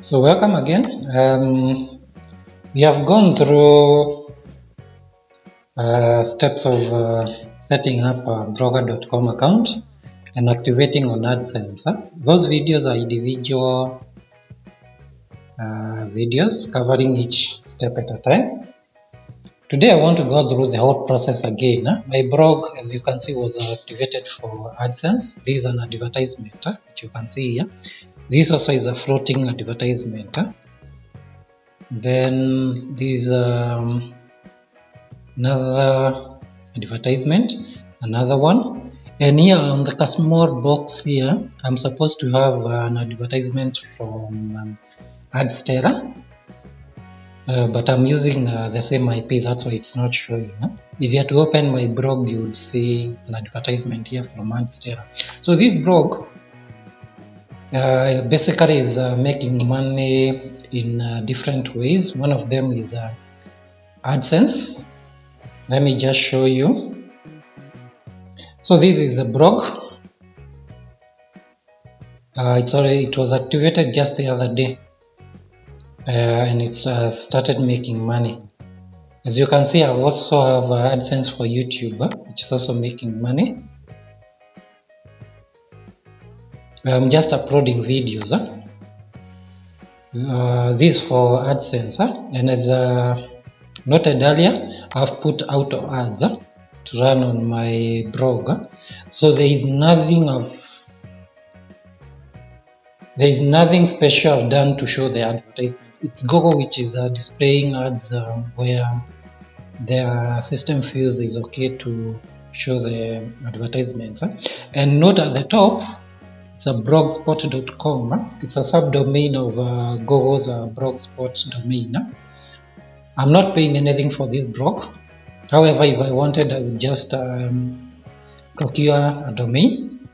So welcome again. We have gone through steps of setting up a blogger.com account and activating on AdSense. Those videos are individual videos covering each step at a time. Today I want to go through the whole process again. My blog, as you can see, was activated for AdSense. This is an advertisement, which you can see here. This also is a floating advertisement. Then this another advertisement, another one, and here on the small box here I'm supposed to have an advertisement from Adsterra, but I'm using the same IP, that's why it's not showing. If you had to open my blog, you would see an advertisement here from Adsterra. So this blog basically is making money in different ways. One of them is AdSense. Let me just show you. So this is the blog. It was activated just the other day, and it's started making money. As you can see, I also have AdSense for YouTube, which is also making money. I'm just uploading videos. This for AdSense, and as noted earlier, I've put auto ads to run on my blog. So there is nothing special done to show the advertisement. It's Google which is displaying ads where their system feels is okay to show the advertisements. And note at the top, it's a blogspot.com. It's a subdomain of Google's blogspot domain. I'm not paying anything for this blog. However, if I wanted, I would just procure a domain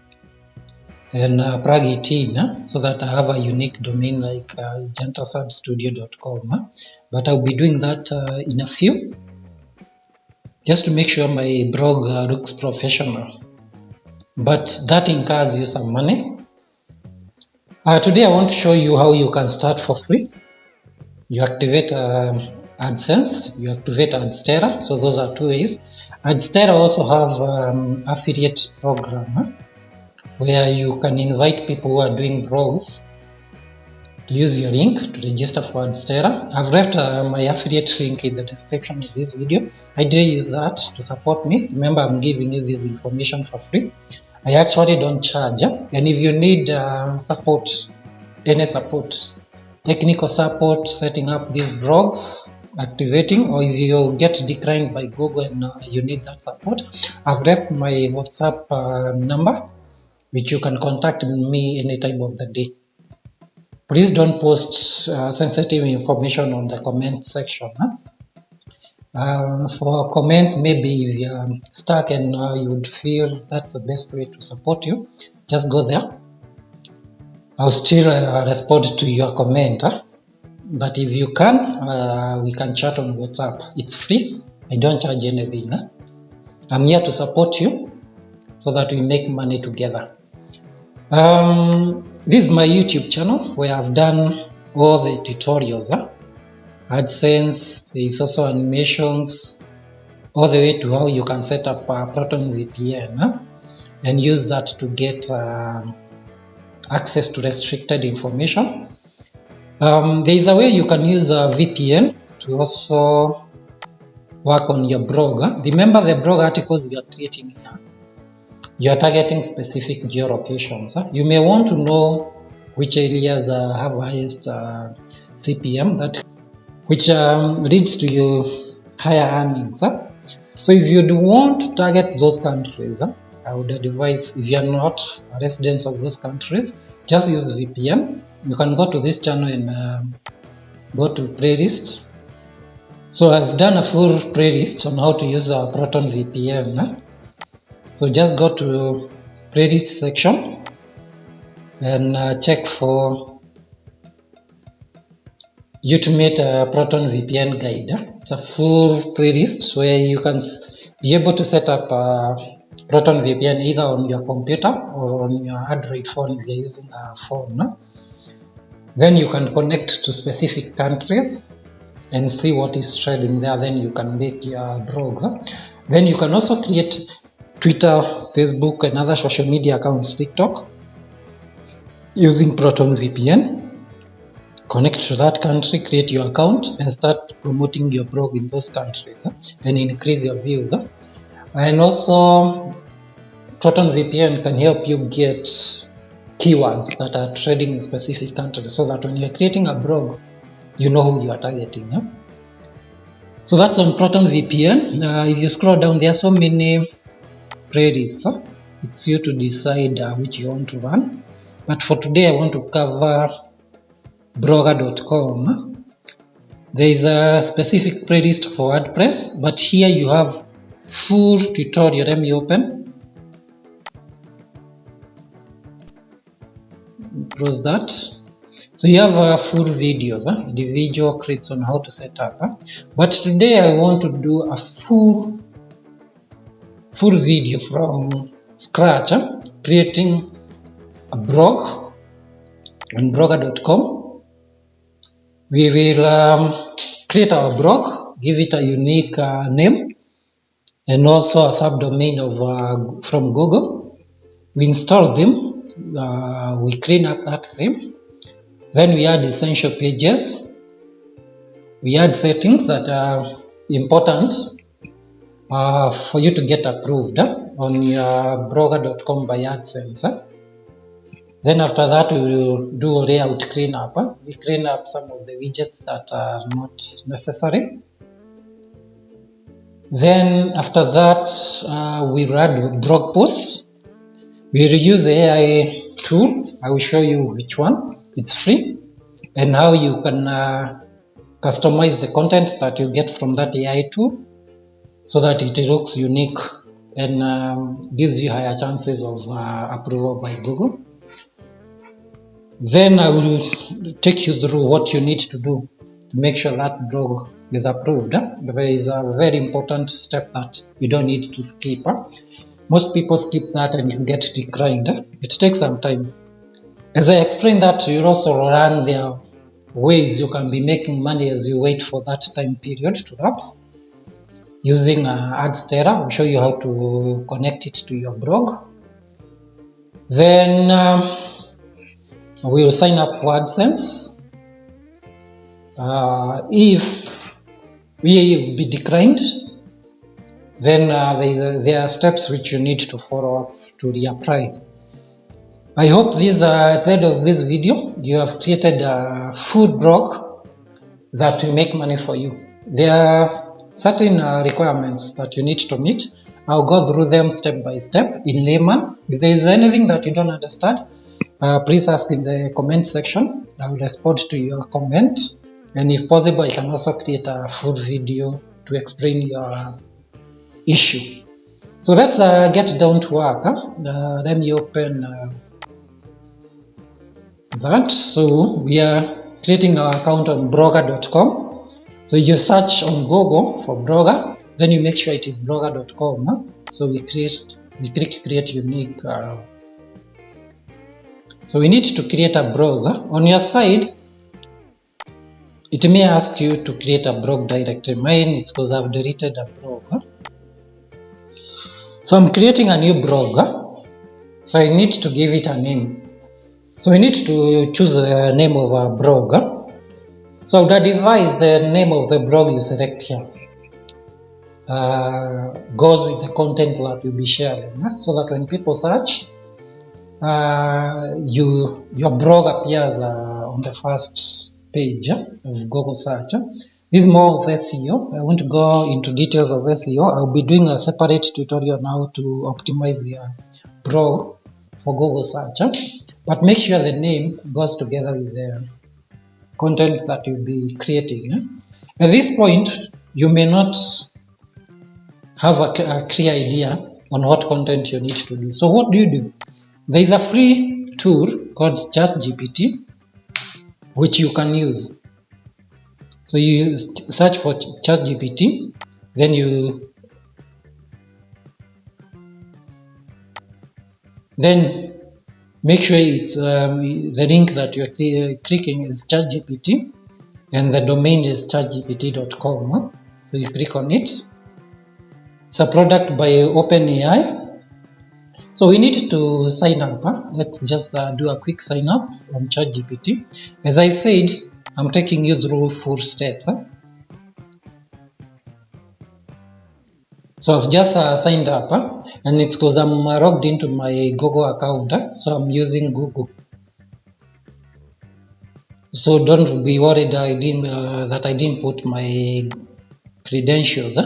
and plug it in so that I have a unique domain like gentasadstudio.com. But I'll be doing that in a few, just to make sure my blog looks professional. But that incurs you some money. Today I want to show you how you can start for free. You activate AdSense, you activate Adsterra. So those are two ways. Adsterra also have affiliate program where you can invite people who are doing blogs to use your link to register for Adsterra. I've left my affiliate link in the description of this video. I did use that to support me. Remember, I'm giving you this information for free. I actually don't charge. And if you need support, any support, technical support, setting up these blogs, activating, or if you get declined by Google and you need that support, I've left my WhatsApp number, which you can contact me any time of the day. Please don't post sensitive information on the comment section. For comments, maybe if you're stuck and you would feel that's the best way to support you, just go there. I'll still respond to your comment. But if you can, we can chat on WhatsApp. It's free. I don't charge anything. I'm here to support you so that we make money together. This is my YouTube channel where I've done all the tutorials. AdSense, there is also animations, all the way to how you can set up Proton VPN and use that to get access to restricted information. There is a way you can use a VPN to also work on your blog. Remember the blog articles you are creating here. You are targeting specific geolocations. You may want to know which areas have highest CPM, which leads to your higher earnings. So if you do want to target those countries, I would advise, if you are not residents of those countries, just use VPN. You can go to this channel and go to playlist. So I've done a full playlist on how to use a Proton VPN. So just go to playlist section and check for Ultimate Proton VPN guide. It's a full playlist where you can be able to set up Proton VPN either on your computer or on your Android phone if you're using a phone. Then you can connect to specific countries and see what is trending there. Then you can make your blogs. Then you can also create Twitter, Facebook, and other social media accounts, TikTok, using Proton VPN. Connect to that country, create your account, and start promoting your blog in those countries, and increase your views. And also, Proton VPN can help you get keywords that are trending in specific countries, so that when you're creating a blog, you know who you are targeting. So that's on Proton VPN. If you scroll down, there are so many playlists. It's you to decide which you want to run. But for today, I want to cover blogger.com. There is a specific playlist for WordPress, but here you have full tutorial. Let me open. Close that. So you have full videos, individual clips on how to set up. But today I want to do a full video from scratch, creating a blog on blogger.com. We will create our blog, give it a unique name, and also a subdomain of from Google. We install them, we clean up that theme, then we add essential pages, we add settings that are important for you to get approved on your blogger.com by AdSense. Then after that, we will do layout cleanup. We clean up some of the widgets that are not necessary. Then after that, we add blog posts. We will use the AI tool. I will show you which one. It's free, and how you can customize the content that you get from that AI tool, so that it looks unique and gives you higher chances of approval by Google. Then I will take you through what you need to do to make sure that blog is approved. There is a very important step that you don't need to skip. Most people skip that and you get declined. It takes some time. As I explained that, you'll also learn there ways you can be making money as you wait for that time period to lapse. Using Adsterra, I'll show you how to connect it to your blog. Then we will sign up for AdSense. If we be declined, then there are steps which you need to follow up to reapply. I hope at the end of this video, you have created a full blog that will make money for you. There are certain requirements that you need to meet. I'll go through them step by step in layman. If there is anything that you don't understand, please ask in the comment section. I will respond to your comment, and if possible, I can also create a full video to explain your issue. So let's get down to work. Let me open that. So we are creating our account on blogger.com. So you search on Google for blogger, then you make sure it is blogger.com. So we click create unique. So we need to create a blog. On your side, it may ask you to create a blog directory. Mine, it's because I've deleted a blog. So I'm creating a new blog. So I need to give it a name. So we need to choose the name of our blog. So I would advise the name of the blog you select here goes with the content that you'll be sharing, so that when people search, your blog appears on the first page of Google search. This is more of SEO. I won't go into details of SEO. I'll be doing a separate tutorial now to optimize your blog for Google search. But make sure the name goes together with the content that you'll be creating. At this point, you may not have a clear idea on what content you need to do. So what do? There is a free tool called ChatGPT, which you can use. So you search for ChatGPT, then you make sure it's the link that you're clicking is ChatGPT, and the domain is chatgpt.com. So you click on it. It's a product by OpenAI. So we need to sign up. Let's just do a quick sign up on ChatGPT. As I said, I'm taking you through 4 steps. So I've just signed up, and it's because I'm logged into my Google account. So I'm using Google. So don't be worried that I didn't put my credentials.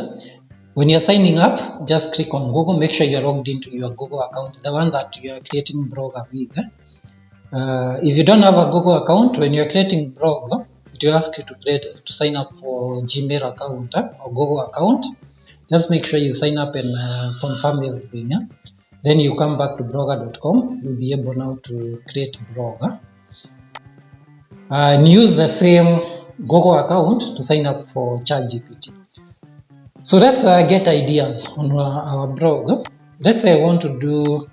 When you're signing up, just click on Google. Make sure you're logged into your Google account, the one that you are creating blogger with. If you don't have a Google account, when you're creating blog, it will ask you to sign up for Gmail account or Google account. Just make sure you sign up and confirm everything. Then you come back to blogger.com. You'll be able now to create a blog. And use the same Google account to sign up for ChatGPT. So let's get ideas on our blog. Let's say I want to do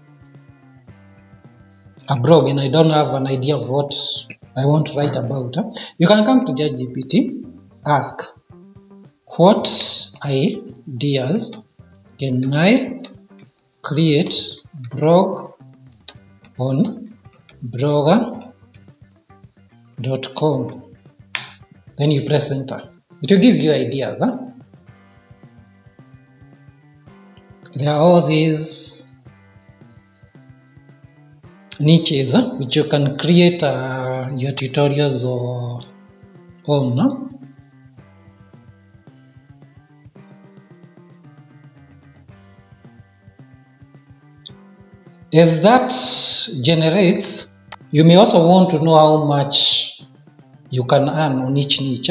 a blog and I don't have an idea of what I want to write about. You can come to ChatGPT, ask, what ideas can I create blog on blogger.com? Then you press enter. It will give you ideas. There are all these niches which you can create your tutorials on. As that generates, you may also want to know how much you can earn on each niche.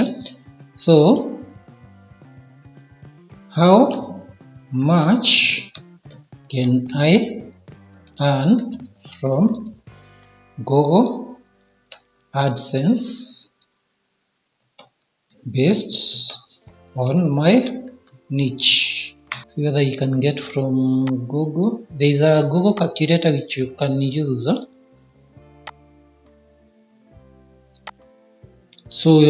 So, how much can I earn from Google AdSense based on my niche? See whether you can get from Google. There is a Google Calculator which you can use. So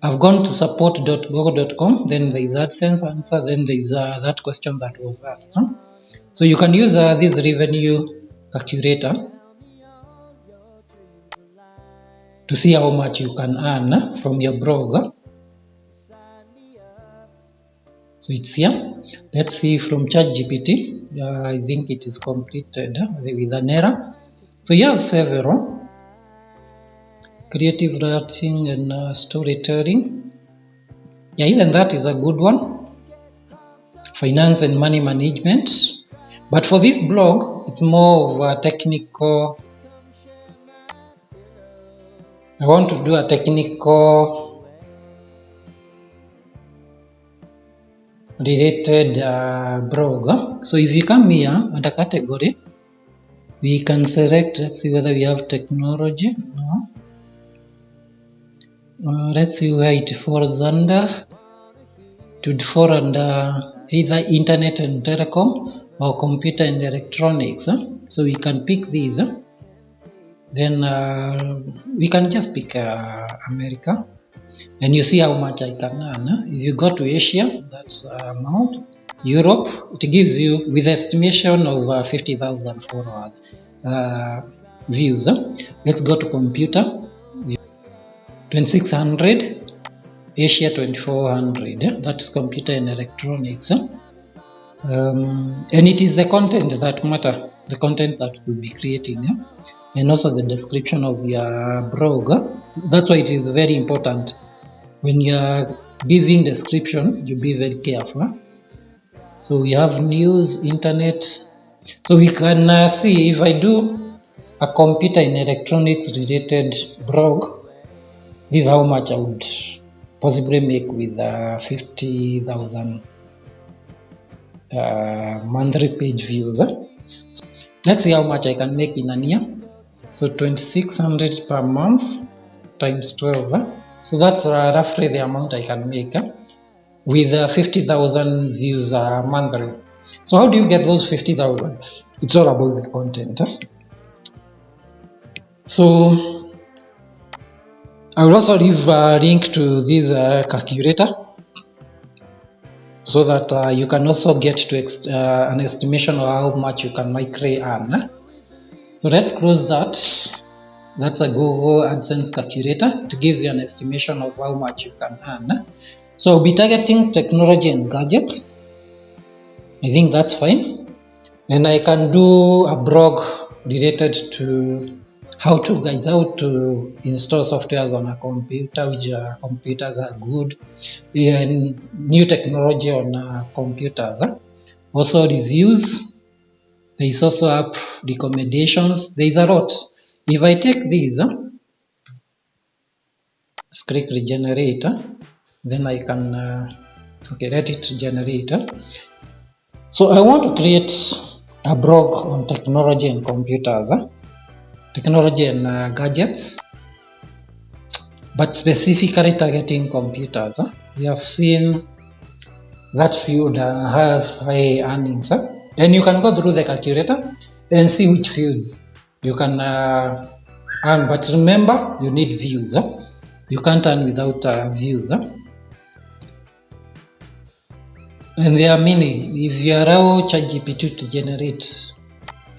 I've gone to support.google.com, then there is AdSense answer, then there is that question that was asked. So you can use this revenue calculator to see how much you can earn from your blog. So it's here. Let's see from ChatGPT. I think it is completed with an error. So you have several. Creative writing and storytelling. Yeah, even that is a good one. Finance and money management. But for this blog, it's more of a technical. I want to do a technical related blog. So if you come here under category, we can select, let's see whether we have technology. No. Let's see where it falls under. It would fall under either internet and telecom or computer and electronics. So we can pick these. Then we can just pick America. And you see how much I can earn. If you go to Asia, that's amount. Europe, it gives you with estimation of 50,000 followers views. Let's go to computer. 2600. Asia 2400. That's computer and electronics. And it is the content that matter, the content that we'll be creating, and also the description of your blog. That's why it is very important. When you are giving description, you be very careful. So we have news, internet. So we can see if I do a computer and electronics related blog, this is how much I would possibly make with 50,000 monthly page views. Let's see how much I can make in a year. So 2600 per month times 12. So that's roughly the amount I can make with 50,000 views monthly. So how do you get those 50,000? It's all about the content. So I will also leave a link to this calculator so that you can also get to an estimation of how much you can likely earn. So let's close that. That's a Google AdSense calculator. It gives you an estimation of how much you can earn. So I'll be targeting technology and gadgets. I think that's fine. And I can do a blog related to how-to guides, how to install softwares on a computer, which computers are good, and new technology on computers. Also reviews. There is also app recommendations. There is a lot. If I take these, click regenerate, then I can let it generate. So I want to create a blog on technology and computers, technology and gadgets, but specifically targeting computers. We have seen that field has high earnings, and you can go through the calculator and see which fields you can earn. But remember, you need views. You can't earn without views. And there are many. If you allow ChatGPT to generate,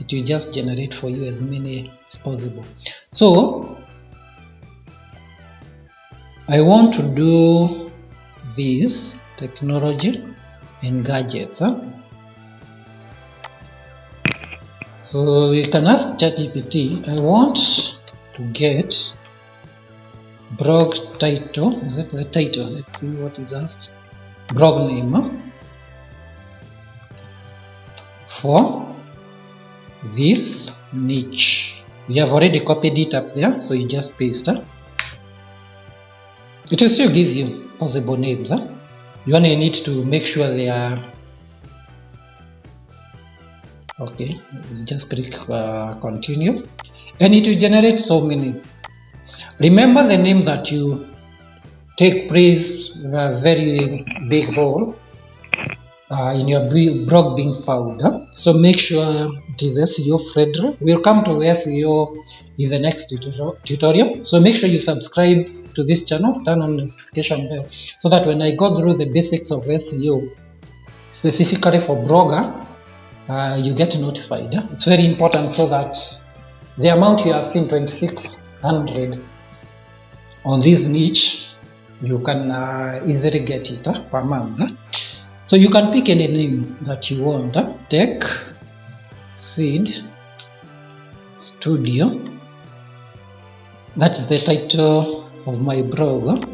it will just generate for you as many as possible. So I want to do this technology and gadgets. So we can ask ChatGPT, I want to get blog title. Is it the title? Let's see what is asked. Blog name for this niche. We have already copied it up there, so you just paste. It will still give you possible names. You only need to make sure they are okay. You just click continue, and it will generate so many. Remember, the name that you take plays a very big role in your blog being found. So make sure it is SEO friendly. We'll come to SEO in the next tutorial. So make sure you subscribe to this channel, turn on notification bell, so that when I go through the basics of SEO, specifically for blogger, you get notified. It's very important so that the amount you have seen, 2600 on this niche, you can easily get it per month. So you can pick any name that you want. Tech Seed Studio. That's the title of my blog.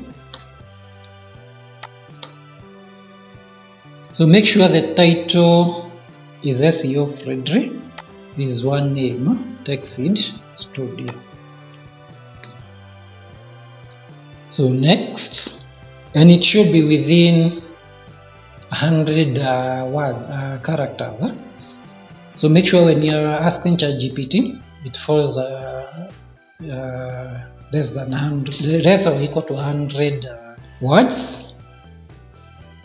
So make sure the title is SEO friendly. This is one name, Tech Seed Studio. So next, and it should be within 100 characters. So make sure when you're asking ChatGPT, it falls less than 100, less or equal to 100 words.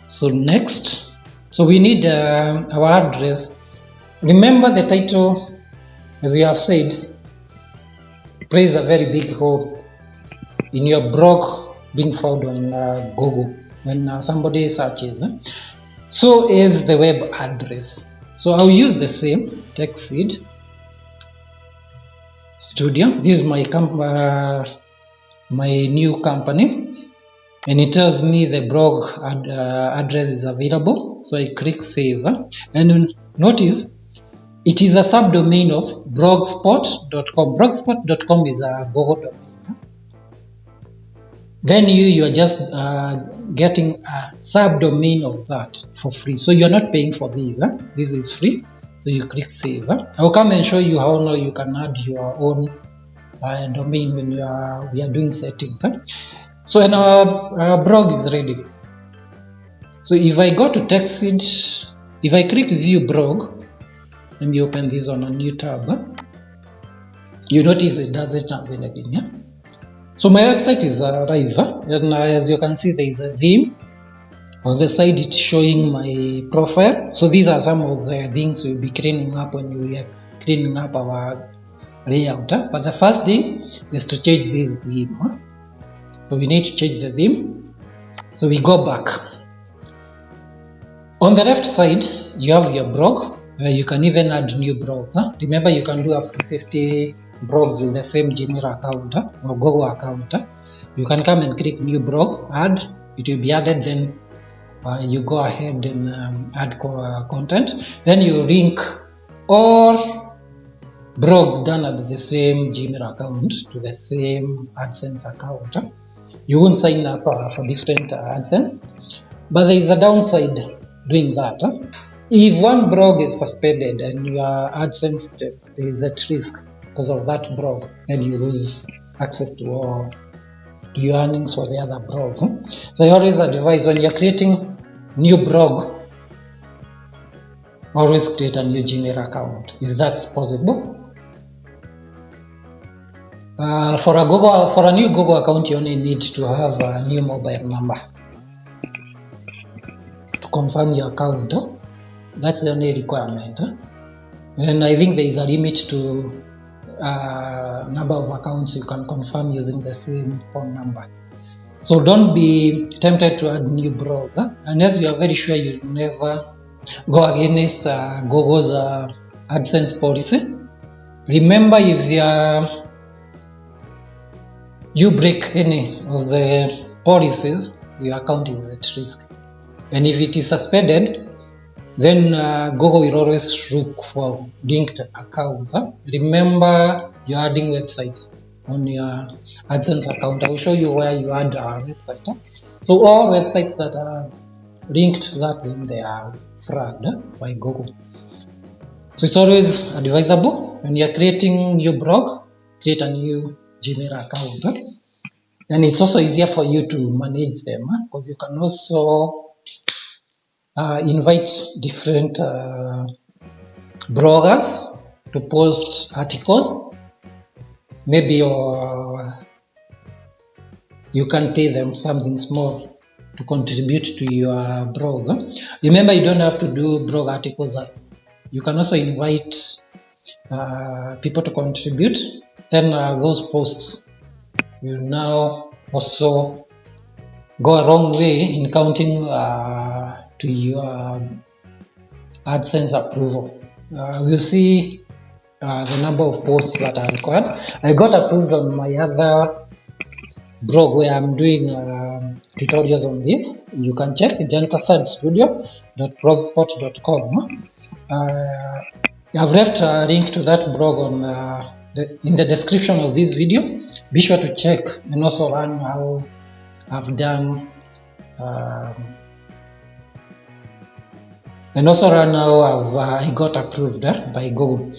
So next, so we need our address. Remember, the title, as you have said, plays a very big role in your blog being found on Google when somebody searches. So is the web address. So I'll use the same TechSeed Studio. This is my new company, and it tells me the blog address is available. So I click save, and notice it is a subdomain of blogspot.com. Blogspot.com is a Google domain. Then you are just getting a subdomain of that for free. So you're not paying for this. This is free. So you click save. I'll come and show you how now you can add your own domain when we are doing settings. So and our blog is ready. So if I go to TechSeed, if I click view blog, let me open this on a new tab. You notice it doesn't have anything. Yeah? So my website is live, and as you can see, there is a theme on the side. It's showing my profile. So these are some of the things we'll be cleaning up when we are cleaning up our layout. But the first thing is to change this theme. So we need to change the theme. So we go back. On the left side, you have your blog. You can even add new blogs. Remember, you can do up to 50 blogs with the same Gmail account or Google account. You can come and click new blog, add, it will be added, then you go ahead and add content. Then you link all blogs done at the same Gmail account to the same AdSense account. You won't sign up for different AdSense, but there is a downside doing that. If one blog is suspended and your AdSense test, there is a risk because of that blog, and you lose access to your earnings for the other blogs. So I always advise, when you're creating new blog, always create a new Gmail account if that's possible. For a new Google account, you only need to have a new mobile number to confirm your account. That's the only requirement. And I think there is a limit to number of accounts you can confirm using the same phone number. So don't be tempted to add new blog unless you are very sure you never go against Google's AdSense policy. Remember, if you break any of the policies, your account is at risk. And if it is suspended, then Google will always look for linked accounts. Remember, you're adding websites on your AdSense account. I will show you where you add a website. So all websites that are linked to that, then they are flagged by Google. So it's always advisable when you're creating new blog, create a new Gmail account. And it's also easier for you to manage them because you can also invite different bloggers to post articles. Maybe you can pay them something small to contribute to your blog. Remember, you don't have to do blog articles. You can also invite people to contribute. Then those posts will now also go a long way in counting to your AdSense approval. We'll see the number of posts that are required. I got approved on my other blog where I'm doing tutorials on this. You can check gentasadstudio.blogspot.com. I've left a link to that blog in the description of this video. Be sure to check and also learn how I've done and also learn how I got approved by Google.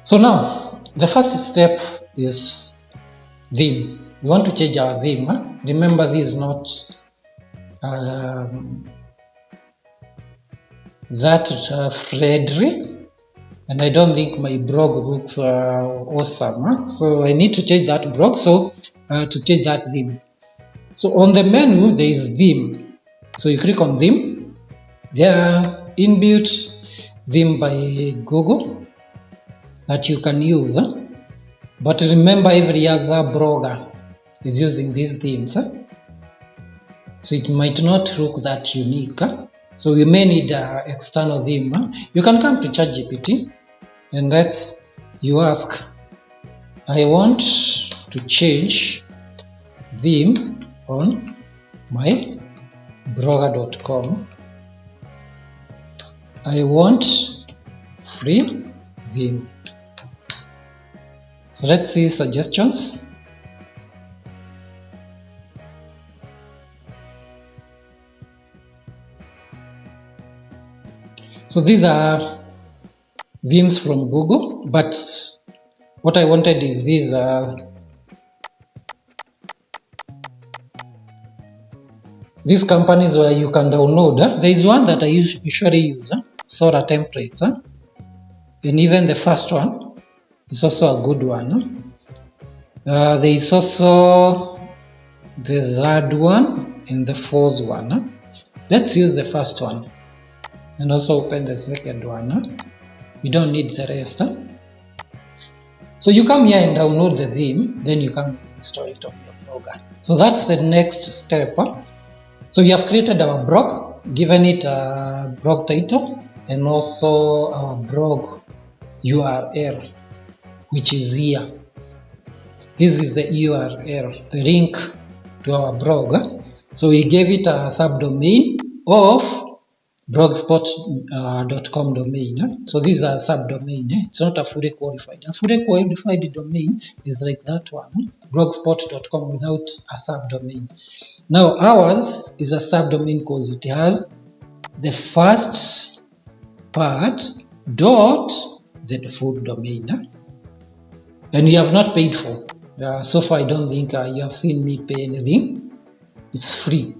So now the first step is theme. We want to change our theme. Remember, this is not that friendly, and I don't think my blog looks awesome. So I need to change that blog. So to change that theme. So on the menu there is theme. So you click on theme. There are inbuilt theme by Google that you can use. But remember, every other blogger is using these themes. So it might not look that unique. So we may need an external theme. You can come to ChatGPT and you ask, I want to change theme on my blogger.com. I want free theme. So let's see suggestions. So these are themes from Google, but what I wanted is these companies where you can download. There is one that I usually use, Sora templates, and even the first one is also a good one. There is also the third one and the fourth one. Let's use the first one and also open the second one. We don't need the rest. So you come here and download the theme, then you come install it on your blogger. So that's the next step. So we have created our blog, given it a blog title and also our blog URL, which is here. This is the URL, the link to our blog. So we gave it a subdomain of blogspot.com domain. So these are subdomain. It's not a fully qualified. A fully qualified domain is like that one, blogspot.com without a subdomain. Now ours is a subdomain because it has the first part dot the full domain. And you have not paid for. So far I don't think you have seen me pay anything. It's free.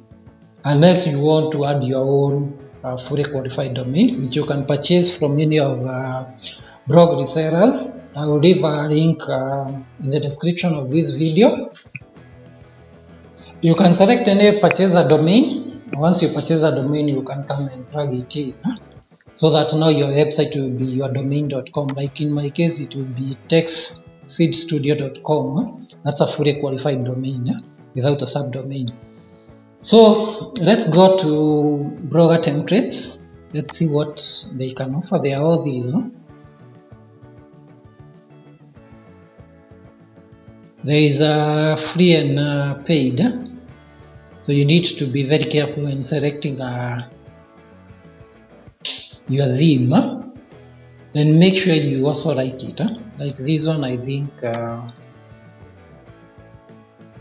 Unless you want to add your own fully qualified domain, which you can purchase from any of blog resellers. I will leave a link in the description of this video. You can select any purchase a domain. Once you purchase a domain, you can come and plug it in. So that now your website will be your domain.com. Like in my case, it will be textseedstudio.com. That's a fully qualified domain without a subdomain. So let's go to blogger templates. Let's see what they can offer. There are all these. There is a free and paid. So you need to be very careful when selecting your theme. Then make sure you also like it. Like this one, I think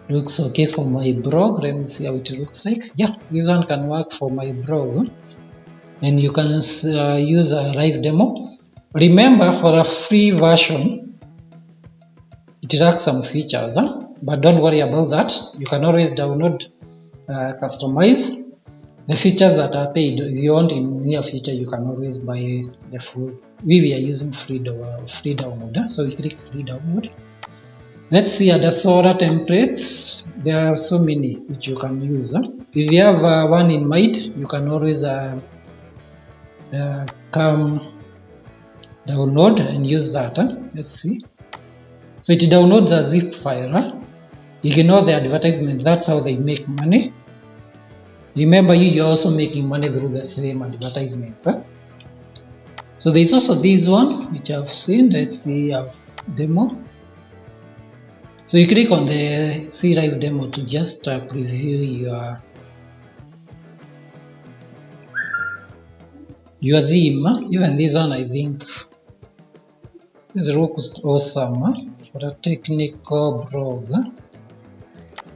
looks okay for my blog. Let me see how it looks like. Yeah, this one can work for my blog. And you can use a live demo. Remember, for a free version, it lacks some features, but don't worry about that. You can always download, customize the features that are paid. If you want in near future, you can always buy the full. We are using free download, so we click free download. Let's see other Sora templates. There are so many which you can use. If you have one in mind, you can always come download and use that. Let's see. So it downloads a zip file. Ignore the advertisement. That's how they make money. Remember, you're also making money through the same advertisement. So there's also this one which I've seen. Let's see a demo. So you click on the see live demo to just preview your theme. Even this one, I think this looks awesome for a technical blog.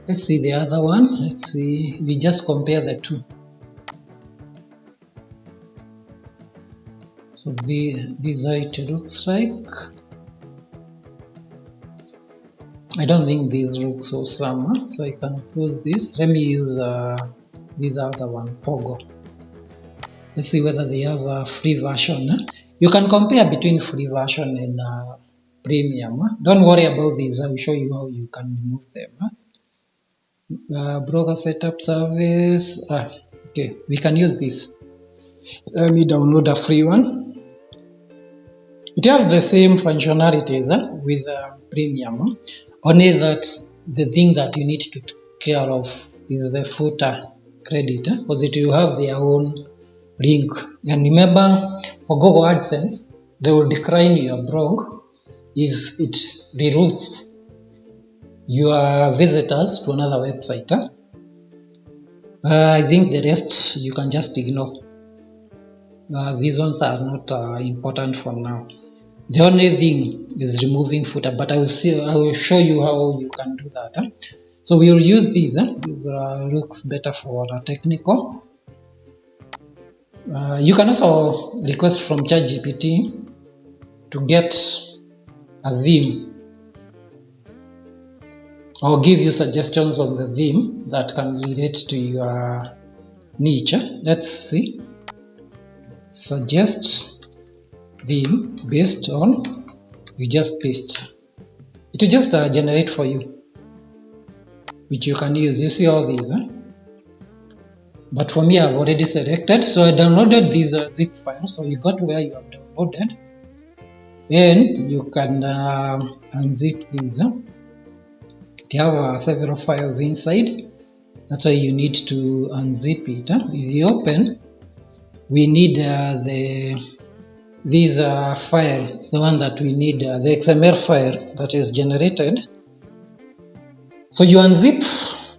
Let's see the other one. Let's see. We just compare the two. So this how it looks like. I don't think this looks awesome, so I can close this. Let me use this other one, Pogo. Let's see whether they have a free version. You can compare between free version and premium. Don't worry about this. I will show you how you can remove them. Blogger setup service. Okay, we can use this. Let me download a free one. It has the same functionalities with premium. Only that the thing that you need to take care of is the footer credit, because it will have their own link. And remember, for Google AdSense, they will decline your blog if it reroutes your visitors to another website. I think the rest you can just ignore. These ones are not important for now. The only thing is removing footer, but I will show you how you can do that. So we will use these. This looks better for technical. You can also request from ChatGPT to get a theme or give you suggestions on the theme that can relate to your niche. Let's see. Suggest theme based on, you just paste. It will just generate for you, which you can use. You see all these. But for me, I've already selected, so I downloaded these zip files. So you got where you have downloaded. and you can unzip these. They have several files inside. That's why you need to unzip it. If you open, we need this file, the one that we need, the XML file that is generated. So you unzip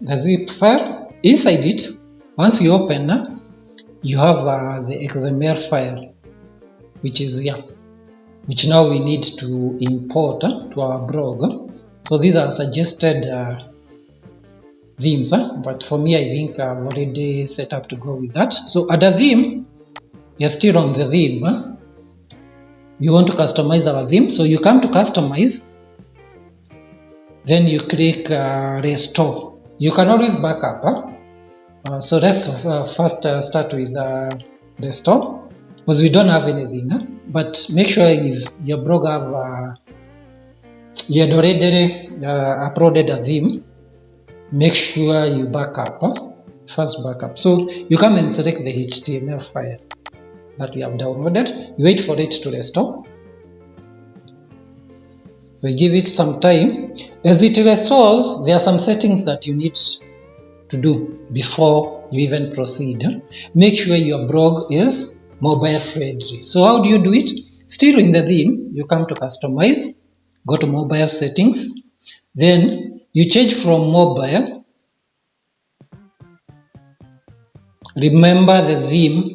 the zip file. Inside it, once you open, you have the XML file, which is here, which now we need to import to our blog. So these are suggested themes, but for me, I think I've already set up to go with that. So add a theme. You're still on the theme. You want to customize our theme, so you come to customize, then you click restore. You can always back up. So let's first start with restore, because we don't have anything. But make sure if your blog have you had already uploaded a theme, make sure you back up. First backup. So you come and select the HTML file that we have downloaded. You wait for it to restore. So you give it some time. As it restores, there are some settings that you need to do before you even proceed. Make sure your blog is mobile friendly. So how do you do it? Still in the theme, you come to customize, go to mobile settings, then you change from mobile. Remember the theme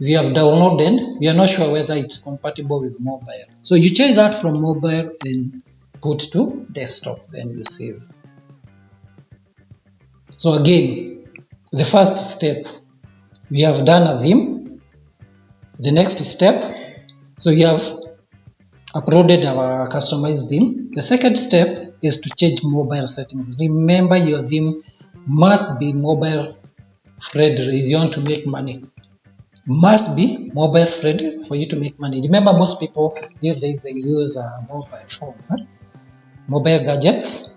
we have downloaded, we are not sure whether it's compatible with mobile. So you change that from mobile and put to desktop, then you save. So again, the first step, we have done a theme. The next step, so we have uploaded our customized theme. The second step is to change mobile settings. Remember, your theme must be mobile friendly if you want to make money. Must be mobile friendly for you to make money. Remember, most people these days they use mobile phones, mobile gadgets.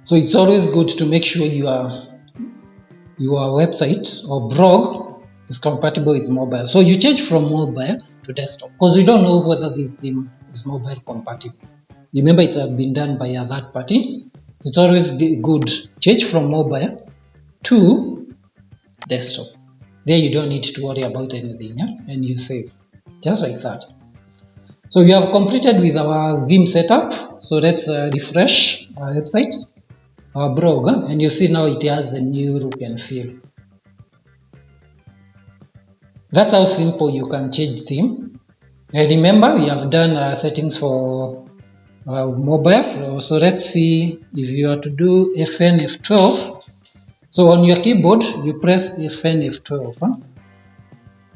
So it's always good to make sure your website or blog is compatible with mobile. So you change from mobile to desktop, because we don't know whether this theme is mobile compatible. Remember, it has been done by a third party. So it's always good change from mobile to desktop. There you don't need to worry about anything, and you save just like that. So we have completed with our theme setup. So let's refresh our website, our blog, and you see now it has the new look and feel. That's how simple you can change theme. And remember, we have done settings for mobile. So let's see if you are to do Fn F12. So on your keyboard, you press Fn F12.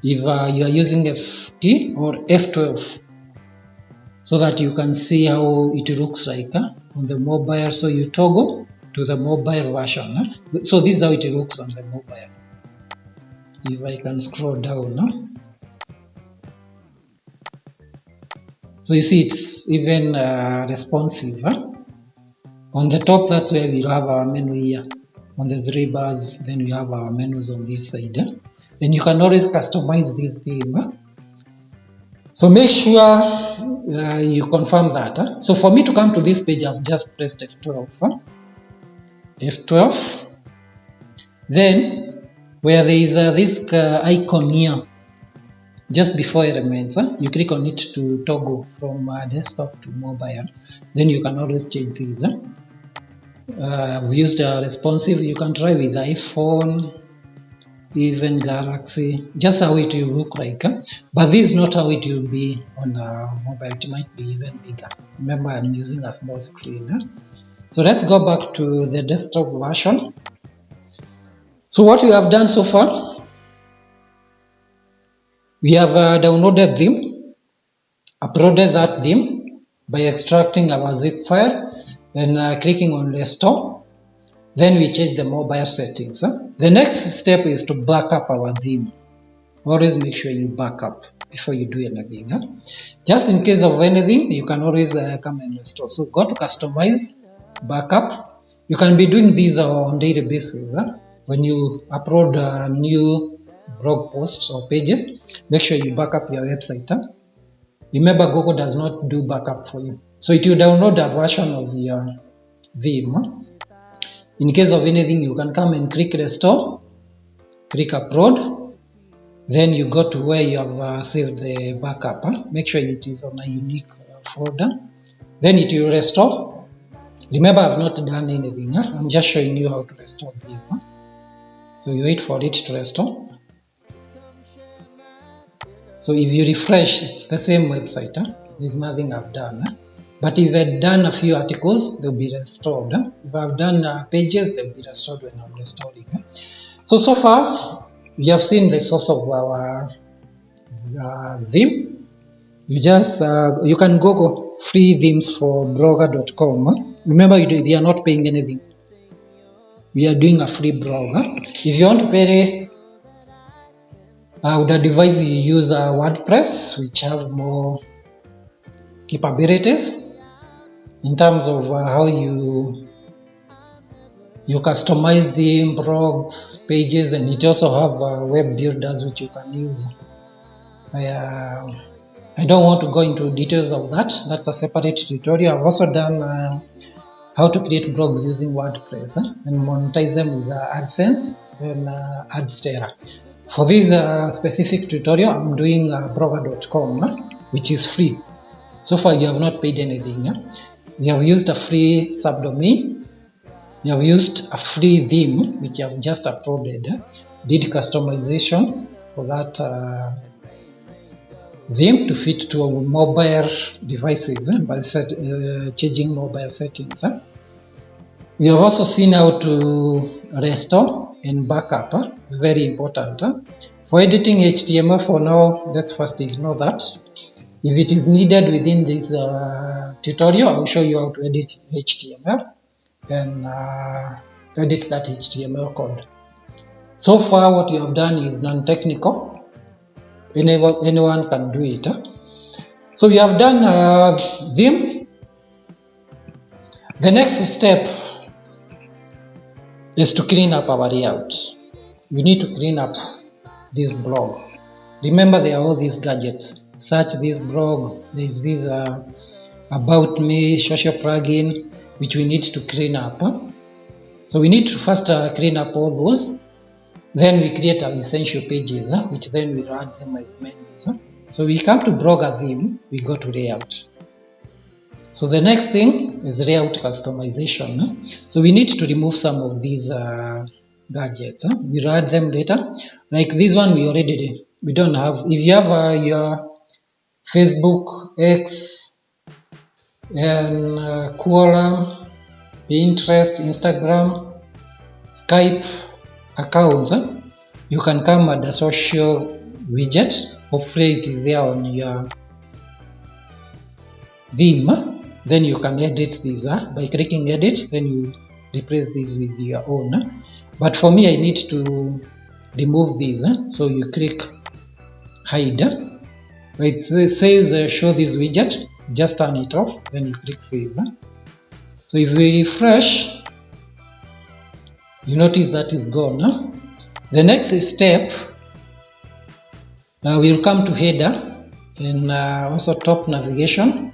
If you are using F key or F12, so that you can see how it looks like on the mobile. So you toggle to the mobile version. So this is how it looks on the mobile. If I can scroll down, so you see it's even responsive. On the top, that's where we have our menu here. On the three bars, then we have our menus on this side. And you can always customize this theme. So make sure you confirm that. So for me to come to this page, I've just pressed F12. F12. Then where there is this icon here, just before elements, you click on it to toggle from desktop to mobile. Then you can always change these. I've used responsive. You can try with iPhone, even Galaxy, just how it will look like. But this is not how it will be on mobile. It might be even bigger. Remember, I'm using a small screen. So let's go back to the desktop version. So what we have done so far, we have downloaded theme, uploaded that theme by extracting our zip file and clicking on restore. Then we change the mobile settings. The next step is to back up our theme. Always make sure you back up before you do anything. Just in case of anything, you can always come and restore. So go to customize, backup. You can be doing these on daily basis. When you upload new blog posts or pages, make sure you back up your website. Remember, Google does not do backup for you. So it will download a version of your theme. In case of anything, you can come and click restore, click upload, then you go to where you have saved the backup. Make sure it is on a unique folder. Then it will restore. Remember, I've not done anything. I'm just showing you how to restore theme. So you wait for it to restore. So if you refresh, it's the same website. There's nothing I've done. But if I've done a few articles, they'll be restored. If I've done pages, they'll be restored when I'm restoring. So far, we have seen the source of our theme. You can Google free themes for blogger.com. Remember, we are not paying anything. We are doing a free blog. If you want to pay, I would advise you use WordPress, which have more capabilities in terms of how you customize the blogs, pages, and it also have web builders which you can use. I don't want to go into details of that. That's a separate tutorial. I've also done how to create blogs using WordPress and monetize them with AdSense and Adsterra. For this specific tutorial, I'm doing blogger.com, which is free. So far, you have not paid anything. We have used a free subdomain. We have used a free theme, which I have just uploaded. Did customization for that theme to fit to mobile devices by changing mobile settings. We have also seen how to restore and backup. It's very important. For editing HTML, for now, let's first ignore that. If it is needed within this tutorial, I will show you how to edit HTML and edit that HTML code. So far, what you have done is non-technical. Anyone can do it. So we have done theme. The next step is to clean up our layout. We need to clean up this blog. Remember, there are all these gadgets. Search this blog. There is this about me, social plugin, which we need to clean up. So we need to first clean up all those. Then we create our essential pages, which then we add them as menus. So we come to blogger theme, we go to layout. So the next thing is layout customization. So we need to remove some of these gadgets. We'll add them later. Like this one, we don't have. If you have your Facebook, X, and Quora, Pinterest, Instagram, Skype accounts, you can come at the social widget. Hopefully it is there on your theme. Then you can edit these by clicking edit. Then you replace these with your own. But for me, I need to remove these. So you click hide. It says show this widget. Just turn it off. Then you click save. So if we refresh, you notice that is gone. The next step, we'll come to header and also top navigation.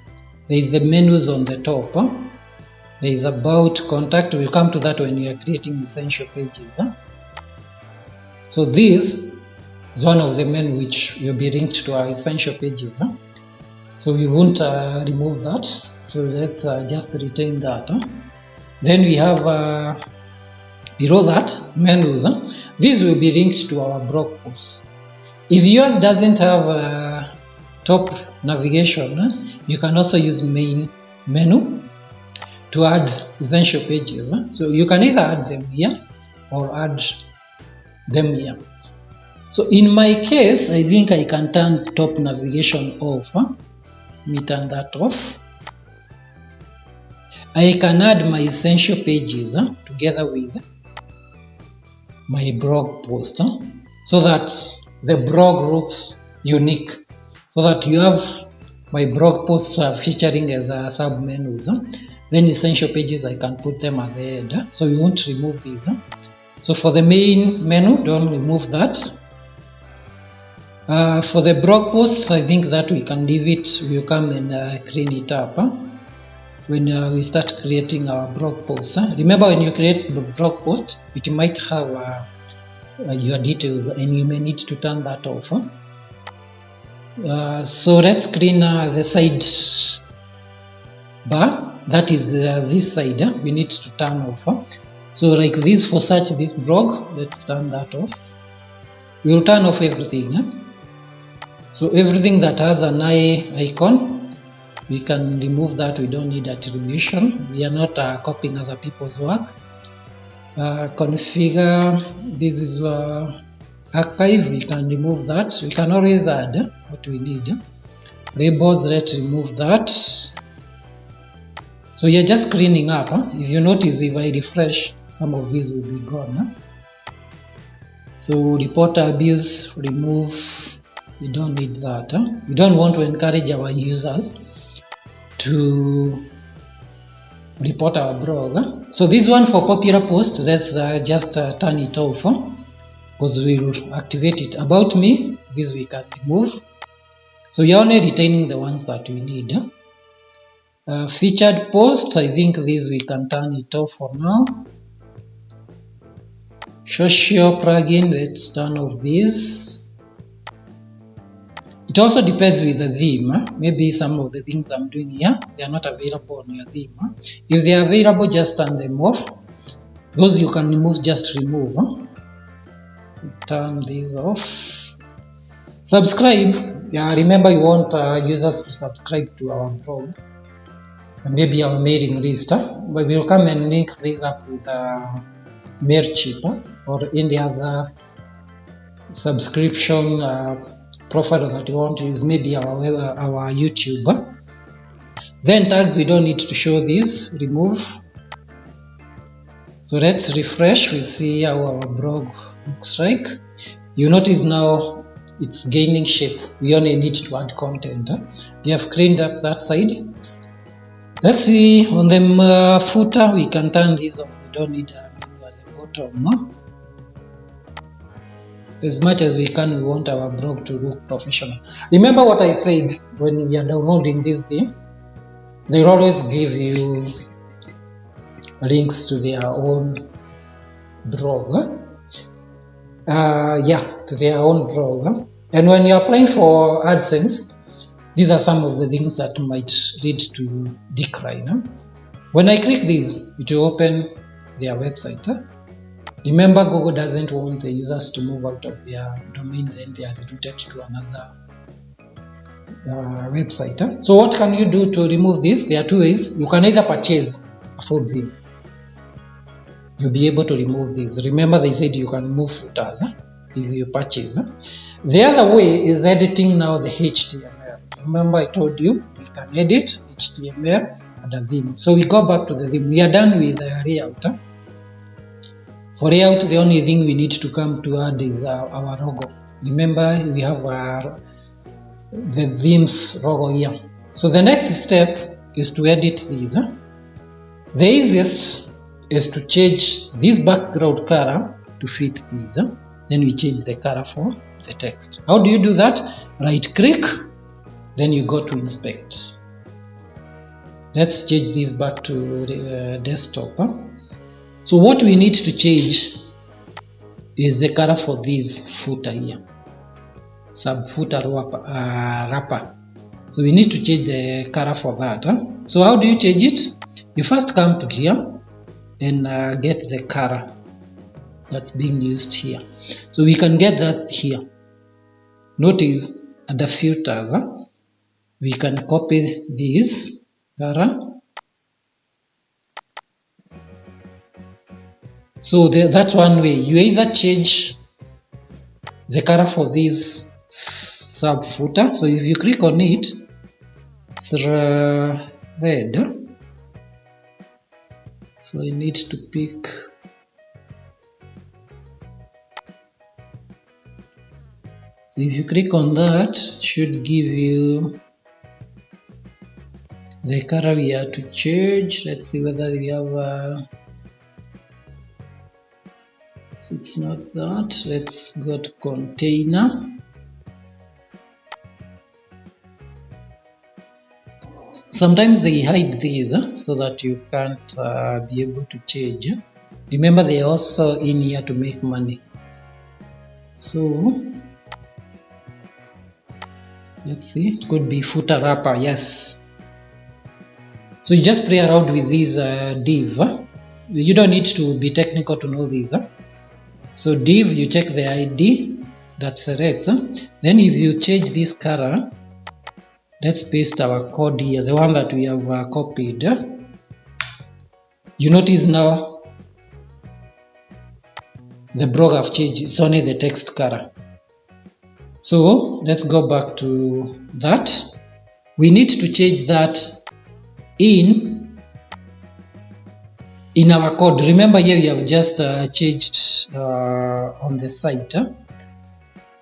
There is the menus on the top. There is about, contact. We'll come to that when you are creating essential pages. So this is one of the menus which will be linked to our essential pages. So we won't remove that. So let's just retain that. Then we have below that, menus. These will be linked to our blog posts. If yours doesn't have top navigation, you can also use main menu to add essential pages. So you can either add them here or add them here. So in my case, I think I can turn top navigation off. Let me turn that off. I can add my essential pages together with my blog post so that the blog looks unique, so that you have my blog posts featuring as sub menus. Then essential pages, I can put them at the end. So we won't remove these. So for the main menu, don't remove that. For the blog posts, I think that we can leave it. We'll come and clean it up when we start creating our blog posts. Remember, when you create the blog post, it might have your details, and you may need to turn that off. So let's clean the side bar. That is this side. We need to turn off. So like this, for search this blog, let's turn that off. We will turn off everything. So everything that has an eye icon, we can remove that. We don't need attribution. We are not copying other people's work. Configure, this is archive, we can remove that. We can always add what we need. Labels, let's remove that. So you're just cleaning up. If you notice, if I refresh, some of these will be gone. So report abuse, remove. We don't need that. We don't want to encourage our users to report our blog. So this one for popular posts, let's just turn it off because we will activate it. About me, this we can remove. So you're only retaining the ones that we need. Featured posts, I think this we can turn it off for now. Social plugin, let's turn off this. It also depends with the theme. Maybe some of the things I'm doing here, they are not available on your theme. If they are available, just turn them off. Those you can remove, just remove. Turn these off. Subscribe. Yeah, remember you want users to subscribe to our blog and maybe our mailing list. But we'll come and link this up with MailChimp or any other subscription profile that you want to use, maybe our YouTube. Then tags, we don't need to show this, remove. So let's refresh, we'll see how our blog looks like. You notice now it's gaining shape. We only need to add content. We have cleaned up that side. Let's see on the footer, we can turn this off. We don't need a menu at the bottom. As much as we can, we want our blog to look professional. Remember what I said when you are downloading this thing, they'll always give you links to their own blog. To their own blog. And when you're applying for AdSense, these are some of the things that might lead to decline. When I click this, it will open their website. Remember, Google doesn't want the users to move out of their domain, then they are rerouted to another website. So what can you do to remove this? There are two ways. You can either purchase a full theme. You'll be able to remove this. Remember, they said you can remove footers if you purchase. The other way is editing now the HTML. Remember, I told you can edit HTML and a theme. So we go back to the theme. We are done with the layout. For layout, the only thing we need to come to add is our logo. Remember, we have the themes logo here. So the next step is to edit these. The easiest is to change this background color to fit these. Then we change the color for the text. How do you do that? Right click, then you go to inspect. Let's change this back to desktop. So what we need to change is the color for this footer here, sub footer wrapper. So we need to change the color for that. So how do you change it? You first come to here and get the color that's being used here. So we can get that here. Notice under filters, we can copy this color. So that's one way. You either change the color for this sub footer. So if you click on it, it's red. So I need to pick. So if you click on that, it should give you the color we have to change. Let's see whether we have. So it's not that. Let's go to container. Sometimes they hide these so that you can't be able to change. Remember, they are also in here to make money. So let's see, it could be footer wrapper, yes. So you just play around with these div. You don't need to be technical to know these. So div, you check the ID that selects. Then if you change this color, let's paste our code here, the one that we have copied. You notice now the blog have changed, it's only the text color. So let's go back to that. We need to change that in our code. Remember here we have just changed on the site.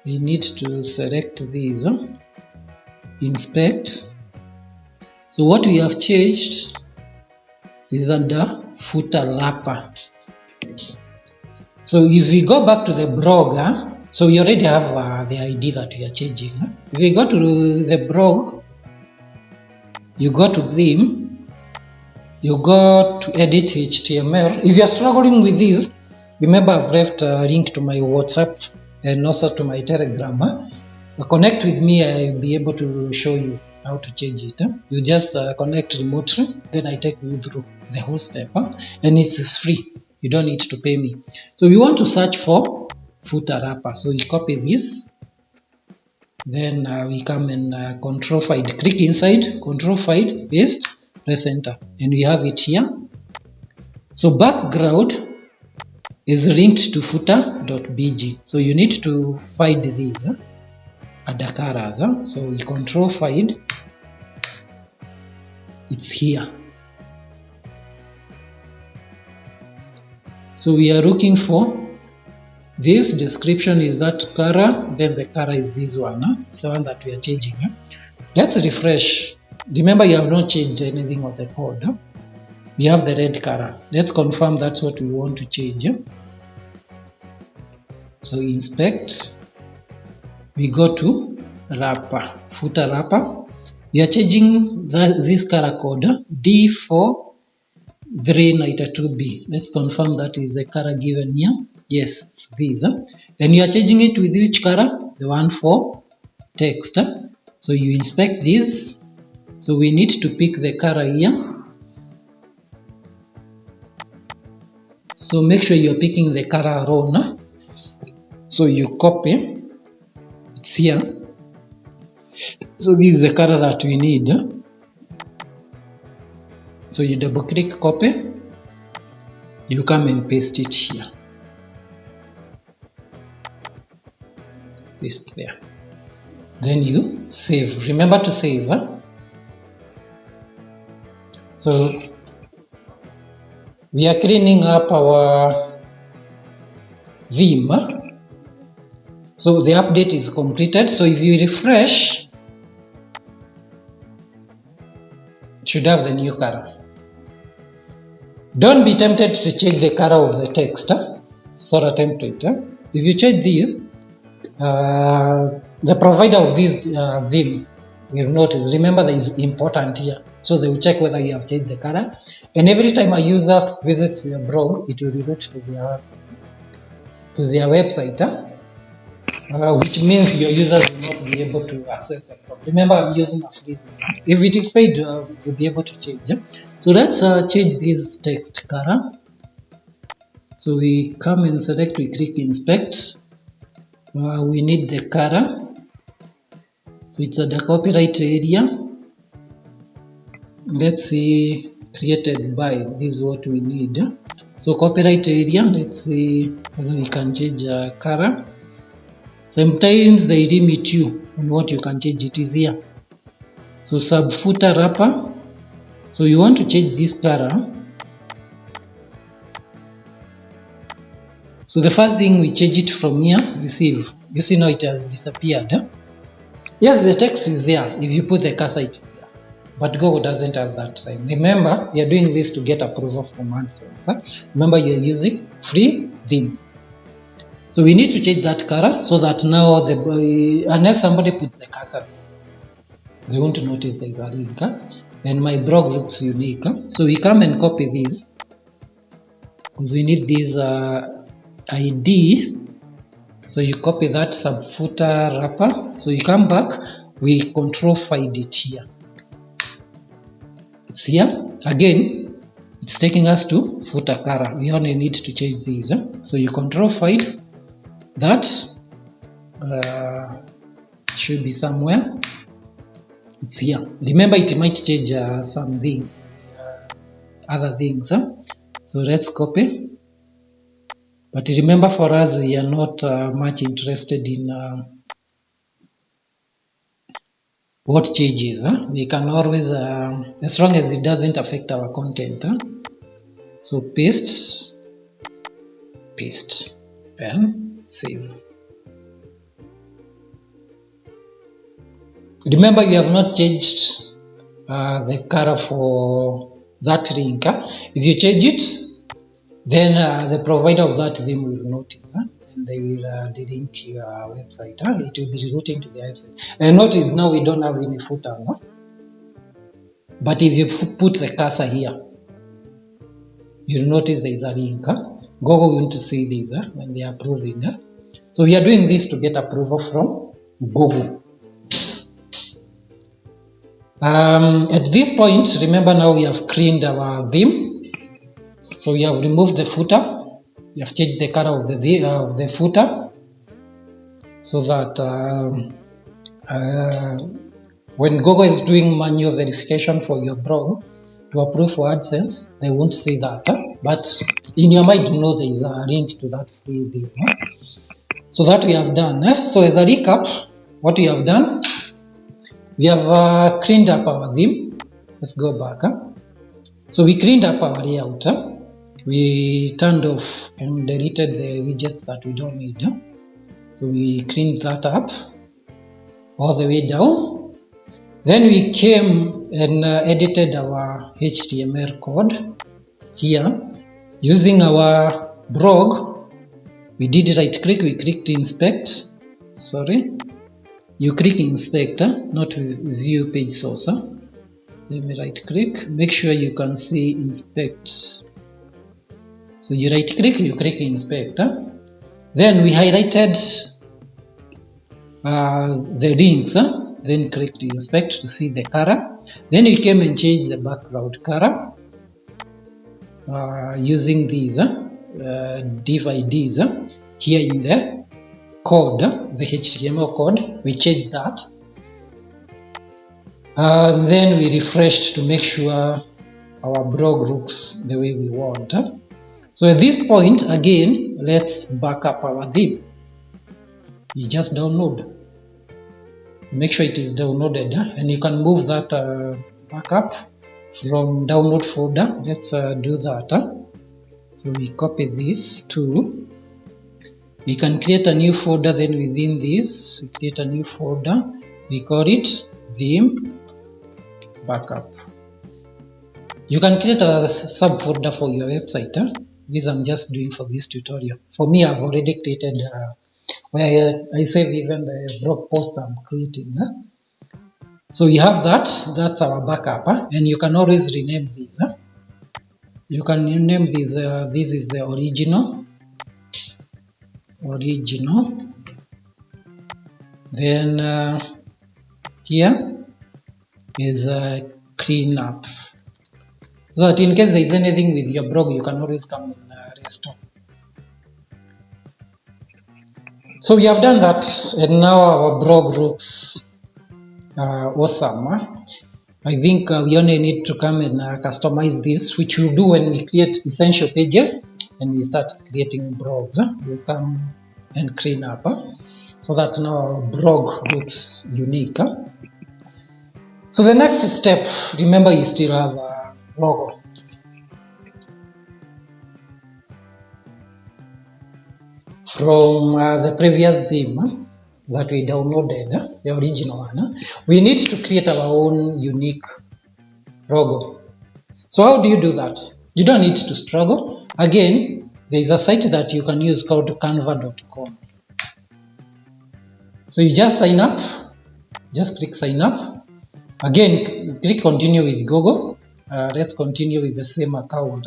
We need to select these, inspect. So what we have changed is under footer wrapper. So if we go back to the blog, so we already have the ID that we are changing. If we go to the blog, you go to theme, you go to edit HTML. If you are struggling with this, remember I've left a link to my WhatsApp and also to my Telegram. Connect with me, I'll be able to show you how to change it. You just connect remotely, then I take you through the whole step, and it's free. You don't need to pay me. So we want to search for footer wrapper. So we copy this, then we come and control find, click inside, control find, paste, press enter, and we have it here. So background is linked to footer.bg. So you need to find these other colors. So we control find, it's here. So we are looking for this description is that color, then the color is this one, it's the one that we are changing. Let's refresh. Remember, you have not changed anything of the code. We have the red color. Let's confirm that's what we want to change. So inspect, we go to wrapper, footer wrapper. We are changing this color code D43992B. Let's confirm that is the color given here. Yes, it's this. And you are changing it with which color? The one for text. So you inspect this. So we need to pick the color here. So make sure you're picking the color alone. So you copy. It's here. So this is the color that we need. So you double click copy. You come and paste it here. Paste there. Then you save. Remember to save. So we are cleaning up our theme. So the update is completed. So if you refresh, it should have the new color. Don't be tempted to change the color of the text. So attempt it. If you change this, the provider of this theme, we have noticed, remember that is important here. So they will check whether you have changed the color. And every time a user visits your blog, it will revert to their website, which means your users will not be able to access the blog. Remember, I'm using a free theme. If it is paid, you'll be able to change. So let's change this text color. So we come and select, we click inspect. We need the color. So it's at the copyright area. Let's see, created by, this is what we need. So copyright area, let's see whether we can change color. Sometimes they limit you on what you can change. It is here. So sub footer wrapper. So you want to change this color. So the first thing we change it from here, receive. You see now it has disappeared. Yes, the text is there if you put the cursor it's there. But Google doesn't have that time. Remember, you're doing this to get approval from AdSense. Remember, you're using free theme. So we need to change that color so that now, unless somebody puts the cursor, they won't notice there is a link. and my blog looks unique. So we come and copy this because we need this ID. So you copy that subfooter wrapper. So you come back, we control find it here. It's here again. It's taking us to footer color. We only need to change these. So you control find that. Should be somewhere. It's here. Remember, it might change something, other things. So let's copy. But remember, for us, we are not much interested in what changes. We can always, as long as it doesn't affect our content. So paste, and save. Remember, you have not changed the color for that link. If you change it, then the provider of that theme will notice, and they will delink your website. It will be routing to the website. And notice now we don't have any footers. But if you put the cursor here, you'll notice there is a link. Google will to see this when they are approving. So we are doing this to get approval from Google. At this point, remember now we have cleaned our theme. So we have removed the footer. We have changed the color of the footer so that when Google is doing manual verification for your blog to approve for AdSense, they won't see that. But in your mind, you know there is a link to that free theme. So that we have done. So as a recap, what we have done, we have cleaned up our theme. Let's go back. So we cleaned up our layout. We turned off and deleted the widgets that we don't need. So we cleaned that up all the way down. Then we came and edited our HTML code here using our blog. We did right click, we clicked inspect. You click inspect, not view page source. Let me right click, make sure you can see inspect. So you right click, you click inspect. Then we highlighted the links, then click inspect to see the color. Then we came and changed the background color using these div IDs here in the code, the HTML code. We changed that. Then we refreshed to make sure our blog looks the way we want. So at this point, again, let's back up our theme. You just download. Make sure it is downloaded, and you can move that backup from download folder. Let's do that. So we copy this too. We can create a new folder, then within this, we create a new folder. We call it theme backup. You can create a subfolder for your website. This I'm just doing for this tutorial. For me, I've already created where I save even the blog post I'm creating. So you have that. That's our backup, and you can always rename these. You can rename these. This is the original. Then here is a cleanup, so that in case there is anything with your blog, you can always come and restore. So we have done that, and now our blog looks awesome. I think we only need to come and customize this, which we'll do when we create essential pages and we start creating blogs. We'll come and clean up so that now our blog looks unique. So the next step, remember, you still have a logo. From the previous theme that we downloaded, the original one, we need to create our own unique logo. So how do you do that? You don't need to struggle. Again, there is a site that you can use called canva.com. So you just sign up, just click sign up, Again, click continue with Google. Let's continue with the same account.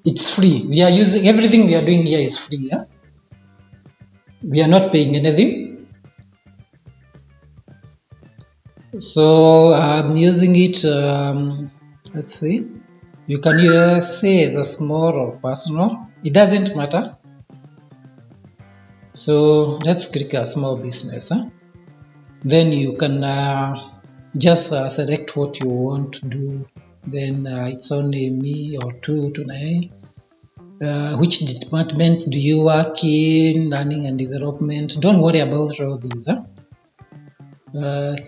It's free. We are using everything we are doing here is free. We are not paying anything. So I'm using it. Let's see. You can say the small or personal. It doesn't matter. So let's click a small business. Then you can just select what you want to do. Then it's only me or two tonight. Which department do you work in? Learning and development. Don't worry about all these.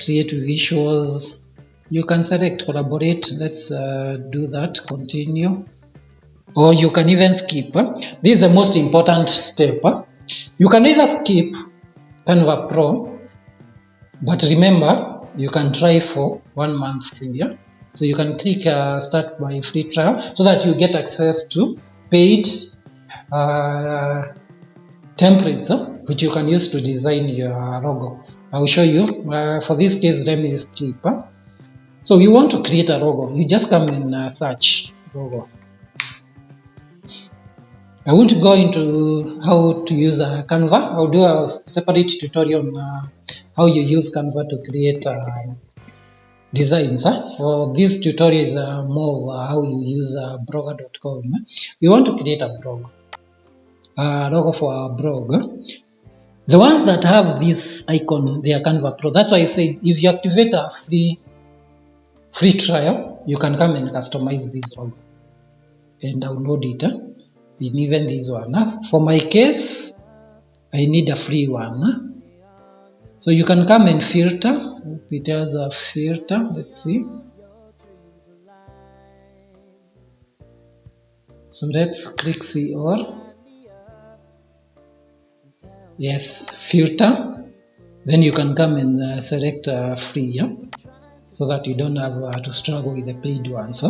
Create visuals. You can select collaborate. Let's do that. Continue. Or you can even skip. This is the most important step. You can either skip Canva Pro, but remember you can try for 1 month free. So you can click start my free trial so that you get access to paid templates which you can use to design your logo. I will show you. For this case, let me skip. So you want to create a logo. You just come and search logo. I won't go into how to use Canva. I'll do a separate tutorial on how you use Canva to create designs. For this tutorial is more of how you use blogger.com. You want to create a blog, logo for a blog. The ones that have this icon, they are Canva Pro. That's why I said if you activate a free trial, you can come and customize this logo and download it. In even this one. For my case, I need a free one. So you can come and filter. It has a filter. Let's see. So let's click see all. Yes, filter. Then you can come and select free, so that you don't have to struggle with the paid ones.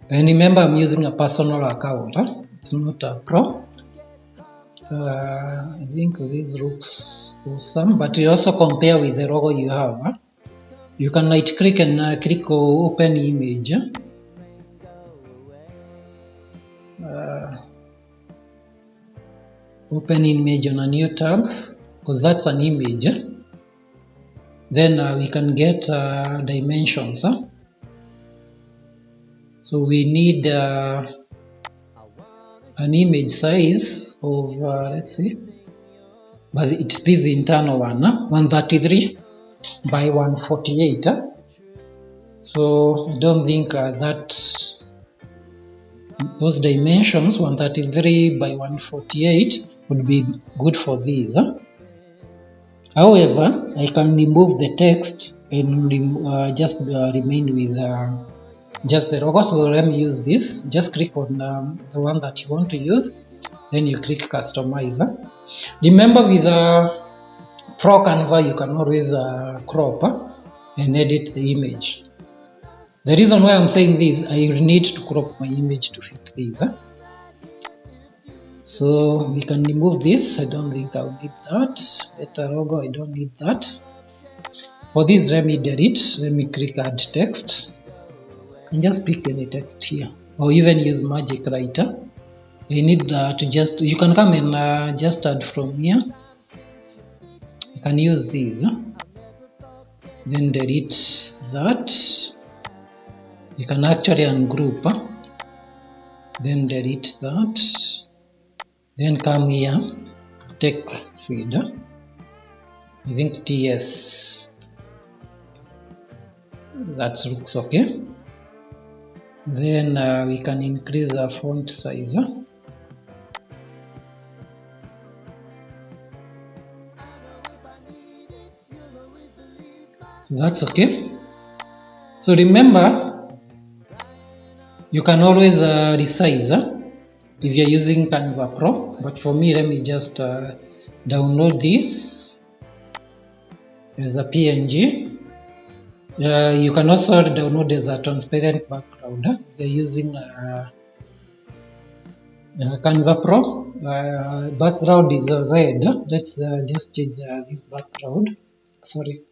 And remember, I'm using a personal account. It's not a pro. I think this looks awesome, but you also compare with the logo you have. You can right click and click open image. Open image on a new tab, because that's an image. Then we can get dimensions. So we need an image size of let's see, but it's this internal one, 133 by 148. So I don't think that those dimensions 133 by 148 would be good for these. However, I can remove the text and just remain with just the logo. So let me use this. Just click on the one that you want to use, then you click customize. Remember, with Pro Canva, you can always crop and edit the image. The reason why I'm saying this, I need to crop my image to fit this. So we can remove this. I don't think I'll need that. Better logo, I don't need that. For this, let me delete. Let me click add text and just pick any text here, or even use Magic Writer. You need to just, you can come and just add from here. You can use these. Then delete that. You can actually ungroup. Then delete that. Then come here, take seed. I think TS. That looks okay. Then we can increase the font size. So that's okay. So remember, you can always resize if you're using Canva Pro. But for me, let me just download this as a PNG. You can also download as a transparent background. You're using Canva Pro. Background is red. Let's just change this background. Sorry.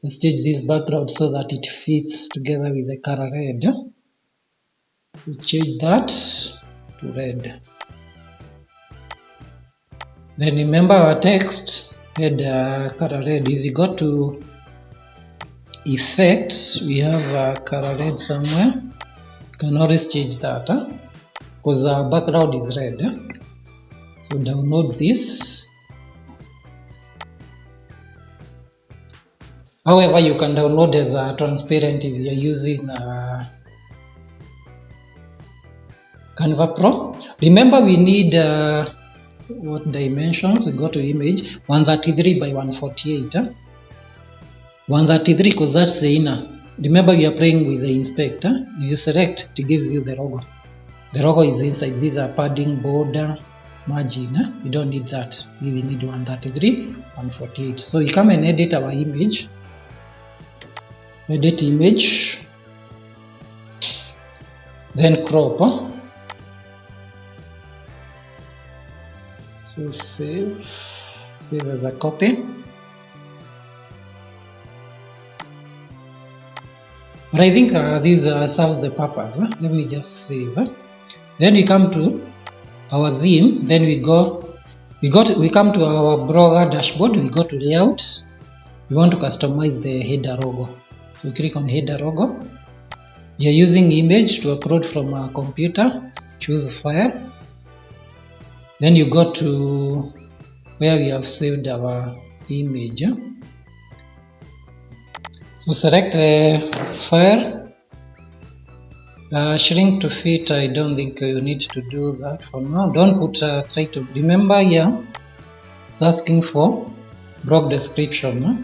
Let's change this background so that it fits together with the color red. So change that to red. Then remember our text had color red. If we go to effects, we have color red somewhere. You can always change that because our background is red. So download this. However, you can download as transparent if you are using Canva Pro. Remember, we need what dimensions? We go to image 133 by 148. 133 because that's the inner. Remember, we are playing with the inspector. If you select, it gives you the logo. The logo is inside. These are padding, border, margin. You don't need that. We need 133, 148. So you come and edit our image. Edit image. Then crop. So save as a copy. But I think this serves the purpose. Let me just save. Then we come to our theme. Then we come to our blogger dashboard. We go to layout. We want to customize the header logo. So click on header logo. We are using image to upload from our computer. Choose file. Then you go to where we have saved our image. So select a file. Shrink to fit. I don't think you need to do that for now. Don't put title. Remember here, it's asking for blog description.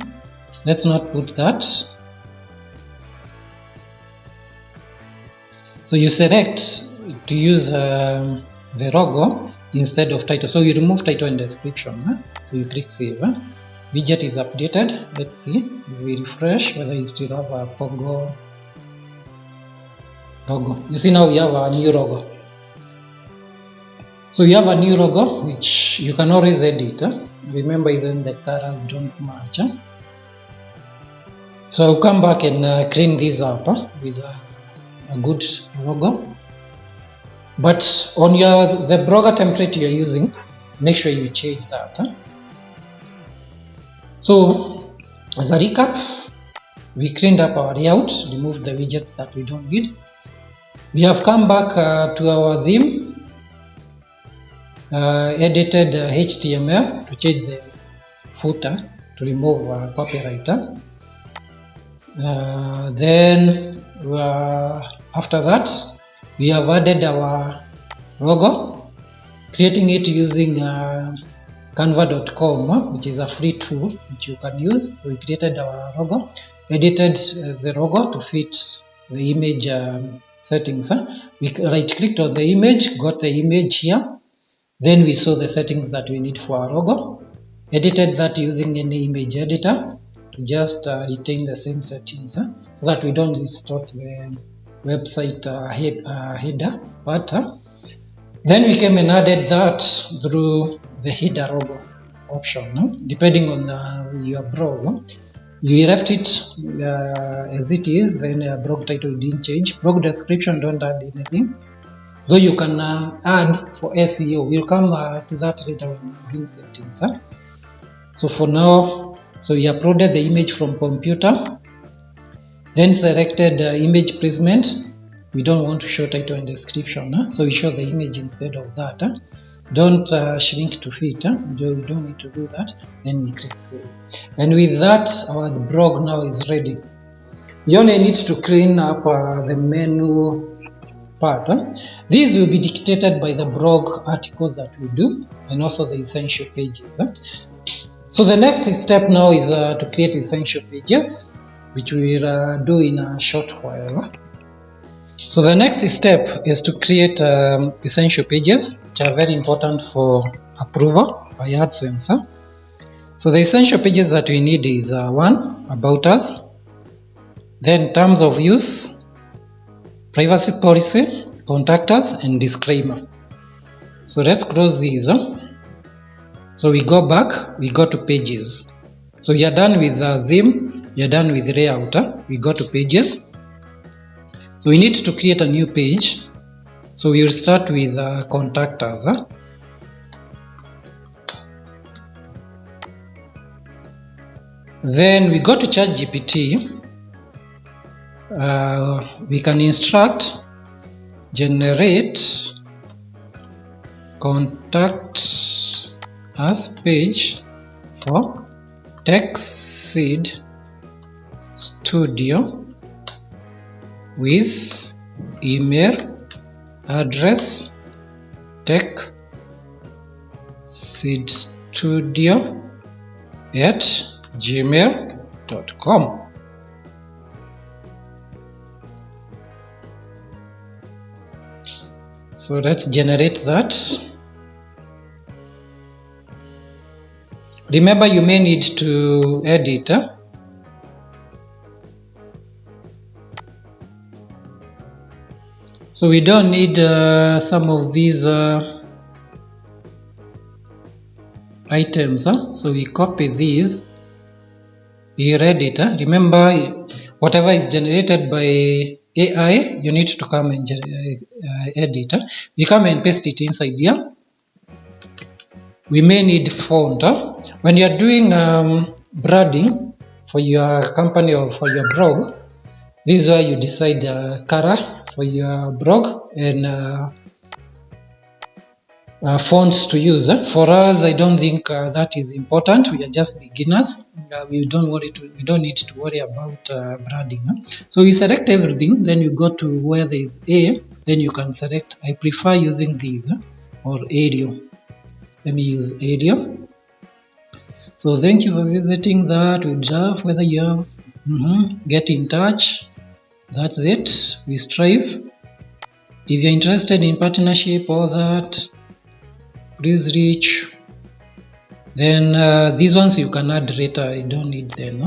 Let's not put that. So you select to use the logo instead of title. So you remove title and description. So you click save. Widget is updated. Let's see. We refresh whether you still have a Pogo logo. You see now we have a new logo. So you have a new logo which you can always edit. Remember, even the colors don't match. So I'll come back and clean this up with a good logo. But on the blogger template you're using, make sure you change that. So as a recap, we cleaned up our layout, removed the widgets that we don't need. We have come back to our theme, edited HTML to change the footer to remove copyright. Then after that, we have added our logo, creating it using canva.com, which is a free tool which you can use. So we created our logo, edited the logo to fit the image settings. We right clicked on the image, got the image here. Then we saw the settings that we need for our logo, edited that using any image editor to just retain the same settings so that we don't distort the website header. But then we came and added that through the header logo option. Depending on your blog, you left it as it is. Then blog title didn't change. Blog description don't add anything. So you can add for SEO. We'll come to that later when using settings. So for now, so we uploaded the image from computer. Then selected image placement. We don't want to show title and description, so we show the image instead of that. Don't shrink to fit. You don't need to do that. Then we click save. And with that, our blog now is ready. You only need to clean up the menu part. These will be dictated by the blog articles that we do and also the essential pages. So the next step now is to create essential pages, which we will do in a short while. So the next step is to create essential pages, which are very important for approval by AdSense. So the essential pages that we need is one, about us, then terms of use, privacy policy, contact us, and disclaimer. So let's close these. So we go back, we go to pages. So we are done with the theme, we are done with layout. We go to pages. So we need to create a new page. So we will start with contact us. Then we go to ChatGPT. We can instruct generate contact us page for TechSeed Studio with email address techseedstudio@gmail.com. So let's generate that. Remember, you may need to edit. So we don't need some of these items. So we copy these. We edit. Remember, whatever is generated by AI, you need to come and edit. We come and paste it inside here. We may need font. When you are doing branding for your company or for your blog, this is where you decide the color for your blog and fonts to use. For us, I don't think that is important. We are just beginners. We don't need to worry about branding. So we select everything. Then you go to where there is A. Then you can select. I prefer using these or Arial. Let me use Arial. So thank you for visiting that. We draft whether you have get in touch. That's it. We strive. If you're interested in partnership or that, please reach. Then these ones you can add later. I don't need them.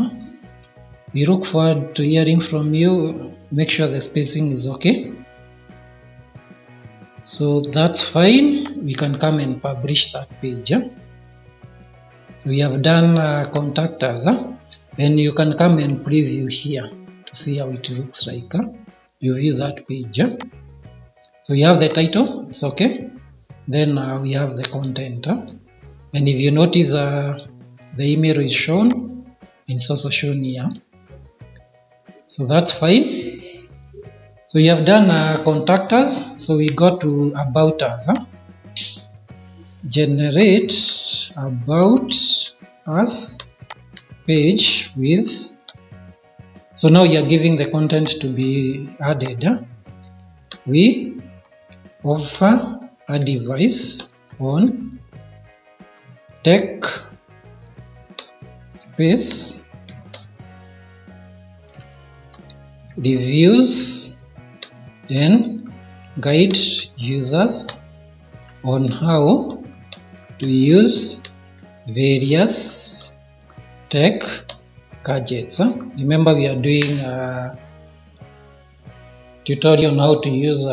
We look forward to hearing from you. Make sure the spacing is okay. So that's fine. We can come and publish that page. We have done contact us. Then you can come and preview here to see how it looks like. You view that page. So you have the title. It's okay. Then we have the content. And if you notice the email is shown, it's also shown here. So that's fine. So you have done contact us. So we go to about us. Generate about us page with. So now you are giving the content to be added. We offer a device on tech space reviews and guide users on how to use various tech gadgets. Remember, we are doing a tutorial on how to use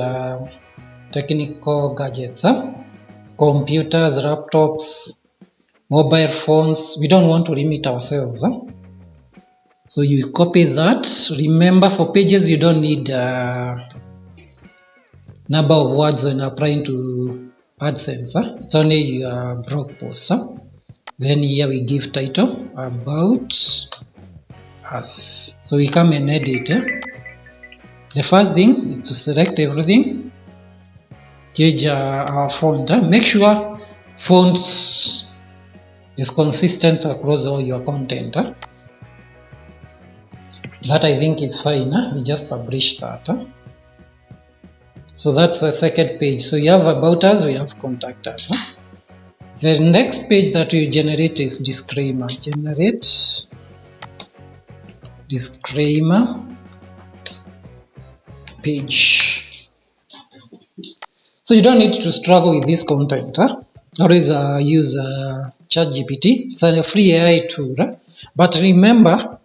technical gadgets, computers, laptops, mobile phones. We don't want to limit ourselves. So you copy that. Remember, for pages you don't need number of words when applying to AdSense. It's only your blog post. Then here we give title about us. So we come and edit. The first thing is to select everything. Change our font. Make sure fonts is consistent across all your content. That I think is fine. We just publish that. So that's the second page. So you have about us, we have contact us. The next page that we generate is disclaimer. Generate disclaimer page. So you don't need to struggle with this content. Always use ChatGPT. It's a free AI tool. But remember,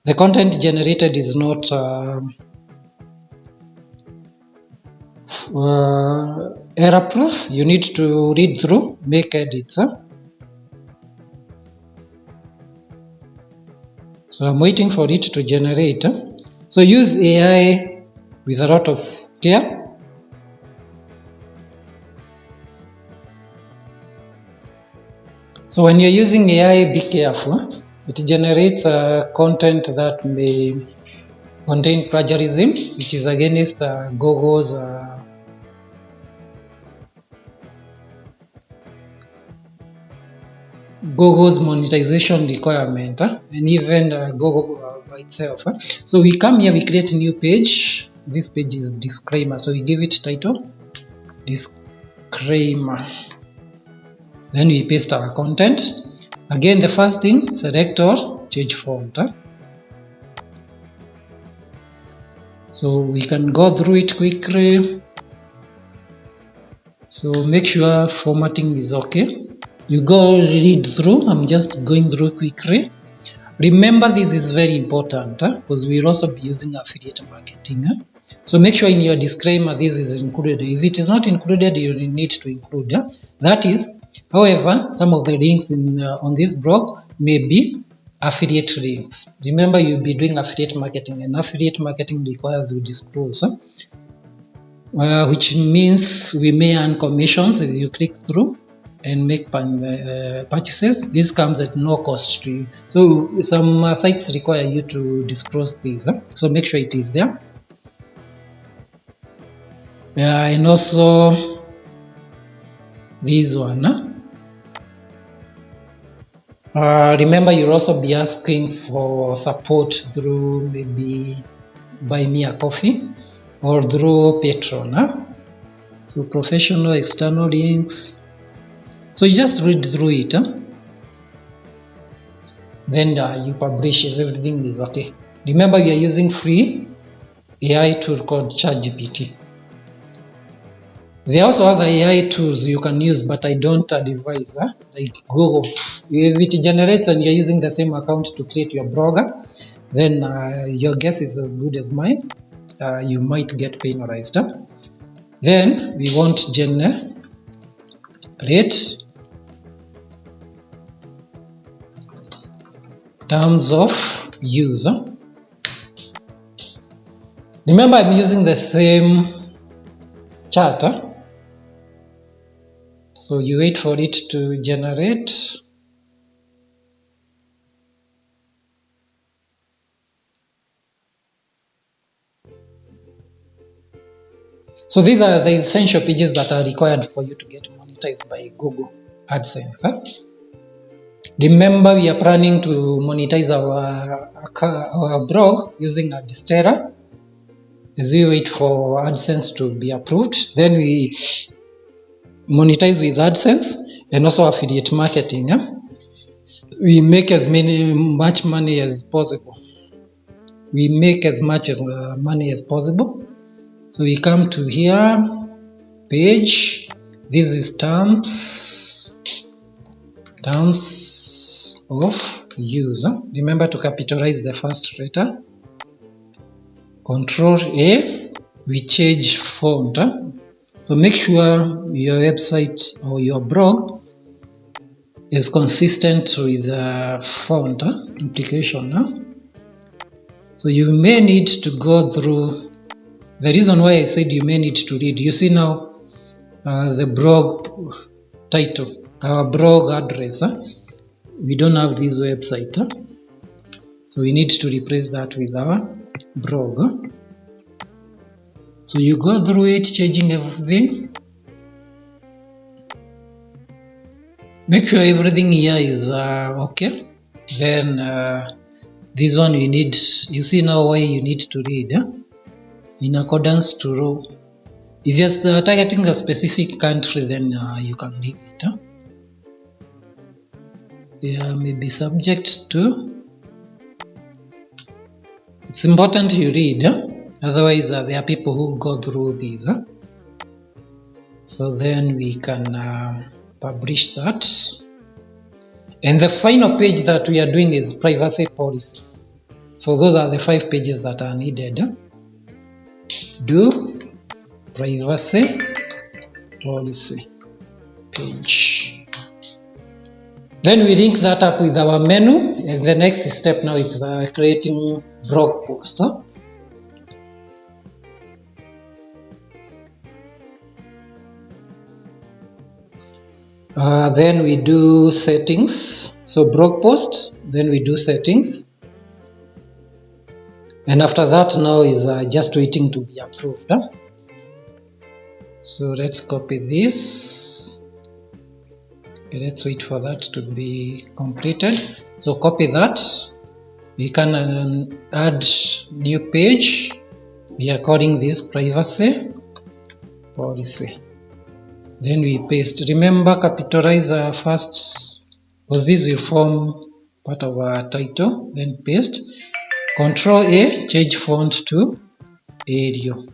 the content generated is not error proof. You need to read through, make edits. So I'm waiting for it to generate. So use AI with a lot of care. So when you're using AI, be careful. It generates content that may contain plagiarism, which is against Google's monetization requirement, and even Google by itself. So we come here, we create a new page. This page is disclaimer, so we give it title disclaimer. Then we paste our content. Again, the first thing, select or change font. So we can go through it quickly. So make sure formatting is okay. You go read through. I'm just going through quickly. Remember, this is very important because we'll also be using affiliate marketing. So make sure in your disclaimer this is included. If it is not included, you need to include that is. However, some of the links on this blog may be affiliate links. Remember, you'll be doing affiliate marketing, and affiliate marketing requires you disclose, which means we may earn commissions if you click through and make purchases. This comes at no cost to you. So some sites require you to disclose these. So make sure it is there. And also this one. Remember, you'll also be asking for support through maybe buy me a coffee or through Patreon. So professional external links. So you just read through it. Then you publish if everything is okay. Remember, you are using free AI tool called ChatGPT. There are also other AI tools you can use, but I don't advise, like Google. If it generates and you're using the same account to create your blog, then your guess is as good as mine. You might get penalized. Then we want generate terms of use. Remember, I'm using the same chart. So you wait for it to generate. So these are the essential pages that are required for you to get monetized by Google AdSense. Remember, we are planning to monetize our blog using Adsterra. As we wait for AdSense to be approved, then we monetize with AdSense and also affiliate marketing. We make much money as possible. We make as much money as possible. So we come to here, page. This is terms of use. Remember to capitalize the first letter. Control A, we change font. So make sure your website or your blog is consistent with the font implication. So you may need to go through. The reason why I said you may need to read, you see now the blog title, our blog address. We don't have this website. So we need to replace that with our blog. So you go through it, changing everything. Make sure everything here is okay. Then this one you see now why you need to read in accordance to rule. If you're targeting a specific country, then you can leave it. Maybe subject to. It's important you read, otherwise there are people who go through these. So then we can publish that. And the final page that we are doing is privacy policy. So those are the 5 pages that are needed. Do privacy policy page. Then we link that up with our menu, and the next step now is creating blog post. Then we do settings, so blog post, then we do settings, and after that now is just waiting to be approved. So let's copy this. Okay, let's wait for that to be completed. So copy that. We can add new page. We are calling this privacy policy. Then we paste. Remember, capitalize first, because this will form part of our title. Then paste. Control A, change font to Arial.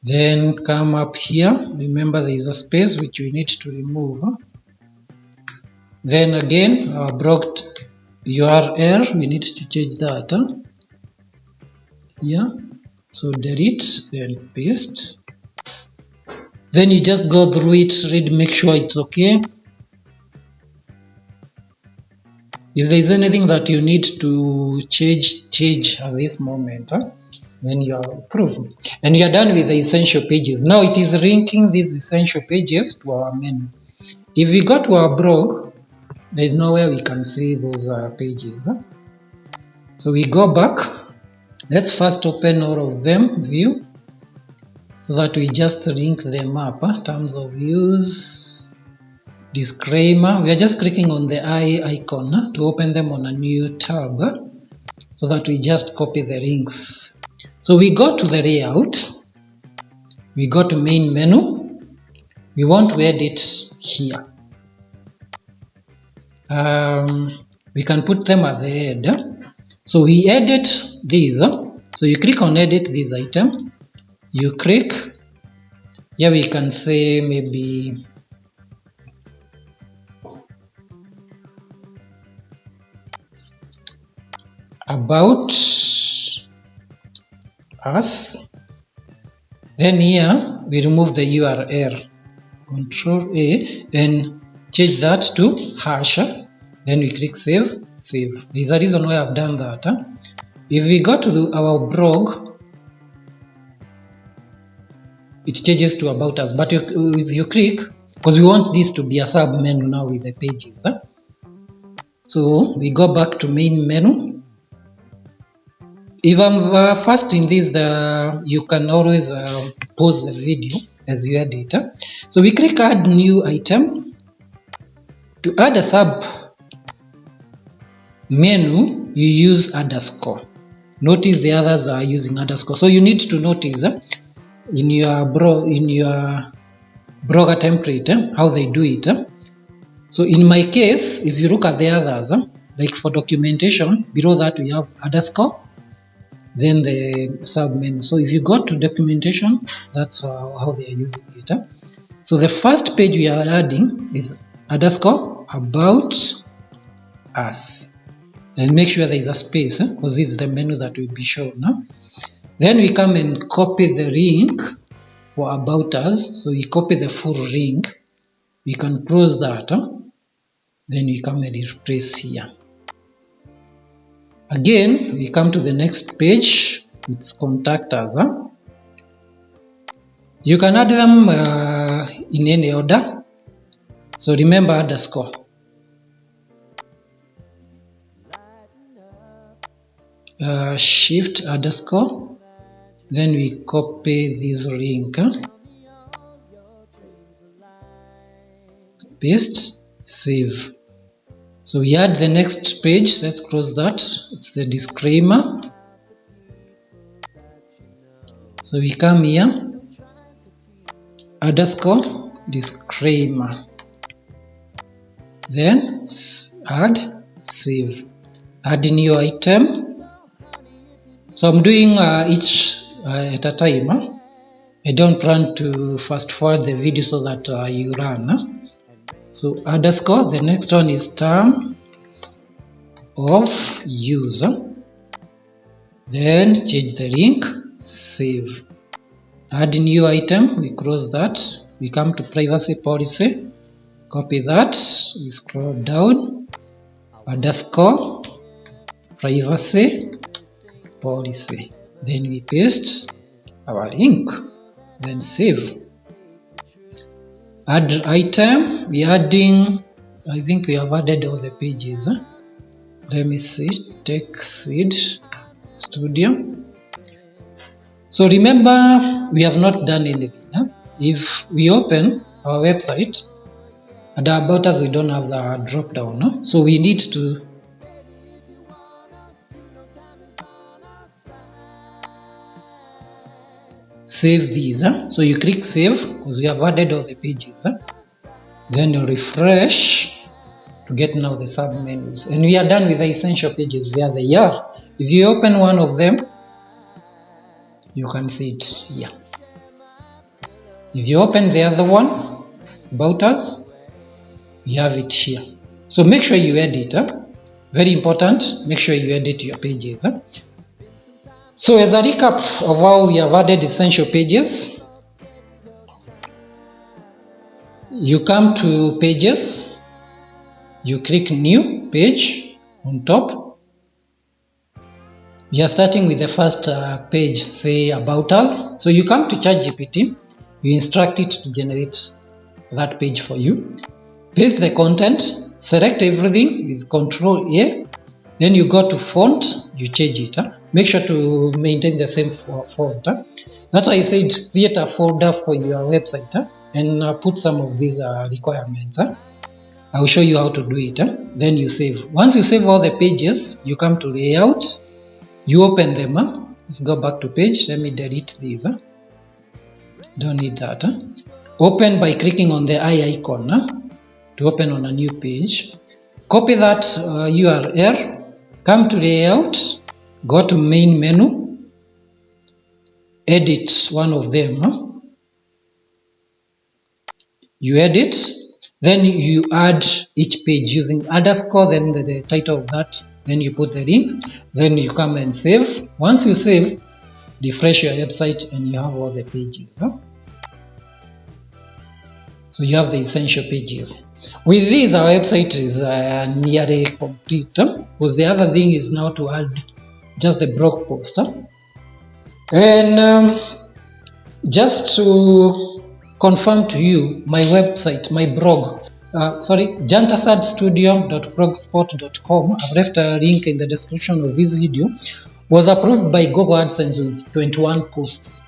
Then come up here. Remember, there is a space which we need to remove. Then again, our blog URL, we need to change that here. So delete, then paste. Then you just go through it, read, make sure it's okay. If there is anything that you need to change at this moment, then you are approved. And you are done with the essential pages. Now it is linking these essential pages to our menu. If we go to our blog, there is nowhere we can see those pages. So we go back. Let's first open all of them, view, so that we just link them up. Terms of use, disclaimer. We are just clicking on the eye icon to open them on a new tab, so that we just copy the links. So we go to the layout. We go to main menu. We want to edit here. We can put them at the head. So we edit these. So you click on edit this item. You click. Here we can say maybe about us. Then here we remove the URL. Control A and change that to hash. Then we click save. Save. There is a reason why I've done that. If we go to our blog, it changes to about us. But if you click, because we want this to be a sub menu now with the pages. So we go back to main menu. If I'm first in this, you can always pause the video as you edit. So we click add new item. To add a sub menu, you use underscore. Notice the others are using underscore. So you need to notice in your blogger template how they do it. So in my case, if you look at the others, like for documentation, below that we have underscore, then the sub menu. So if you go to documentation, that's how they are using it. So the first page we are adding is underscore about us, and make sure there is a space because this is the menu that will be shown. Then we come and copy the link for about us. So we copy the full link. We can close that. Then we come and replace here. Again, we come to the next page. It's contact us. You can add them in any order. So remember underscore. Shift underscore. Then we copy this link. Paste. Save. So we add the next page. Let's close that. It's the disclaimer. So we come here, underscore disclaimer. Then add, save. Add new item. So I'm doing each at a time. I don't plan to fast forward the video so that you run. So underscore, the next one is term of use. Then change the link, save. Add new item, we close that. We come to privacy policy, copy that, we scroll down, underscore privacy policy, then we paste our link, then save. Add item, we adding, I think we have added all the pages. Let me see, take seed studio. So remember, we have not done anything. If we open our website, at the about us we don't have the drop down, so we need to save these. So you click save because we have added all the pages. Then you refresh to get now the sub menus, and we are done with the essential pages where they are. If you open one of them, you can see it here. If you open the other one, about us, we have it here. So make sure you edit. Very important, make sure you edit your pages. So as a recap of how we have added essential pages, you come to pages, you click new page on top. We are starting with the first page, say about us. So you come to ChatGPT, you instruct it to generate that page for you. Paste the content, select everything with Control A, then you go to font, you change it. Make sure to maintain the same font. That's why I said create a folder for your website and put some of these requirements. I'll show you how to do it. Then you save. Once you save all the pages, you come to layout, you open them. Let's go back to page. Let me delete these. Don't need that. Open by clicking on the eye icon to open on a new page. Copy that URL, come to layout, go to main menu, edit one of them. You edit, then you add each page using underscore, then the title of that, then you put the link, then you come and save. Once you save, refresh your website and you have all the pages. So you have the essential pages. With this, our website is nearly complete, because the other thing is now to add just the blog post. And just to confirm to you, my website, my blog, jantasadstudio.blogspot.com, I've left a link in the description of this video, was approved by Google AdSense with 21 posts.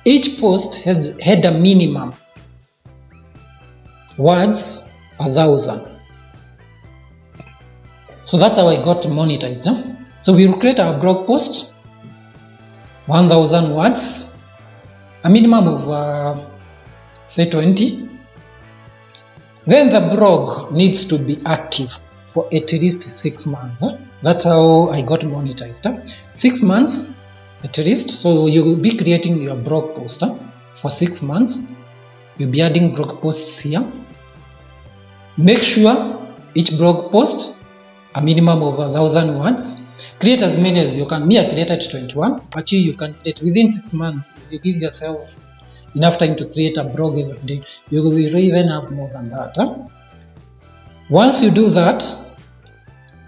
Each post had a minimum words 1,000. So that's how I got monetized. So we will create our blog post, 1,000 words, a minimum of say 20. Then the blog needs to be active for at least 6 months. That's how I got monetized. 6 months at least. So you will be creating your blog post for 6 months. You'll be adding blog posts here. Make sure each blog post a minimum of 1,000 words. Create as many as you can. Me, I created 21, but you can create within 6 months. If you give yourself enough time to create a blog every day, you will even have more than that. Once you do that,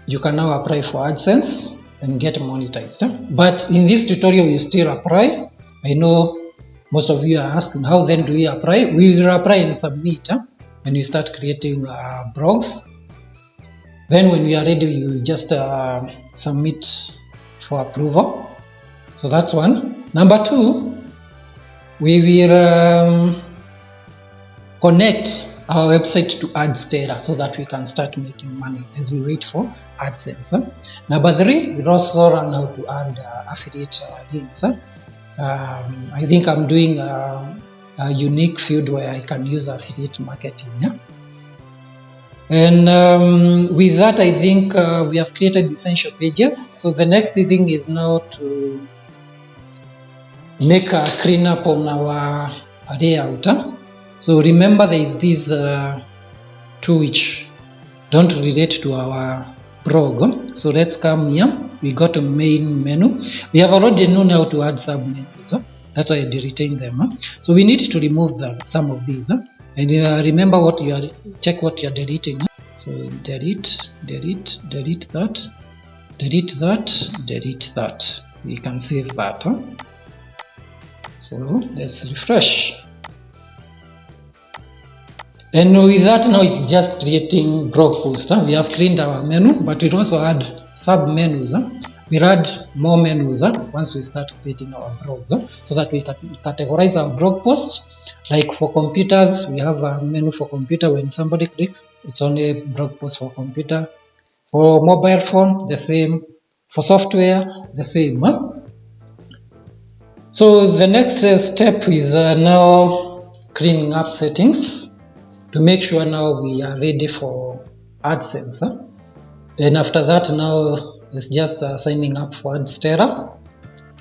you can now apply for AdSense and get monetized. But in this tutorial, you still apply. I know most of you are asking, how then do we apply? We will apply and submit when you start creating blogs. Then when we are ready, you just submit for approval. So that's one. Number two, we will connect our website to Adsterra so that we can start making money as we wait for AdSense. Number three, we'll also learn how to add affiliate links. I think I'm doing a unique field where I can use affiliate marketing. And with that, I think we have created essential pages. So the next thing is now to make a cleanup on our layout. So remember, there is these two which don't relate to our blog. So let's come here. We go to main menu. We have already known how to add sub menus. That's why I retain them. So we need to remove some of these. And remember what you are, check what you are deleting. So delete that, delete that. We can save that. So let's refresh. And with that, now it's just creating blog post. We have cleaned our menu, but we also add sub menus. We'll add more menus once we start creating our blogs, so that we can categorize our blog posts. Like for computers, we have a menu for computer. When somebody clicks, it's only a blog post for computer. For mobile phone, the same. For software, the same. So the next step is now cleaning up settings to make sure now we are ready for AdSense. And after that, now it's just signing up for Adsterra,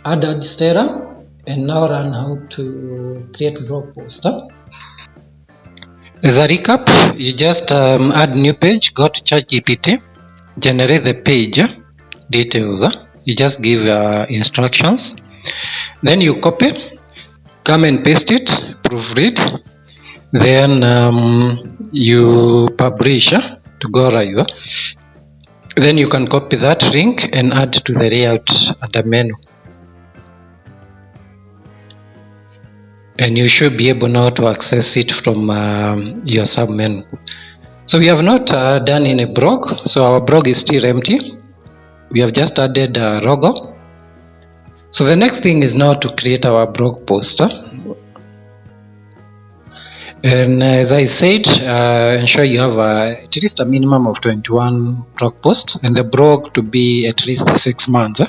add Adsterra, and now learn how to create blog post. As a recap, you just add new page, go to ChatGPT, generate the page details. You just give instructions, then you copy, come and paste it, proofread, then you publish to go live. Then you can copy that link and add to the layout at the menu. And you should be able now to access it from your sub menu. So we have not done any blog, so our blog is still empty. We have just added a logo. So the next thing is now to create our blog post. And as I said, ensure you have at least a minimum of 21 blog posts, and the blog to be at least 6 months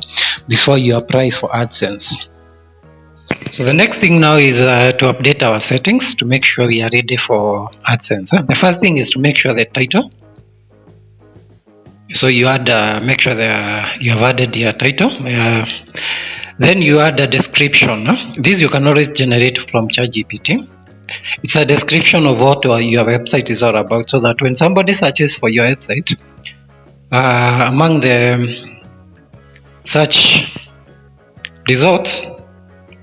before you apply for AdSense. So the next thing now is to update our settings to make sure we are ready for AdSense. The first thing is to make sure the title. So you add, make sure that you have added your title. Then you add a description. This you can always generate from ChatGPT. It's a description of what your website is all about, so that when somebody searches for your website, among the search results,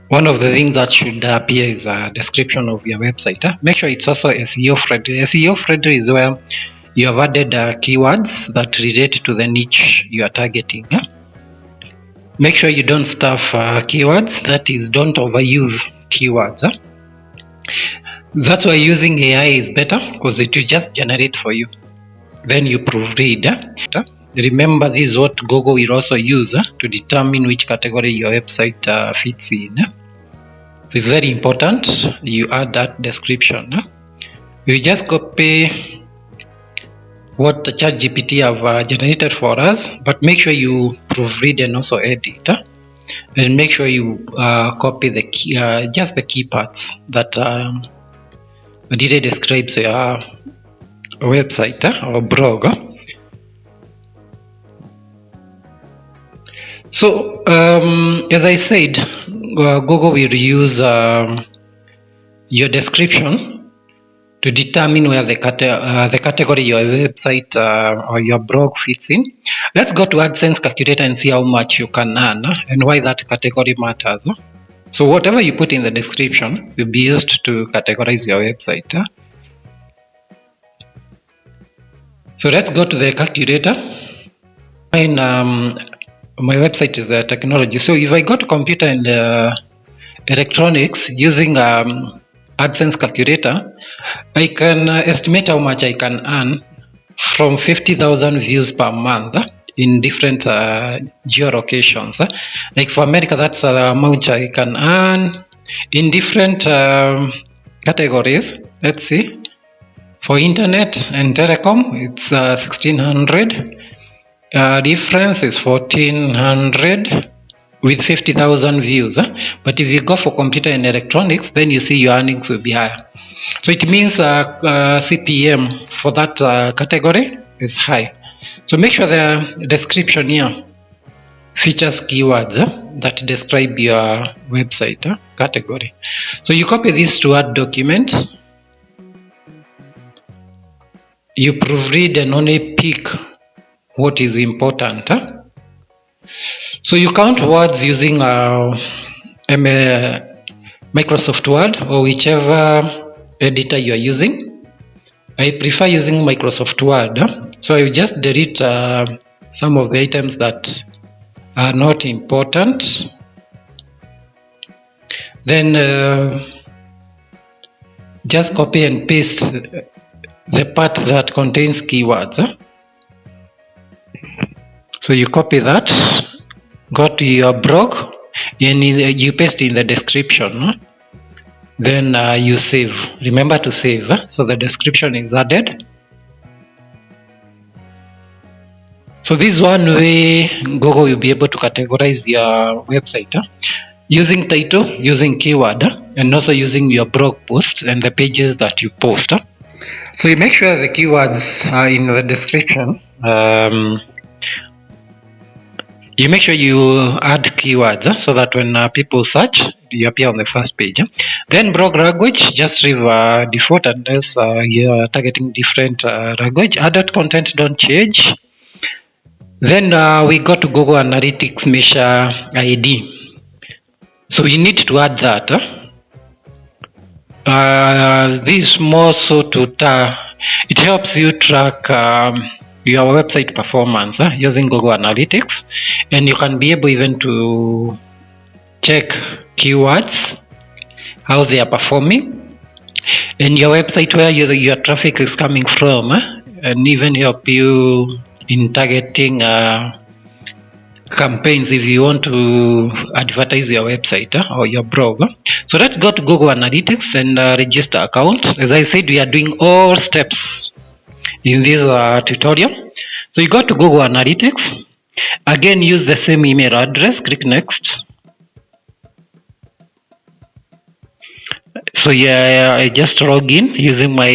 one of the things that should appear is a description of your website. Make sure it's also SEO friendly. SEO friendly is where you have added keywords that relate to the niche you are targeting. Make sure you don't stuff keywords, that is, don't overuse keywords. That's why using AI is better, because it will just generate for you. Then you proofread. Remember, this is what Google will also use to determine which category your website fits in. So it's very important you add that description. You just copy what the ChatGPT have generated for us, but make sure you proofread and also edit. And make sure you copy the key, just the key parts that really describes your website or blog. So as I said, Google will use your description to determine where the category your website or your blog fits in. Let's go to AdSense Calculator and see how much you can earn and why that category matters. So whatever you put in the description will be used to categorize your website. So let's go to the calculator. My website is technology. So if I go to computer and electronics using AdSense Calculator, I can estimate how much I can earn from 50,000 views per month in different geolocations. Like for America, that's the amount I can earn in different categories. Let's see. For internet and telecom, it's 1600. Difference is 1400 with 50,000 views. But if you go for computer and electronics, then you see your earnings will be higher. So it means CPM for that category is high. So make sure the description here features keywords that describe your website category. So you copy this to Word document. You proofread and only pick what is important. So you count words using Microsoft Word or whichever editor you are using. I prefer using Microsoft Word, so I will just delete some of the items that are not important. Then just copy and paste the part that contains keywords. So you copy that, go to your blog, and you paste in the description. Then you save. Remember to save. So the description is added. So this is one way Google will be able to categorize your website. Using title, using keyword, and also using your blog posts and the pages that you post. So you make sure the keywords are in the description. You make sure you add keywords so that when people search, you appear on the first page. Then blog language, just leave default unless you're targeting different language. Adult content, don't change. Then we go to Google Analytics Measure ID. So you need to add that. This more so to it helps you track your website performance using Google Analytics, and you can be able even to check keywords, how they are performing, and your website where your traffic is coming from, and even help you in targeting campaigns if you want to advertise your website or your blog. So let's go to Google Analytics and register account. As I said, we are doing all steps in this tutorial. So you go to Google Analytics. Again, use the same email address. Click next. So yeah, I just log in using my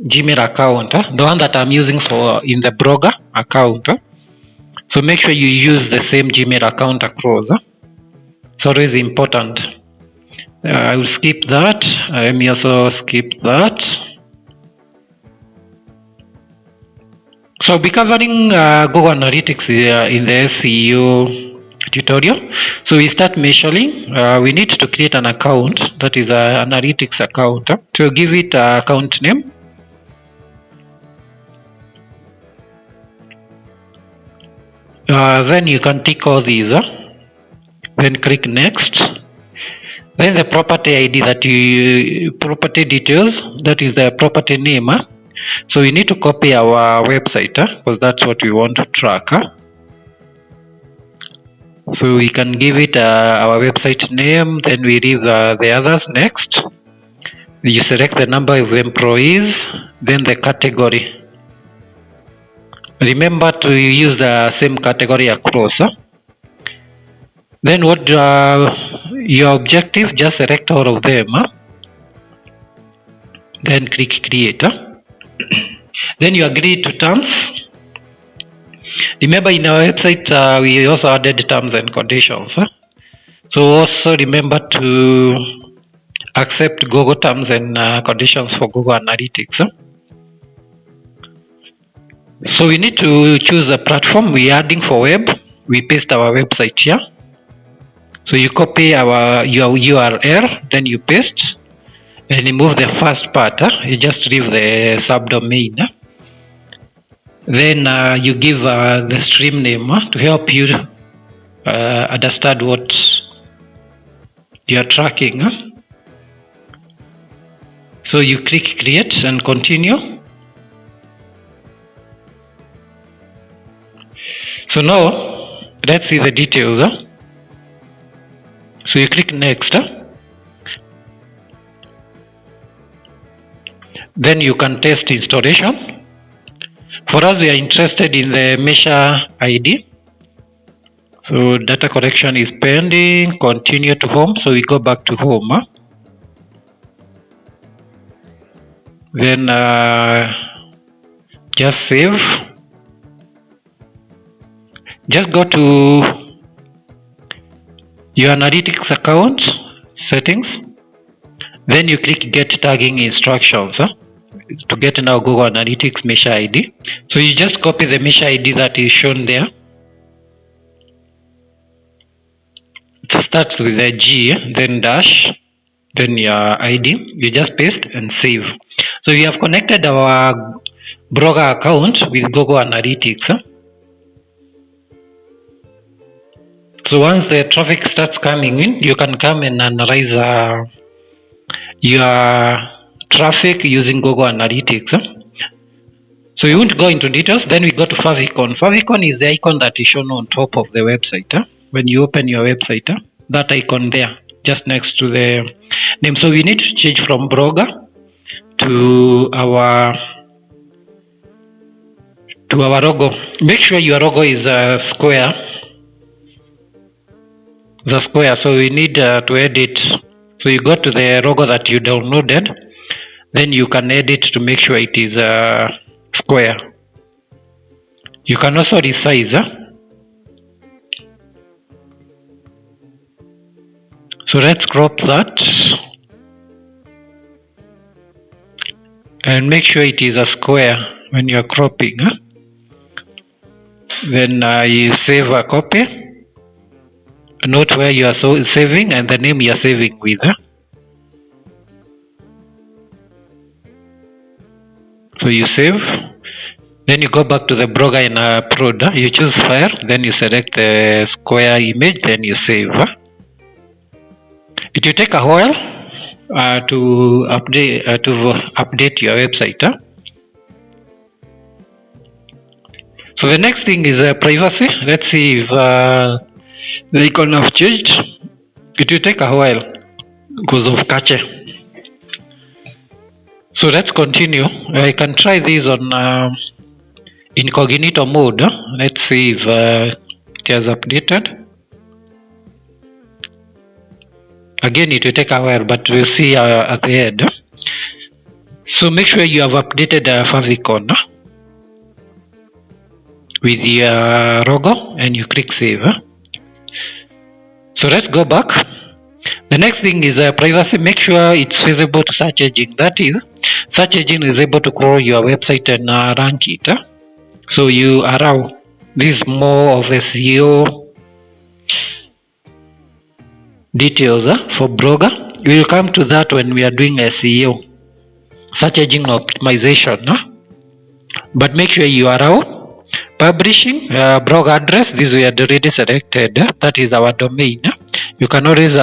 Gmail account, the one that I'm using for in the blogger account. So make sure you use the same Gmail account across. It's always important. I will skip that. Let me also skip that. So I'll be covering Google Analytics in the SEO tutorial. So we start measuring. We need to create an account, that is an analytics account. So give it an account name. Then you can tick all these. Then click next. Then the property ID property details, that is the property name. So we need to copy our website because that's what we want to track. So we can give it our website name, then we leave the others next. You select the number of employees, then the category. Remember to use the same category across. Then what your objective, just select all of them. Then click create. Then you agree to terms. Remember in our website we also added terms and conditions. So also remember to accept Google terms and conditions for Google Analytics. So we need to choose a platform we're adding for web. We paste our website here. So you copy your URL, then you paste and remove the first part. You just leave the subdomain. Then you give the stream name to help you understand what you're tracking. So you click create and continue. So now let's see the details. So you click next. Then you can test installation. For us, we are interested in the measure ID. So data collection is pending. Continue to home. So we go back to home. Then just save. Just go to your analytics account settings. Then you click get tagging instructions to get now Google Analytics measure ID. So you just copy the measure ID that is shown there. It starts with a G, then dash. then your ID, you just paste and save. So we have connected our blogger account with Google Analytics. So once the traffic starts coming in, you can come and analyze your traffic using Google Analytics. So we won't go into details. Then we go to favicon. Favicon is the icon that is shown on top of the website. When you open your website, that icon there, just next to the name. So we need to change from blogger to our logo. Make sure your logo is a square. The square. So we need to edit. So you go to the logo that you downloaded. Then you can edit to make sure it is square. You can also resize. So let's crop that and make sure it is a square when you're cropping. Then you save a copy. Note where you are saving and the name you are saving with. So you save. Then you go back to the blogger and upload. You choose file. Then you select the square image. Then you save. It will take a while to update your website. So the next thing is privacy. Let's see if the icon have changed. It will take a while because of cache. So let's continue. I can try this on incognito mode. Let's see if it has updated. Again, it will take a while, but we'll see at the end. So make sure you have updated favicon with your logo and you click save. So let's go back. The next thing is privacy. Make sure it's visible to search engine. That is, search engine is able to crawl your website and rank it. So you allow this more of SEO details for blogger. We will come to that when we are doing SEO, search engine optimization. But make sure you allow publishing blog address. This we had already selected. That is our domain. You can always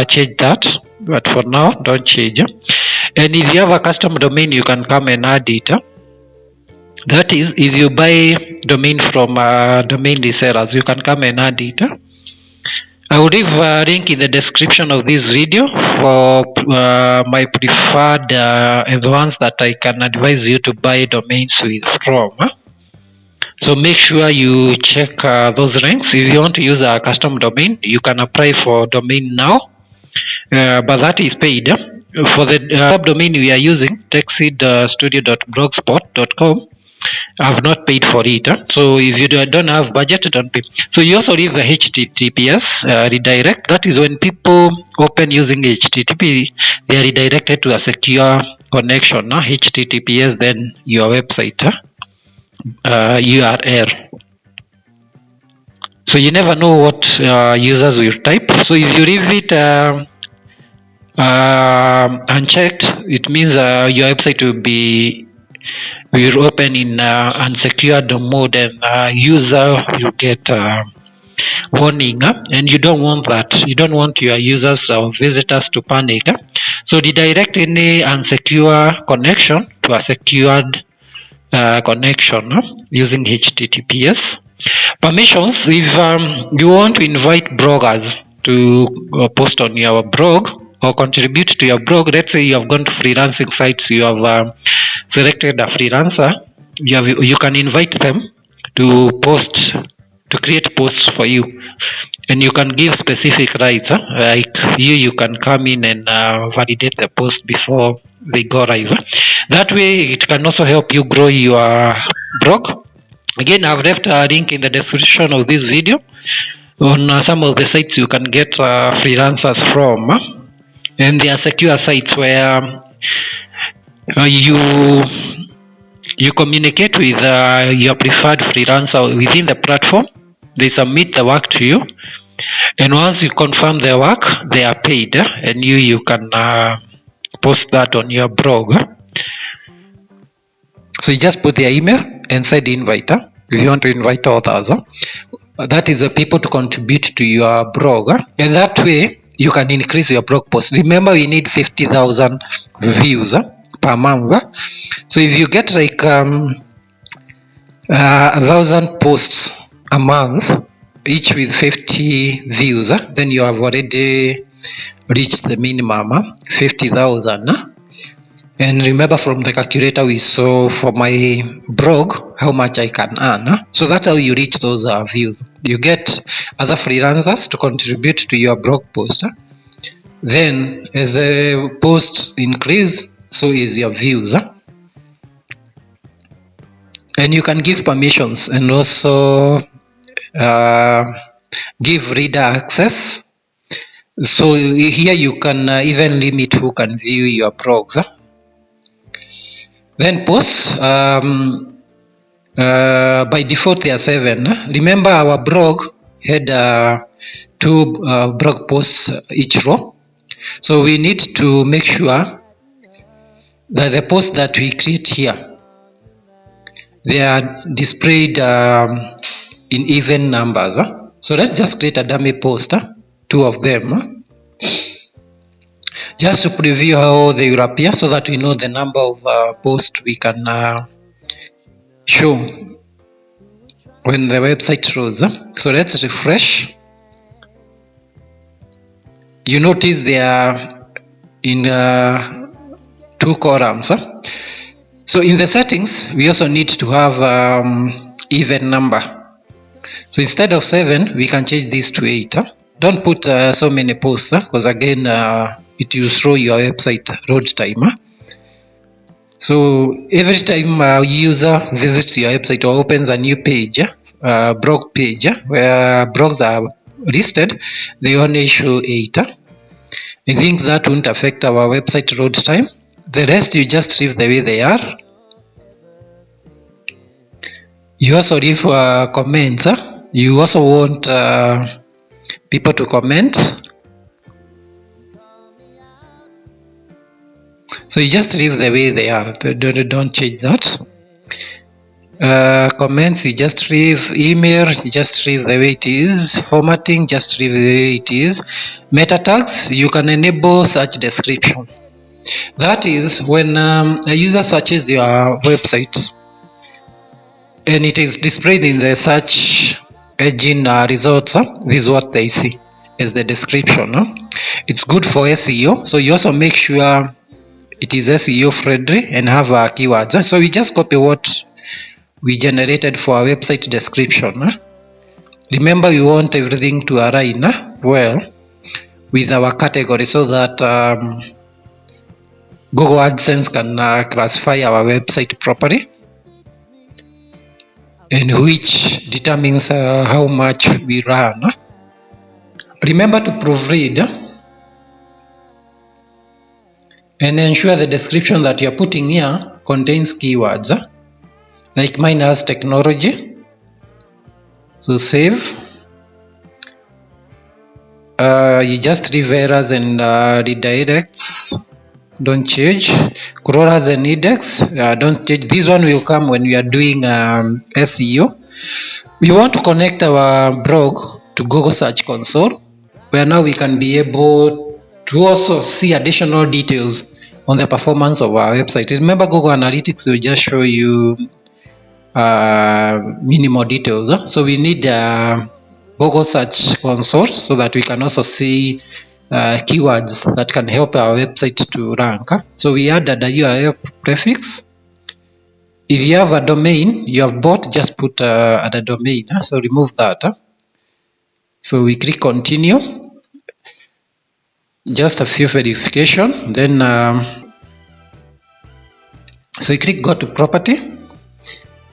change that, but for now don't change. And if you have a custom domain, you can come and add it. That is, if you buy domain from domain resellers, you can come and add it. I will leave a link in the description of this video for my preferred ones that I can advise you to buy domains from. So make sure you check those links. If you want to use a custom domain, you can apply for domain now, but that is paid. For the subdomain we are using, techseedstudio.blogspot.com, I have not paid for it. So if you don't have budget, don't pay. So you also leave the HTTPS redirect. That is when people open using HTTP, they are redirected to a secure connection. HTTPS, then your website URL. So you never know what users will type. So if you leave it unchecked, it means your website will open in unsecured mode and user will get warning, and you don't want that. You don't want your users or visitors to panic. So redirect any unsecure connection to a secured connection using HTTPS. Permissions: if you want to invite bloggers to post on your blog or contribute to your blog, let's say you have gone to freelancing sites, you have selected a freelancer, you can invite them to post, to create posts for you, and you can give specific rights. Like you can come in and validate the post before they go live. That way it can also help you grow your blog. Again, I've left a link in the description of this video on some of the sites you can get freelancers from, and they are secure sites where you communicate with your preferred freelancer within the platform. They submit the work to you, And once you confirm their work, they are paid, and you can post that on your blog. So you just put their email and send invite if you want to invite others. That is the people to contribute to your blog, and that way you can increase your blog post. Remember, we need 50,000 views per month. So if you get like 1,000 posts a month, each with 50 views, then you have already reached the minimum 50,000. And remember, from the calculator we saw for my blog how much I can earn. So that's how you reach those views. You get other freelancers to contribute to your blog post. Then as the posts increase, so is your views. And you can give permissions and also give reader access. So here you can even limit who can view your blogs. Then posts, by default they are 7. Remember, our blog had 2 blog posts each row. So we need to make sure that the posts that we create here, they are displayed in even numbers. So let's just create a dummy post, 2 of them, just to preview how they will appear, so that we know the number of posts we can show when the website loads. So let's refresh. You notice they are in 2 columns. So in the settings, we also need to have even number. So instead of 7, we can change this to 8. Don't put so many posts, because again it will throw your website load time. So every time a user visits your website or opens a new page, blog page, where blogs are listed, they only show 8. I think that won't affect our website load time. The rest you just leave the way they are. You also leave comments. You also want people to comment. So you just leave the way they are. Don't change that. Comments, you just leave. Email, you just leave the way it is. Formatting, just leave the way it is. Meta tags, you can enable search description. That is when a user searches your website and it is displayed in the search engine results. This is what they see as the description. It's good for SEO, so you also make sure it is SEO friendly and have keywords. So we just copy what we generated for our website description. Remember, we want everything to align well with our category, so that Google AdSense can classify our website properly, and which determines how much we run. Remember to proofread and ensure the description that you're putting here contains keywords. Like mine has technology. So save. You just leave errors and redirects. Don't change. Crawlers and index, don't change. This one will come when we are doing SEO. We want to connect our blog to Google Search Console, where now we can be able to also see additional details on the performance of our website. Remember, Google Analytics will just show you minimal details. So we need Google Search Console, so that we can also see keywords that can help our website to rank. So we added a URL prefix. If you have a domain you have bought, just put at a domain. So remove that. So we click continue. Just a few verification. Then so we click go to property,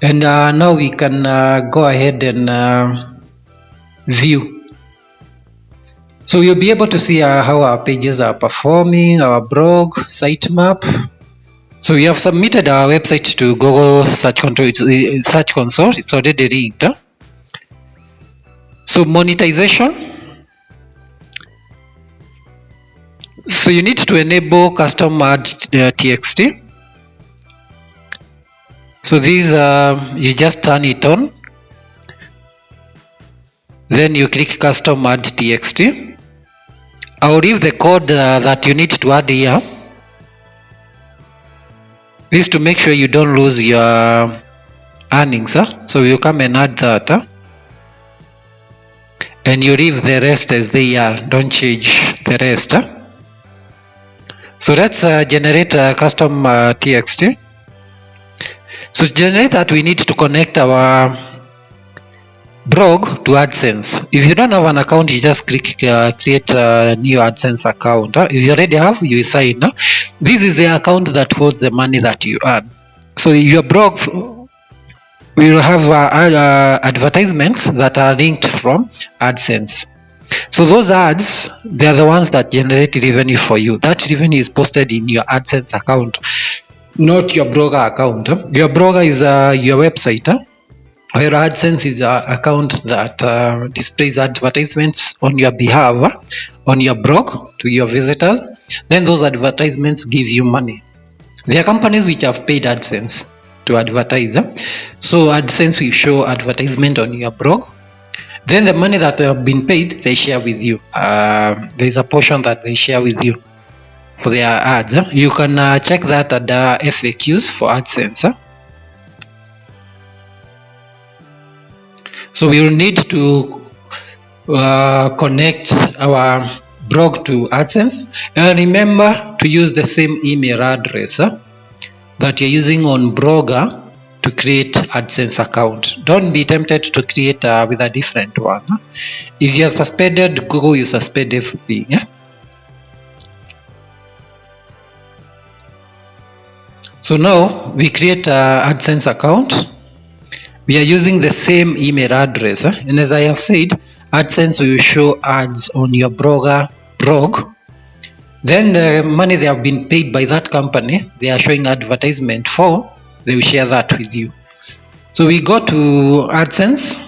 and now we can go ahead and view. So you'll be able to see how our pages are performing, our blog, sitemap. So we have submitted our website to Google Search Console. It's already linked. So monetization. So you need to enable custom ad txt. So these you just turn it on, then you click custom ad txt. I'll leave the code that you need to add here. This is to make sure you don't lose your earnings. So you come and add that, and you leave the rest as they are. Don't change the rest. So let's generate a custom txt. So to generate that, we need to connect our blog to AdSense. If you don't have an account, you just click create a new AdSense account. If you already have, you sign. This is the account that holds the money that you earn. So your blog will have advertisements that are linked from AdSense. So those ads, they are the ones that generate revenue for you. That revenue is posted in your AdSense account, not your blogger account. Your blogger is your website, where AdSense is an account that displays advertisements on your behalf on your blog to your visitors. Then those advertisements give you money. There are companies which have paid AdSense to advertise. So AdSense will show advertisement on your blog. Then the money that have been paid, they share with you. There is a portion that they share with you for their ads. You can check that at the FAQs for AdSense. So we will need to connect our blog to AdSense, and remember to use the same email address that you're using on Blogger to create AdSense account. Don't be tempted to create with a different one. If you're suspended Google, you suspend everything. So now we create AdSense account. We are using the same email address, and as I have said, AdSense will show ads on your blogger blog. Then the money they have been paid by that company, they are showing advertisement for, they will share that with you. So we go to AdSense.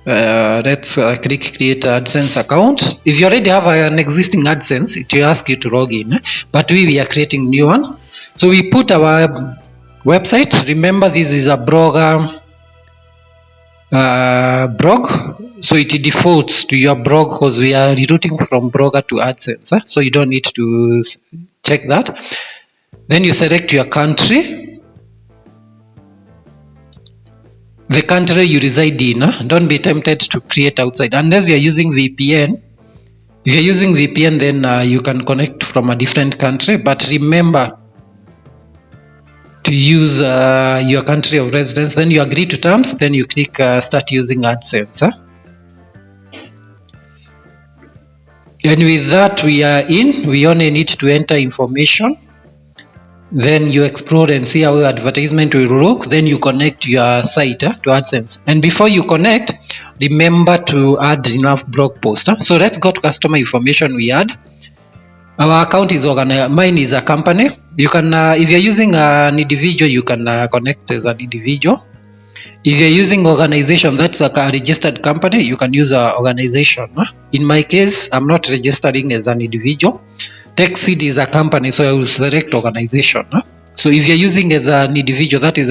Let's click create AdSense account. If you already have an existing AdSense, it will ask you to log in, but we are creating new one. So we put our website. Remember, this is a blogger blog, so it defaults to your blog because we are rerouting from blogger to AdSense, so you don't need to check that. Then you select your country, the country you reside in. Don't be tempted to create outside unless you are using VPN. If you're using VPN, then you can connect from a different country, but remember to use your country of residence. Then you agree to terms, then you click start using AdSense. And with that, we are in. We only need to enter information. Then you explore and see how your advertisement will look. Then you connect your site to AdSense. And before you connect, remember to add enough blog posts. So let's go to customer information. We add. Our account is organized. Mine is a company. You can, if you're using an individual, you can connect as an individual. If you're using organization, that's a registered company, you can use an organization. In my case, I'm not registering as an individual. TechSeed is a company, so I will select organization. So if you're using as an individual, that is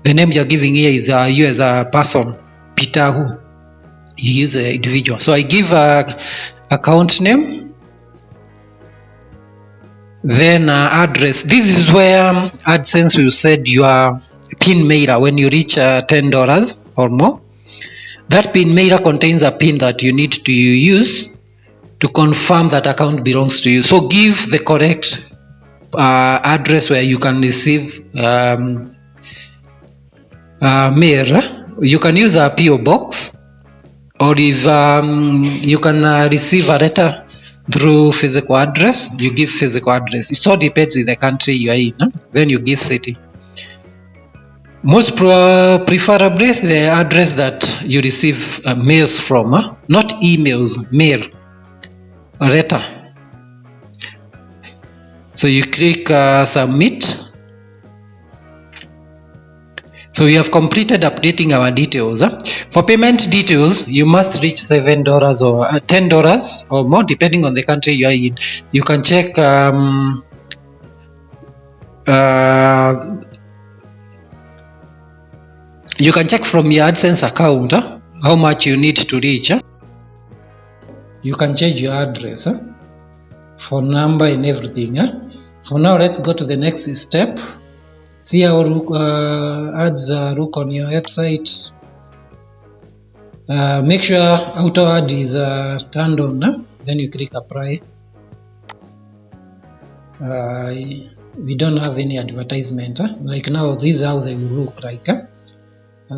the name you're giving here is you as a person, Peter who. You use an individual. So I give a account name, then address. This is where AdSense will send your pin mailer when you reach $10 or more. That pin mailer contains a pin that you need to use to confirm that account belongs to you. So give the correct address where you can receive mail. You can use a PO box, or if you can receive a letter through physical address, you give physical address. It all depends on the country you are in. Then you give city. Most preferably the address that you receive mails from, not emails, mail, a letter. So you click submit. So we have completed updating our details. For payment details, you must reach $7 or $10 or more, depending on the country you are in. You can check from your AdSense account how much you need to reach. You can change your address, phone number and everything. For now, let's go to the next step. See how ads look on your website. Make sure auto ad is turned on. Then you click apply. We don't have any advertisement. Like now, this is how they will look like.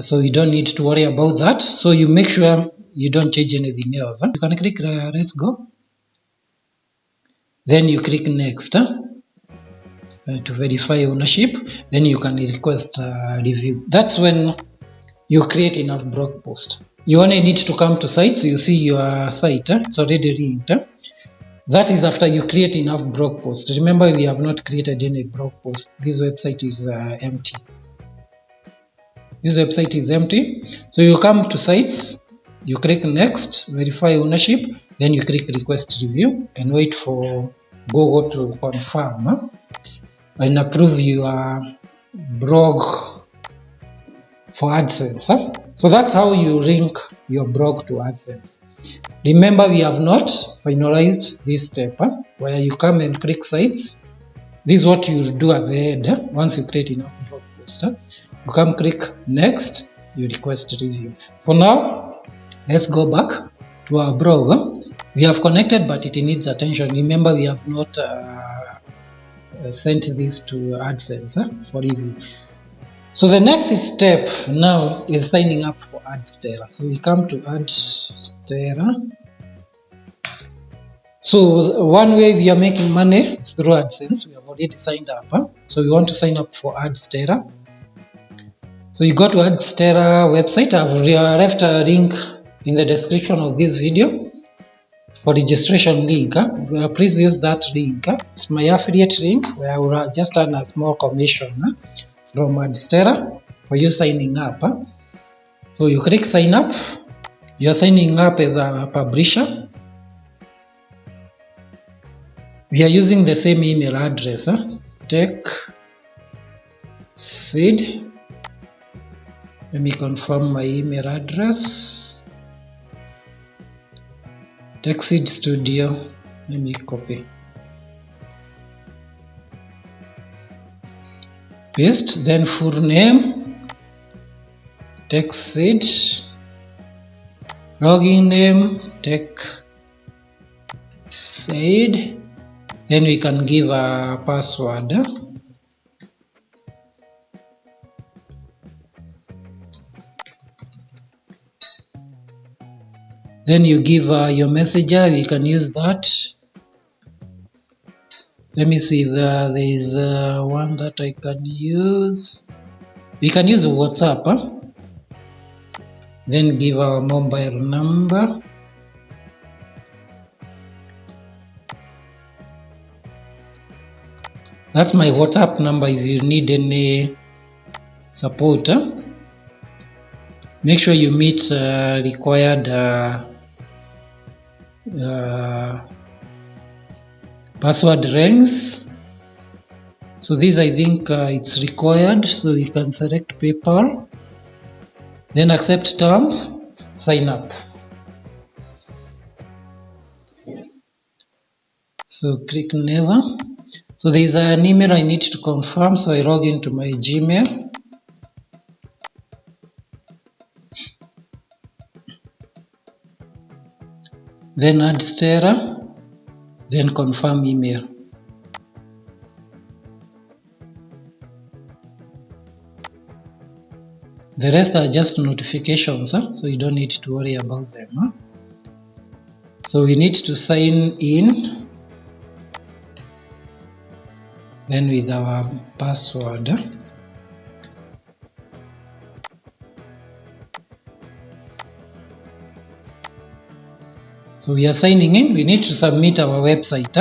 So you don't need to worry about that. So you make sure you don't change anything else. You can click let's go. Then you click next to verify ownership. Then you can request review. That's when you create enough blog post. You only need to come to sites. You see your site, it's already linked. That is after you create enough blog posts. Remember, we have not created any blog post. This website is empty. This website is empty. So you come to sites, you click next, verify ownership, then you click request review and wait for Google to confirm and approve your blog for AdSense. So that's how you link your blog to AdSense. Remember, we have not finalized this step where you come and click sites. This is what you do at the end once you create enough blog posts. You come click next, you request review. For now, let's go back to our blog. We have connected, but it needs attention. Remember, we have not sent this to AdSense for review. So the next step now is signing up for Adsterra. So we come to Adsterra. So one way we are making money is through AdSense. We have already signed up. So we want to sign up for Adsterra. So you go to Adsterra website. I've left a link in the description of this video for registration link. Please use that link. It's my affiliate link where I will just earn a small commission from Adsterra for you signing up. So you click sign up. You are signing up as a publisher. We are using the same email address. TechSeed. Let me confirm my email address. TechSeed Studio. Let me copy. Paste, then full name, TechSeed, login name, TechSeed, then we can give a password. Then you give your messenger, you can use that. Let me see if there is one that I can use. We can use WhatsApp. Then give our mobile number. That's my WhatsApp number if you need any support. Make sure you meet required password length. So this I think it's required, so you can select PayPal, then accept terms, sign up. So click never. So there is an email I need to confirm, so I log into my Gmail. Then Adsterra, then confirm email. The rest are just notifications, so you don't need to worry about them. So we need to sign in, then with our password. So we are signing in, we need to submit our website.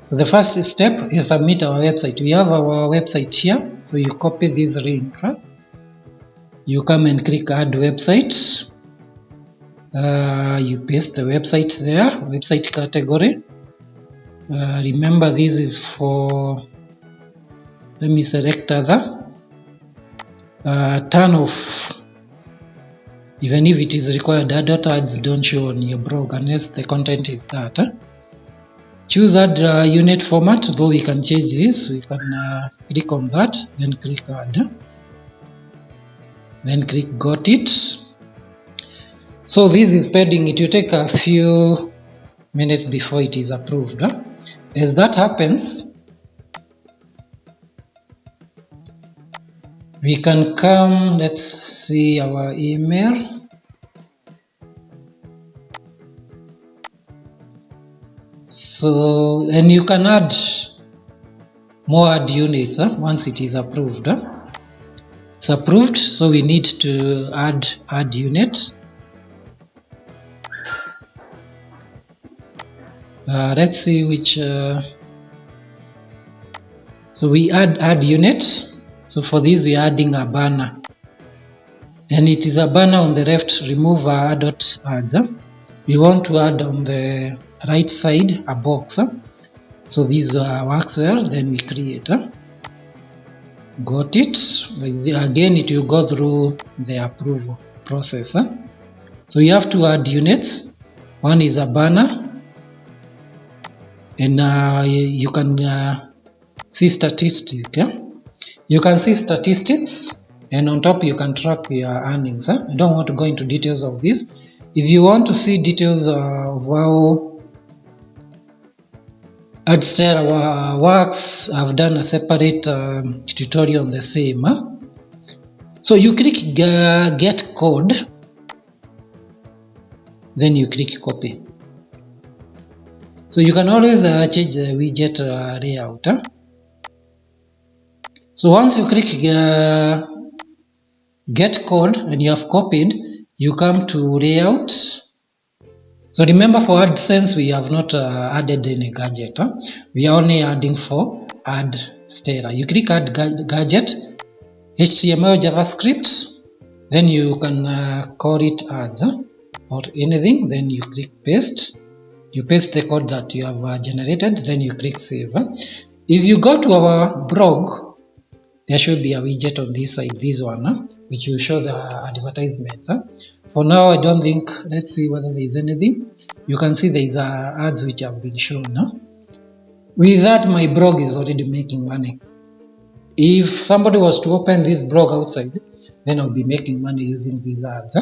So the first step is submit our website. We have our website here, so you copy this link. you come and click add website. You paste the website there, website category. Remember this is for, let me select other. Turn off, even if it is required, adult ads don't show on your blog unless the content is that. Choose add unit format, though we can change this. We can click on that, then click add, then click got it. So this is pending. It will take a few minutes before it is approved. As that happens, we can come, let's see our email. So, and you can add more ad units once it is approved. It's approved, so we need to add ad units. Let's see which. So we add units. So for this we are adding a banner, and it is a banner on the left. Remove adult ads. We want to add on the right side a box. So this works well. Then we create. Got it. Again, it will go through the approval process. So you have to add units. One is a banner, and you can see statistics. You can see statistics, and on top you can track your earnings. I don't want to go into details of this. If you want to see details of how Adsterra works, I've done a separate tutorial on the same. So you click get code, then you click copy. So you can always change the widget layout. So once you click get code and you have copied, you come to layout. So remember, for AdSense we have not added any gadget. We are only adding for Adsterra. You click add gadget, HTML, JavaScript, then you can call it ads or anything. Then you click paste. You paste the code that you have generated, then you click save. If you go to our blog, there should be a widget on this side, this one, which will show the advertisements. For now, I don't think, let's see whether there is anything. You can see there is ads which have been shown. With that, my blog is already making money. If somebody was to open this blog outside, then I'll be making money using these ads.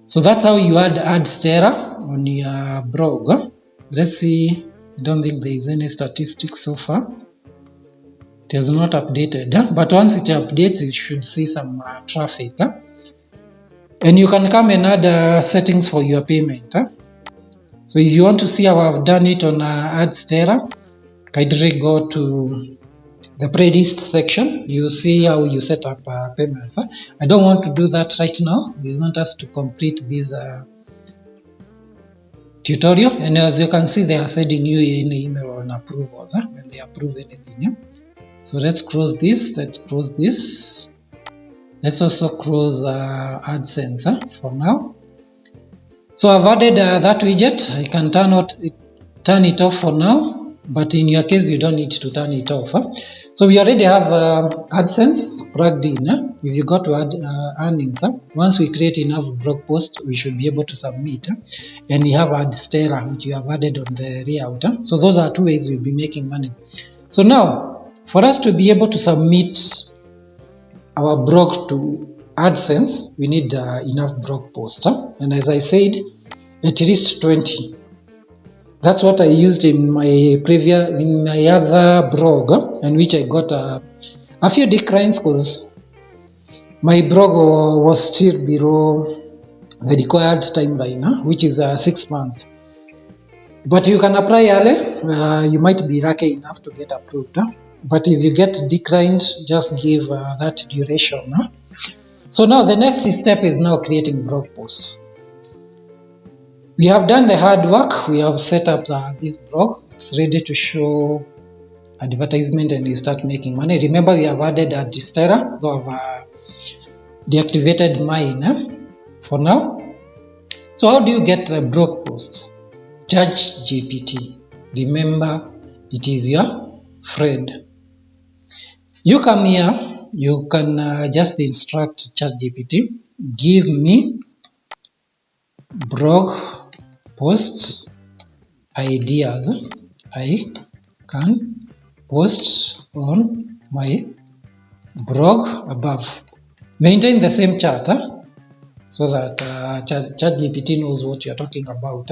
So that's how you add Adsterra on your blog. Let's see. I don't think there is any statistics so far. It has not updated, but once it updates, you should see some traffic. And you can come and add settings for your payment. So if you want to see how I've done it on Adsterra, kindly go to the playlist section. You see how you set up payments. I don't want to do that right now. We want us to complete this tutorial, and as you can see, they are sending you an email on approvals when they approve anything. So let's close this. Let's close this. Let's also close AdSense for now. So I've added that widget. I can turn it off for now, but in your case you don't need to turn it off. So we already have AdSense plugged in. If you go to earnings, once we create enough blog posts, we should be able to submit. And we have Adsterra, which you have added on the layout. So those are two ways we'll be making money. So now, for us to be able to submit our blog to AdSense, we need enough blog posts. And as I said, at least 20. That's what I used in my other blog, and which I got a few declines because my blog was still below the required timeline, which is 6 months. But you can apply early. You might be lucky enough to get approved. But if you get declined, just give that duration. So now the next step is now creating blog posts. We have done the hard work. We have set up this blog. It's ready to show advertisement and you start making money. Remember, we have added Adsterra. So I've deactivated mine for now. So how do you get the blog posts? ChatGPT. Remember, it is your friend. You come here, you can just instruct ChatGPT, give me blog posts ideas I can post on my blog above. Maintain the same chat so that ChatGPT knows what you are talking about.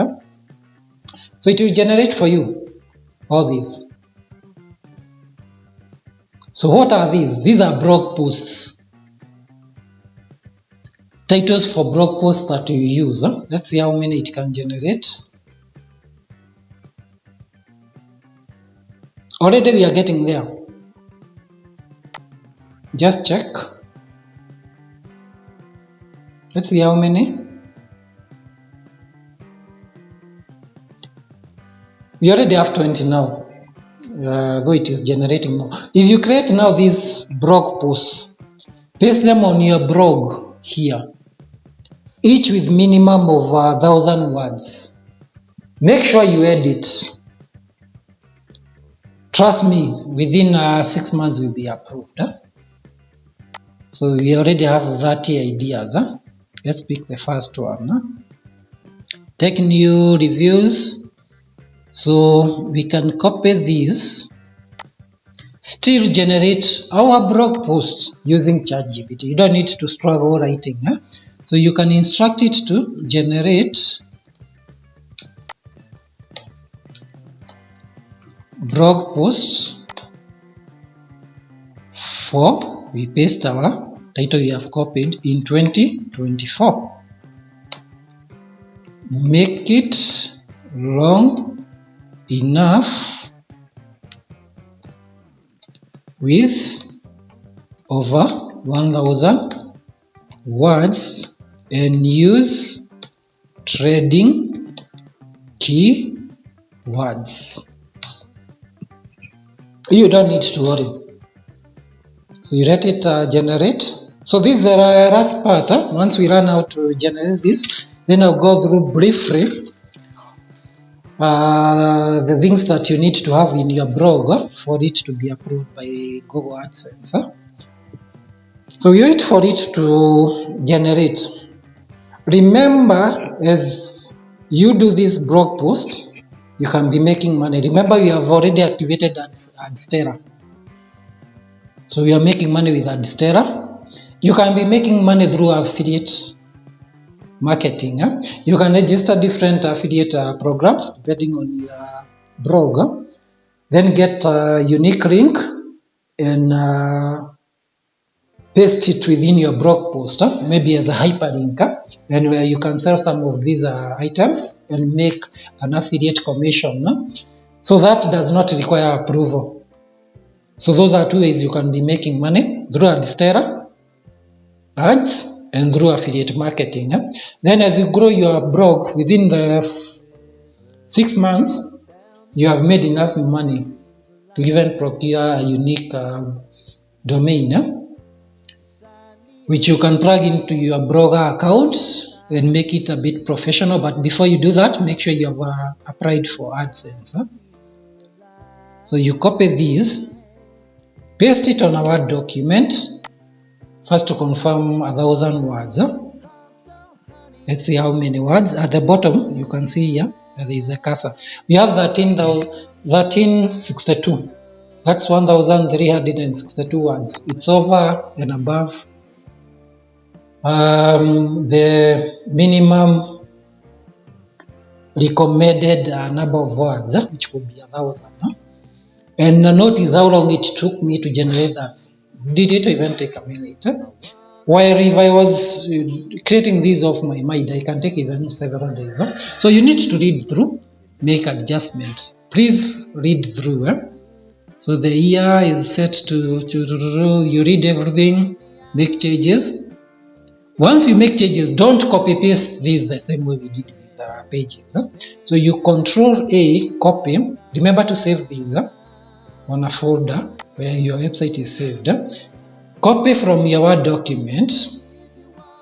So it will generate for you all these. So what are these? These are blog posts. Titles for blog posts that you use. Let's see how many it can generate. Already we are getting there. Just check. Let's see how many. We already have 20 now, though it is generating more. If you create now these blog posts, paste them on your blog here, each with minimum of 1,000 words. Make sure you edit. Trust me, within 6 months you'll be approved. So we already have 30 ideas. Let's pick the first one. Take new reviews. So we can copy these, still generate our blog posts using ChatGPT. You don't need to struggle writing. So you can instruct it to generate blog posts for, we paste our title we have copied in 2024. Make it long enough with over 1,000 words and use trading keywords. You don't need to worry. So you let it generate. So this is the last part. Once we run out to generate this, then I'll go through briefly the things that you need to have in your blog for it to be approved by Google AdSense. So you wait for it to generate. Remember, as you do this blog post, you can be making money. Remember, you have already activated Adsterra. So you are making money with Adsterra. You can be making money through affiliate marketing. You can register different affiliate programs depending on your blog. Then get a unique link and paste it within your blog post, maybe as a hyperlink, and where you can sell some of these items and make an affiliate commission. So that does not require approval. So those are two ways you can be making money: through Adsterra ads and through affiliate marketing. Then as you grow your blog, within the 6 months, you have made enough money to even procure a unique domain, which you can plug into your blogger account and make it a bit professional. But before you do that, make sure you have applied for AdSense. So you copy these, paste it on a Word document, first to confirm 1,000 words. Let's see how many words. At the bottom, you can see here, there is a cursor. We have 1362. That's 1,362 words. It's over and above the minimum recommended number of words, which would be 1,000. And notice how long it took me to generate that. Did it even take a minute? While if I was creating these off my mind, I can take even several days. So you need to read through, make adjustments. Please read through. So the year is set to you read everything, make changes. Once you make changes, don't copy paste these the same way we did with the pages. So you Control A, copy. Remember to save these on a folder where your website is saved. Copy from your Word document,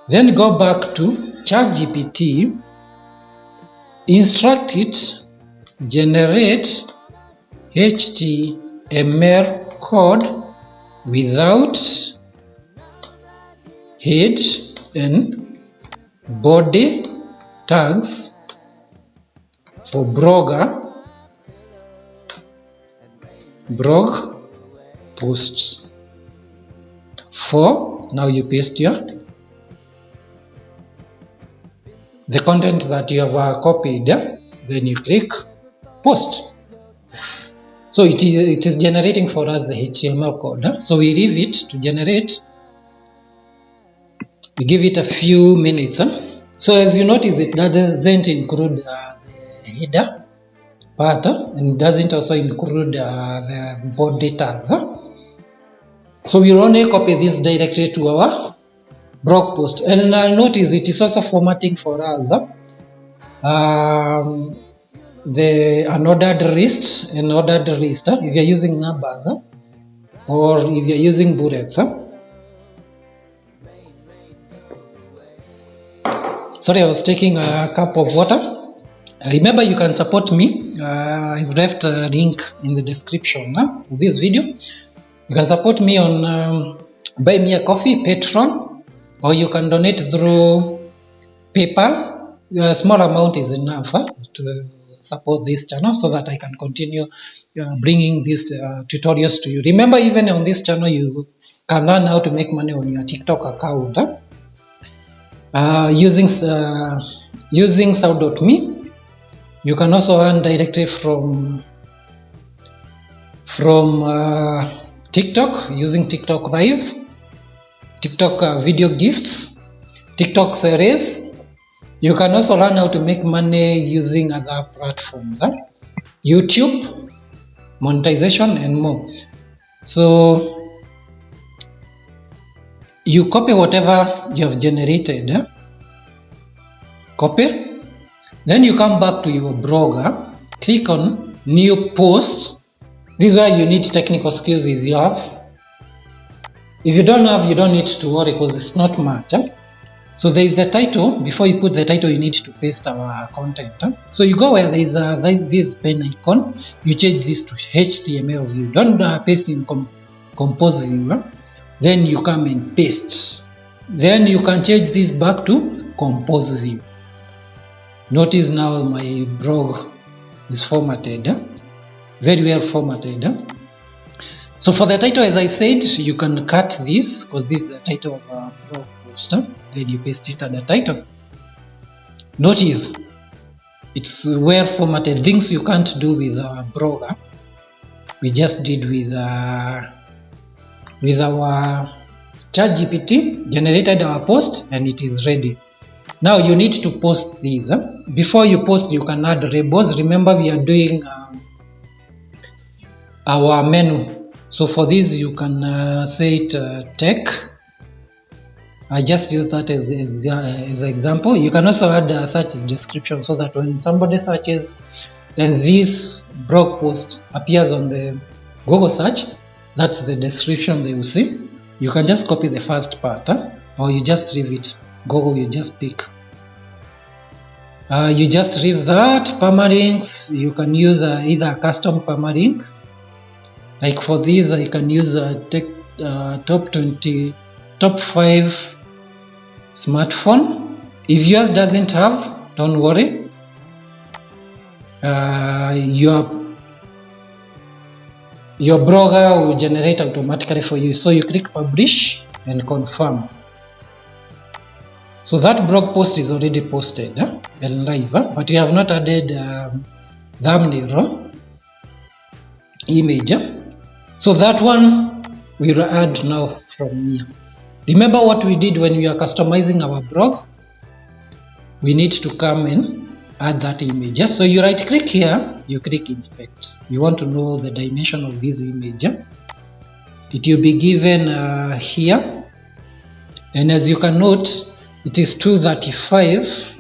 Then go back to ChatGPT, instruct it, generate HTML code without head and body tags for blog posts. Now you paste the content that you have copied, then you click post. So it is generating for us the HTML code. So we leave it to generate. We give it a few minutes. So as you notice, it doesn't include the header part, and it doesn't also include the body tags. So we'll only copy this directly to our blog post. And notice it is also formatting for us the unordered list and ordered list, if you're using numbers or if you're using bullets. Sorry, I was taking a cup of water. Remember, you can support me. I've left a link in the description of this video. You can support me on Buy Me a Coffee, Patreon, or you can donate through PayPal. A small amount is enough to support this channel so that I can continue bringing these tutorials to you. Remember, even on this channel, you can learn how to make money on your TikTok account using Sound.me. You can also earn directly from TikTok using TikTok Live, TikTok video gifts, TikTok series. You can also learn how to make money using other platforms, YouTube, monetization, and more. So you copy whatever you have generated, copy. Then you come back to your blog, click on new posts. This is where you need technical skills if you have. If you don't have, you don't need to worry because it's not much. So there is the title. Before you put the title, you need to paste our content. So you go where there is this pen icon. You change this to HTML view. Don't paste in compose view. Then you come and paste. Then you can change this back to compose view. Notice now my blog is formatted, very well formatted. So for the title, as I said, you can cut this because this is the title of a blog post. Then you paste it at the title. Notice it's well formatted. Things you can't do with a blog, we just did with our ChatGPT, generated our post, and it is ready. Now you need to post these. Before you post, you can add labels. Remember, we are doing our menu. So for this, you can say it tech. I just use that as an example. You can also add a search description so that when somebody searches and this blog post appears on the Google search, that's the description they will see. You can just copy the first part or you just leave it. Google will just pick. You just leave that. Permalinks, you can use either a custom permalink. Like for this, I can use a top 5 smartphone. If yours doesn't have, don't worry. Your blogger will generate automatically for you. So you click publish and confirm. So that blog post is already posted and live, but you have not added thumbnail image. So that one we will add now from here. Remember what we did when we are customizing our blog? We need to come and add that image. So you right click here, you click inspect. You want to know the dimension of this image. It will be given here, and as you can note, it is 235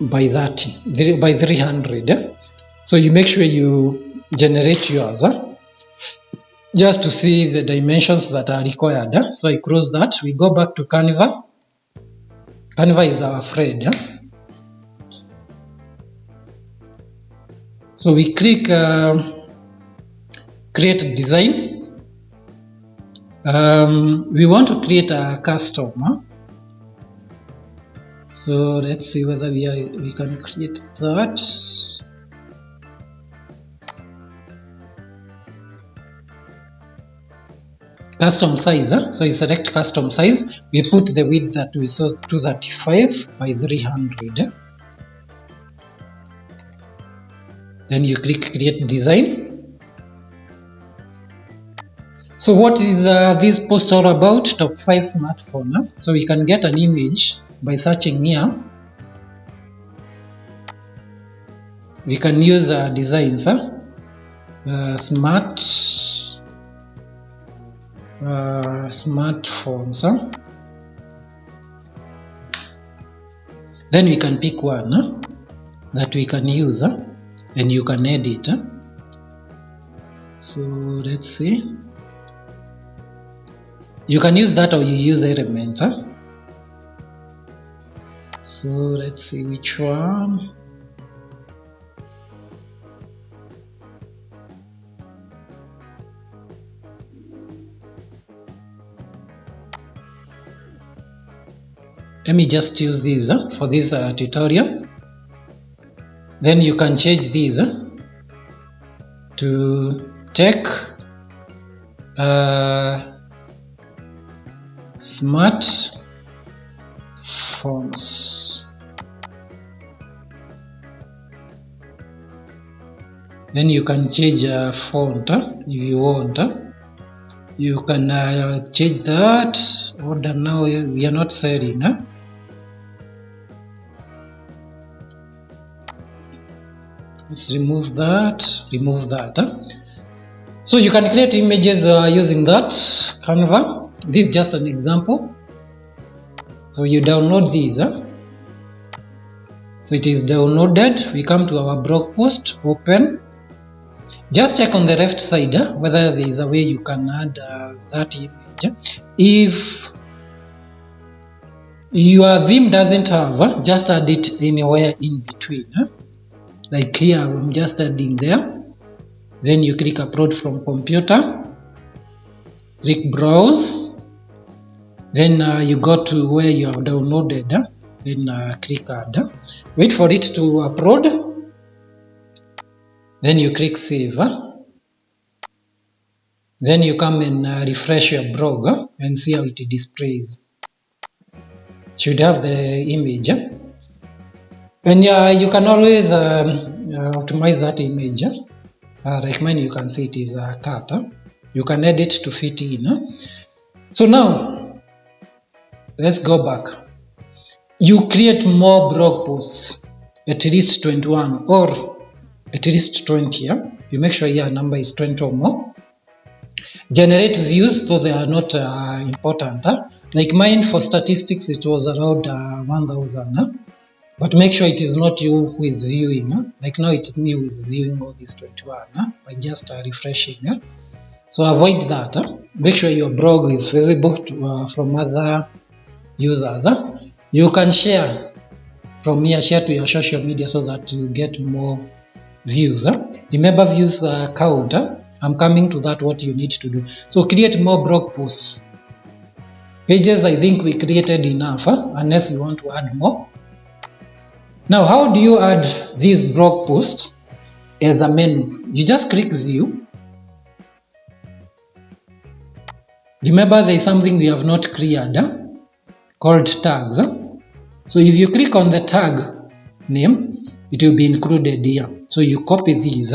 by 30 by 300. So you make sure you generate yours. just to see the dimensions that are required. So I close that. We go back to Canva. Canva is our friend. So we click create design. We want to create a custom. So let's see whether we can create that. Custom size. So you select custom size. We put the width that we saw 235 by 300. Then you click create design. So what is this post all about? Top 5 smartphone. So we can get an image by searching here. We can use designs. Smartphones. Then we can pick one that we can use and you can edit. So let's see. You can use that or you use elements. So let's see which one. Let me just use these for this tutorial. Then you can change these to tech smart phones. Then you can change font if you want. You can change that. Order now, we are not selling. Let's remove that. So you can create images using that Canva. This is just an example. So you download these. So it is downloaded. We come to our blog post, open. Just check on the left side whether there is a way you can add that image. If your theme doesn't have, just add it anywhere in between. Like here, I'm just adding there. Then you click upload from computer. Click browse. Then you go to where you have downloaded. Then click add. Wait for it to upload. Then you click save. Then you come and refresh your blog and see how it displays. Should have the image. And you can always optimize that image. Like mine, you can see it is a cut. You can edit to fit in. So now, let's go back. You create more blog posts, at least 21 or at least 20. You make sure your number is 20 or more. Generate views, so they are not important. Like mine, for statistics, it was around 1,000. But make sure it is not you who is viewing. Like now it's me who is viewing all these 21 by just refreshing. So avoid that. Make sure your blog is visible from other users. You can share from here, share to your social media so that you get more views. Remember, views count. I'm coming to that, what you need to do. So create more blog posts. Pages, I think we created enough, unless you want to add more. Now, how do you add these blog posts as a menu? You just click view. Remember, there is something we have not cleared called tags. So if you click on the tag name, it will be included here. So you copy these.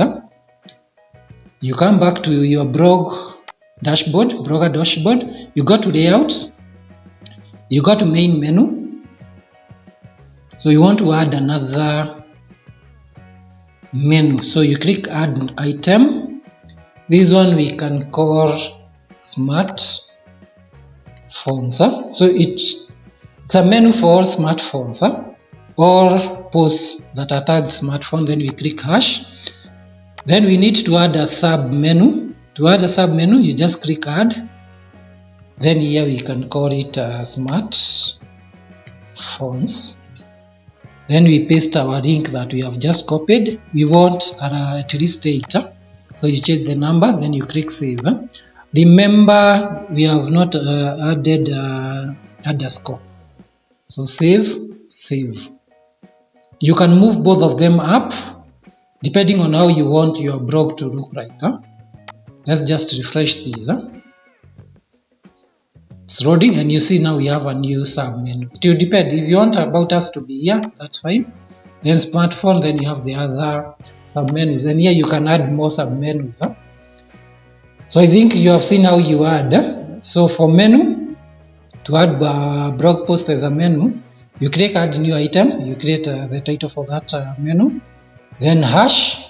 You come back to your blogger dashboard. You go to layout. You go to main menu. So you want to add another menu. So you click add item. This one we can call smart phones. So it's a menu for all smartphones or posts that are tagged smartphone. Then we click hash. Then we need to add a sub menu To add a sub menu, you just click add. Then here we can call it smart phones. Then we paste our link that we have just copied. We want at least 8. So you change the number, then you click save. Remember, we have not added underscore. So save. You can move both of them up depending on how you want your blog to look like. Let's just refresh these. It's loading, and you see now we have a new sub menu. It will depend. If you want about us to be here, that's fine. Then smartphone, then you have the other sub menus, and here you can add more sub menus. So I think you have seen how you add. So for menu, to add blog post as a menu, you click add new item, you create the title for that menu, then hash.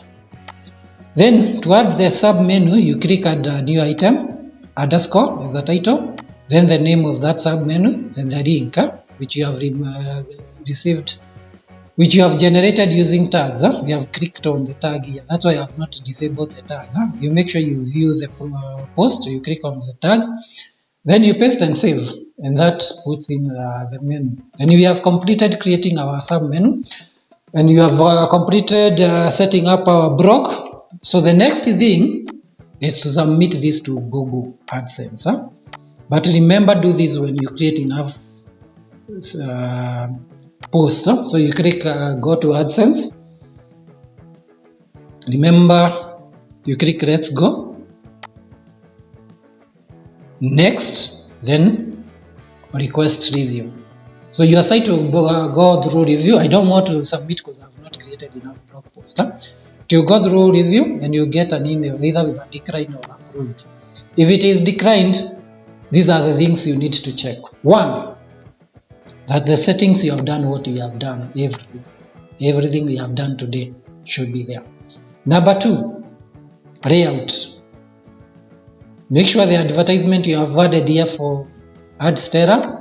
Then to add the sub menu, you click add new item, underscore as a title, then the name of that sub menu, and the link which you have received, which you have generated using tags. We have clicked on the tag here. That's why I have not disabled the tag. You make sure you view the post, you click on the tag, then you paste and save, and that puts in the menu. And we have completed creating our sub menu, and you have completed setting up our blog. So the next thing is to submit this to Google AdSense. But remember, do this when you create enough posts. So you click go to AdSense. Remember, you click let's go. Next, then request review. So your site will go through review. I don't want to submit because I have not created enough blog posts. To go through review, and you get an email either with a decline or approved. If it is declined, these are the things you need to check. 1, that the settings you have done, what you have done, everything we have done today should be there. Number 2, layout. Make sure the advertisement you have added here for Adsterra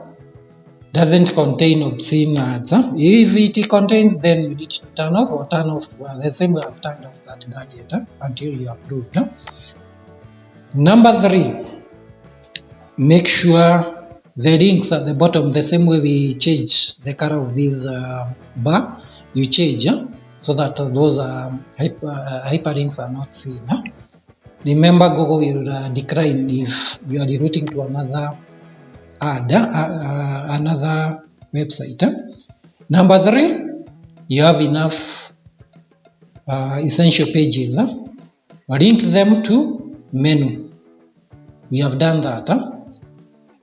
doesn't contain obscene ads. If it contains, then you need to turn off or turn off the same way I've turned off that gadget until you approve. Number 3, make sure the links at the bottom, the same way we change the color of this bar, you change so that those hyperlinks are not seen. Remember, Google will decline if you are rerouting to another another website. Number 3, you have enough essential pages. Link them to menu. We have done that.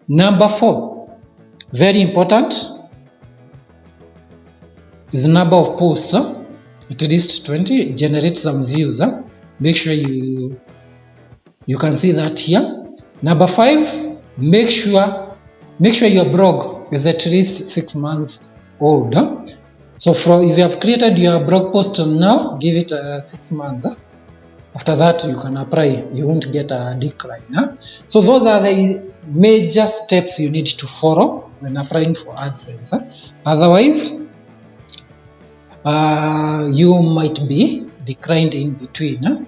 Number 4, very important, is the number of posts. At least 20. Generate some views. Make sure you can see that here. Number 5, make sure your blog is at least 6 months old. So if you have created your blog post now, give it 6 months. After that, you can apply. You won't get a decline. So those are the major steps you need to follow when applying for AdSense. Otherwise, you might be declined in between.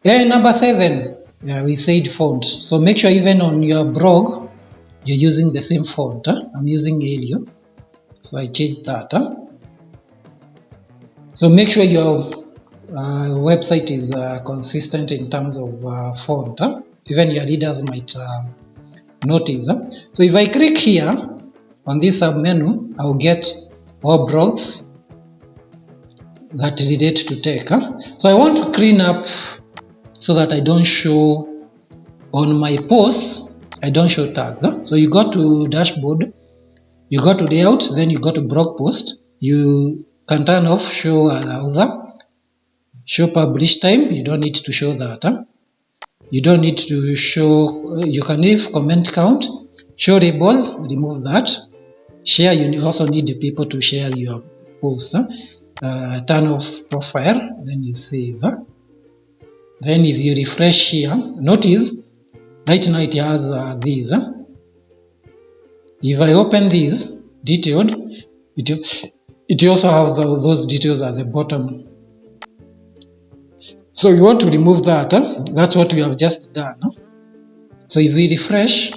And number 7, we said font. So make sure even on your blog, you're using the same font. I'm using Arial, so I changed that. So make sure your website is consistent in terms of font. Even your readers might notice. So if I click here on this sub menu, I'll get all blogs that relate to tech. So I want to clean up so that I don't show on my posts, I don't show tags. So you go to dashboard, you go to layout, then you go to blog post. You can turn off show other, show publish time. You don't need to show that. You don't need to show, you can leave comment count, show labels, remove that. Share, you also need the people to share your post. Turn off profile, then you save. Then if you refresh here, notice right now it has these. If I open these detailed, it also have those details at the bottom. So we want to remove that. That's what we have just done. So if we refresh,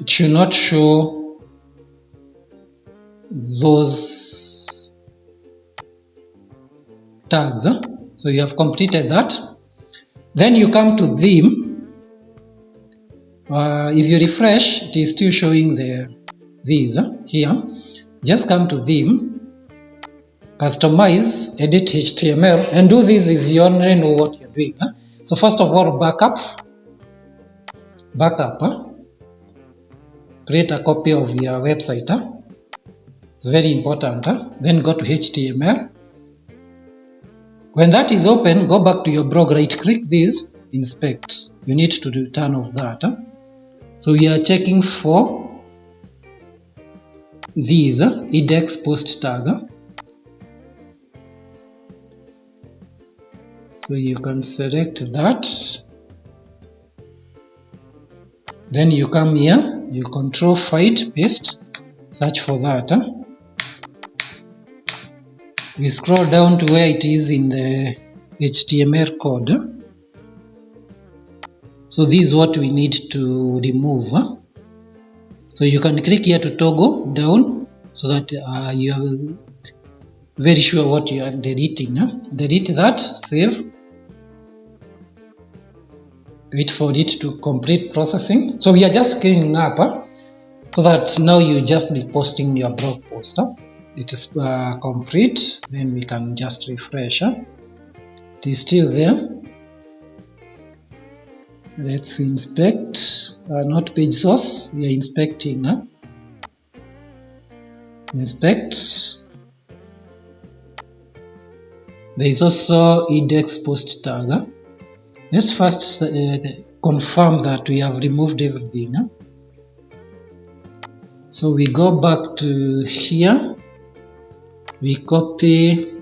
it should not show those tags. So you have completed that. Then you come to theme. If you refresh, it is still showing these here. Just come to theme, customize, edit HTML, and do this if you already know what you're doing. So first of all, backup. Create a copy of your website. It's very important. Then go to HTML. When that is open, go back to your blog, right click this, inspect. You need to turn off that. So we are checking for these index post tag. So you can select that. Then you come here, you control find, paste, search for that. We scroll down to where it is in the HTML code. So this is what we need to remove. So you can click here to toggle down so that you are very sure what you are deleting. Delete that, save. Wait for it to complete processing. So we are just cleaning up so that now you just be posting your blog post. It is complete. Then we can just refresh. It is still there. Let's inspect. Not page source. We are inspecting. Inspect. There is also index post tag. Let's first confirm that we have removed everything. So we go back to here. We copy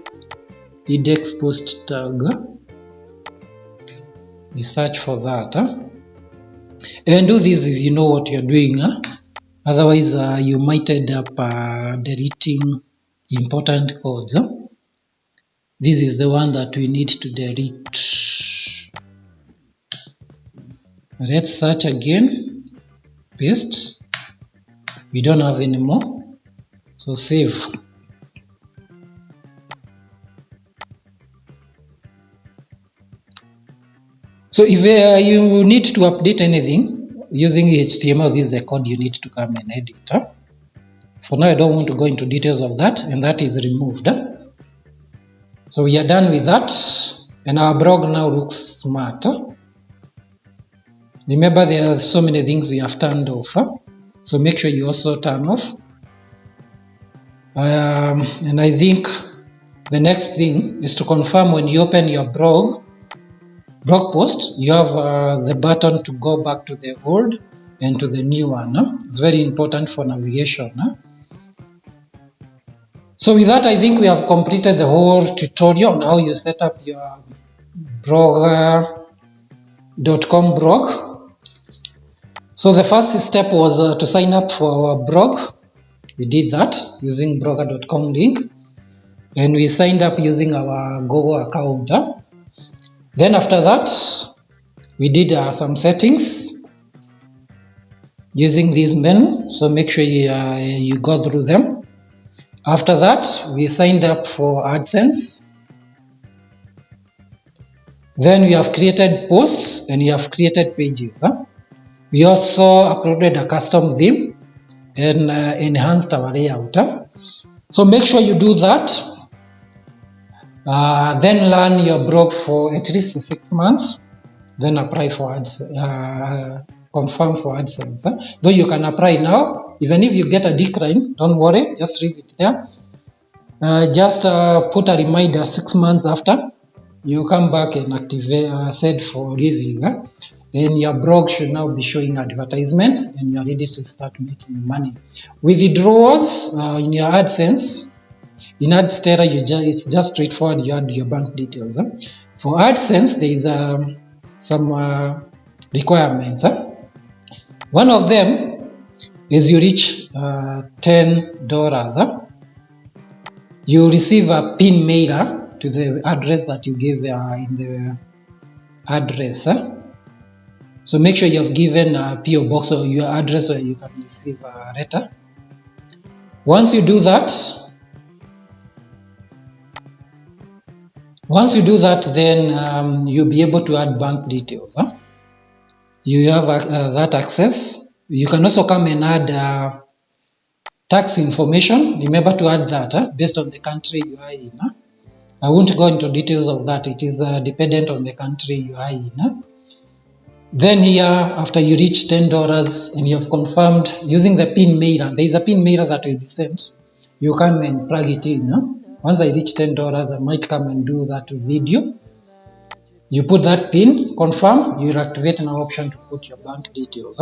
index post tag. We search for that. And do this if you know what you're doing. Otherwise, you might end up deleting important codes. This is the one that we need to delete. Let's search again. Paste. We don't have any more. So save. So if you need to update anything using HTML, this is the code you need to come and edit. For now, I don't want to go into details of that, and that is removed. So we are done with that, and our blog now looks smart. Remember, there are so many things we have turned off, so make sure you also turn off. And I think the next thing is to confirm when you open your blog post, you have the button to go back to the old and to the new one. It's very important for navigation. So with that, I think we have completed the whole tutorial on how you set up your blogger.com blog. So the first step was to sign up for our blog. We did that using blogger.com link, and we signed up using our Google account. Then after that, we did some settings using this menu, so make sure you go through them. After that, we signed up for AdSense. Then we have created posts and we have created pages. We also uploaded a custom theme and enhanced our layout. So make sure you do that. Then learn your blog for at least 6 months. Then apply for confirm for AdSense. Though you can apply now, even if you get a decline, don't worry, just leave it there. Just put a reminder 6 months after. You come back and activate set for leaving. And your blog should now be showing advertisements and you are ready to start making money. Withdrawals in your AdSense, in Adsterra, it's just straightforward. You add your bank details. For AdSense, there is some requirements. One of them is you reach $10. you receive a pin mailer to the address that you gave in the address. So make sure you have given a PO box or your address where you can receive a letter. Once you do that, then you'll be able to add bank details. You have that access. You can also come and add tax information. Remember to add that based on the country you are in. I won't go into details of that. It is dependent on the country you are in. Then here, after you reach $10 and you have confirmed using the pin mailer, there is a pin mailer that will be sent. You come and plug it in. Once I reach $10, I might come and do that video. You put that pin, confirm, you'll activate an option to put your bank details.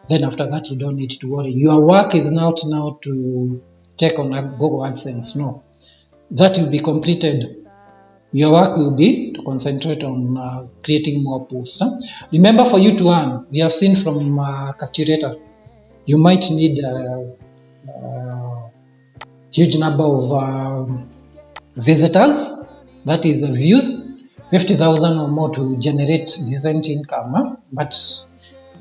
Then after that, you don't need to worry. Your work is not now to check on Google AdSense. No, that will be completed. Your work will be to concentrate on creating more posts. Remember, for you to earn, we have seen from Calculator, you might need a huge number of visitors, that is the views, 50,000 or more to generate decent income. But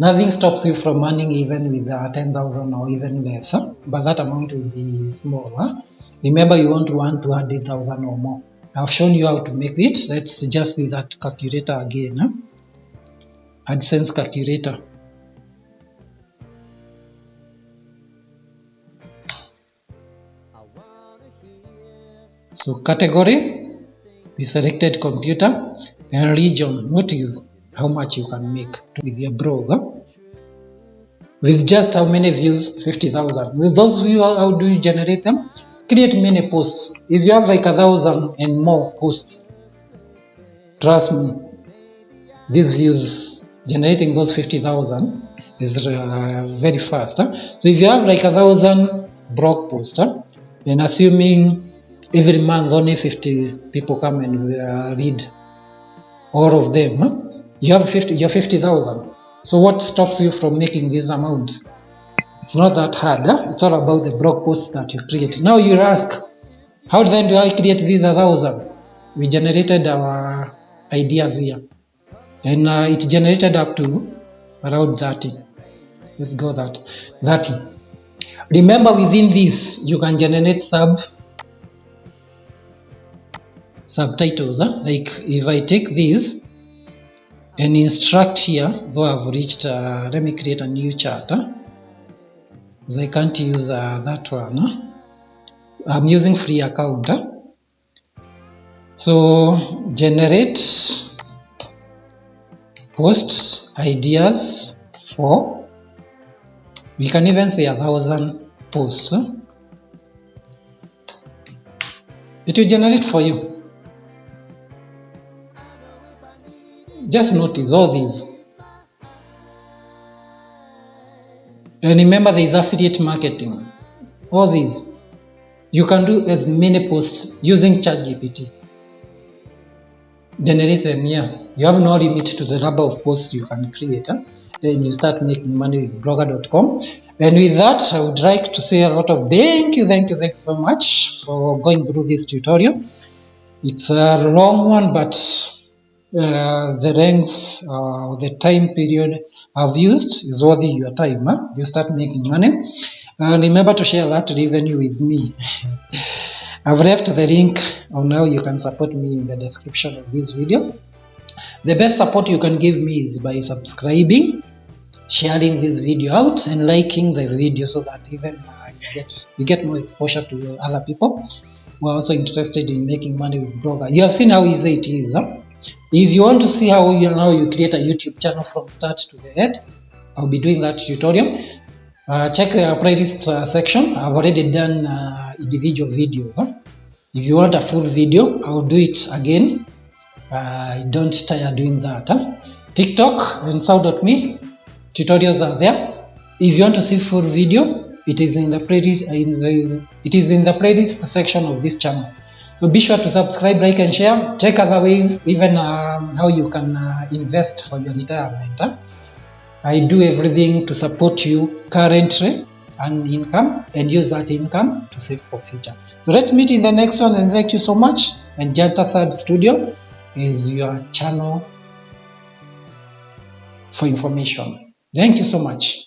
nothing stops you from earning even with 10,000 or even less. But that amount will be small. Remember, you want to earn 200,000 or more. I've shown you how to make it. Let's just do that calculator again. AdSense Calculator. So category, we selected computer, and region, what is how much you can make with your blog. With just how many views? 50,000. With those views, how do you generate them? Create many posts. If you have like 1,000 and more posts, trust me, these views, generating those 50,000 is very fast. So if you have like 1,000 blog posts, and assuming every month only 50 people come and read all of them, you have 50,000. So what stops you from making this amount? It's not that hard. It's all about the blog posts that you create. Now you ask, how then do I create these 1,000? We generated our ideas here, and it generated up to around 30. Let's go 30. Remember, within this you can generate subtitles. Like if I take this and instruct here, though I've reached, let me create a new chart, because I can't use that one. I'm using free account. So generate posts ideas for, we can even say 1,000 posts. It will generate for you. Just notice all these. And remember, there is affiliate marketing. All these. You can do as many posts using ChatGPT. Generate them here. You have no limit to the number of posts you can create. Then you start making money with blogger.com. And with that, I would like to say a lot of thank you so much for going through this tutorial. It's a long one, but the length, the time period I've used is worthy your time. You start making money. Remember to share that revenue with me. I've left the link on how you can support me in the description of this video. The best support you can give me is by subscribing, sharing this video out, and liking the video, so that even you get more exposure to other people who are also interested in making money with blogger. You have seen how easy it is. If you want to see how you create a YouTube channel from start to the end, I'll be doing that tutorial. Check the playlist section. I've already done individual videos. If you want a full video, I'll do it again. Don't tire doing that. TikTok and Sound.me tutorials are there. If you want to see full video, it is in the playlist. It is in the playlist section of this channel. So be sure to subscribe, like, and share. Check other ways, even how you can invest for your retirement. I do everything to support you currently earn income and use that income to save for future. So let's meet in the next one, and thank you so much. And Jantasad Studio is your channel for information. Thank you so much.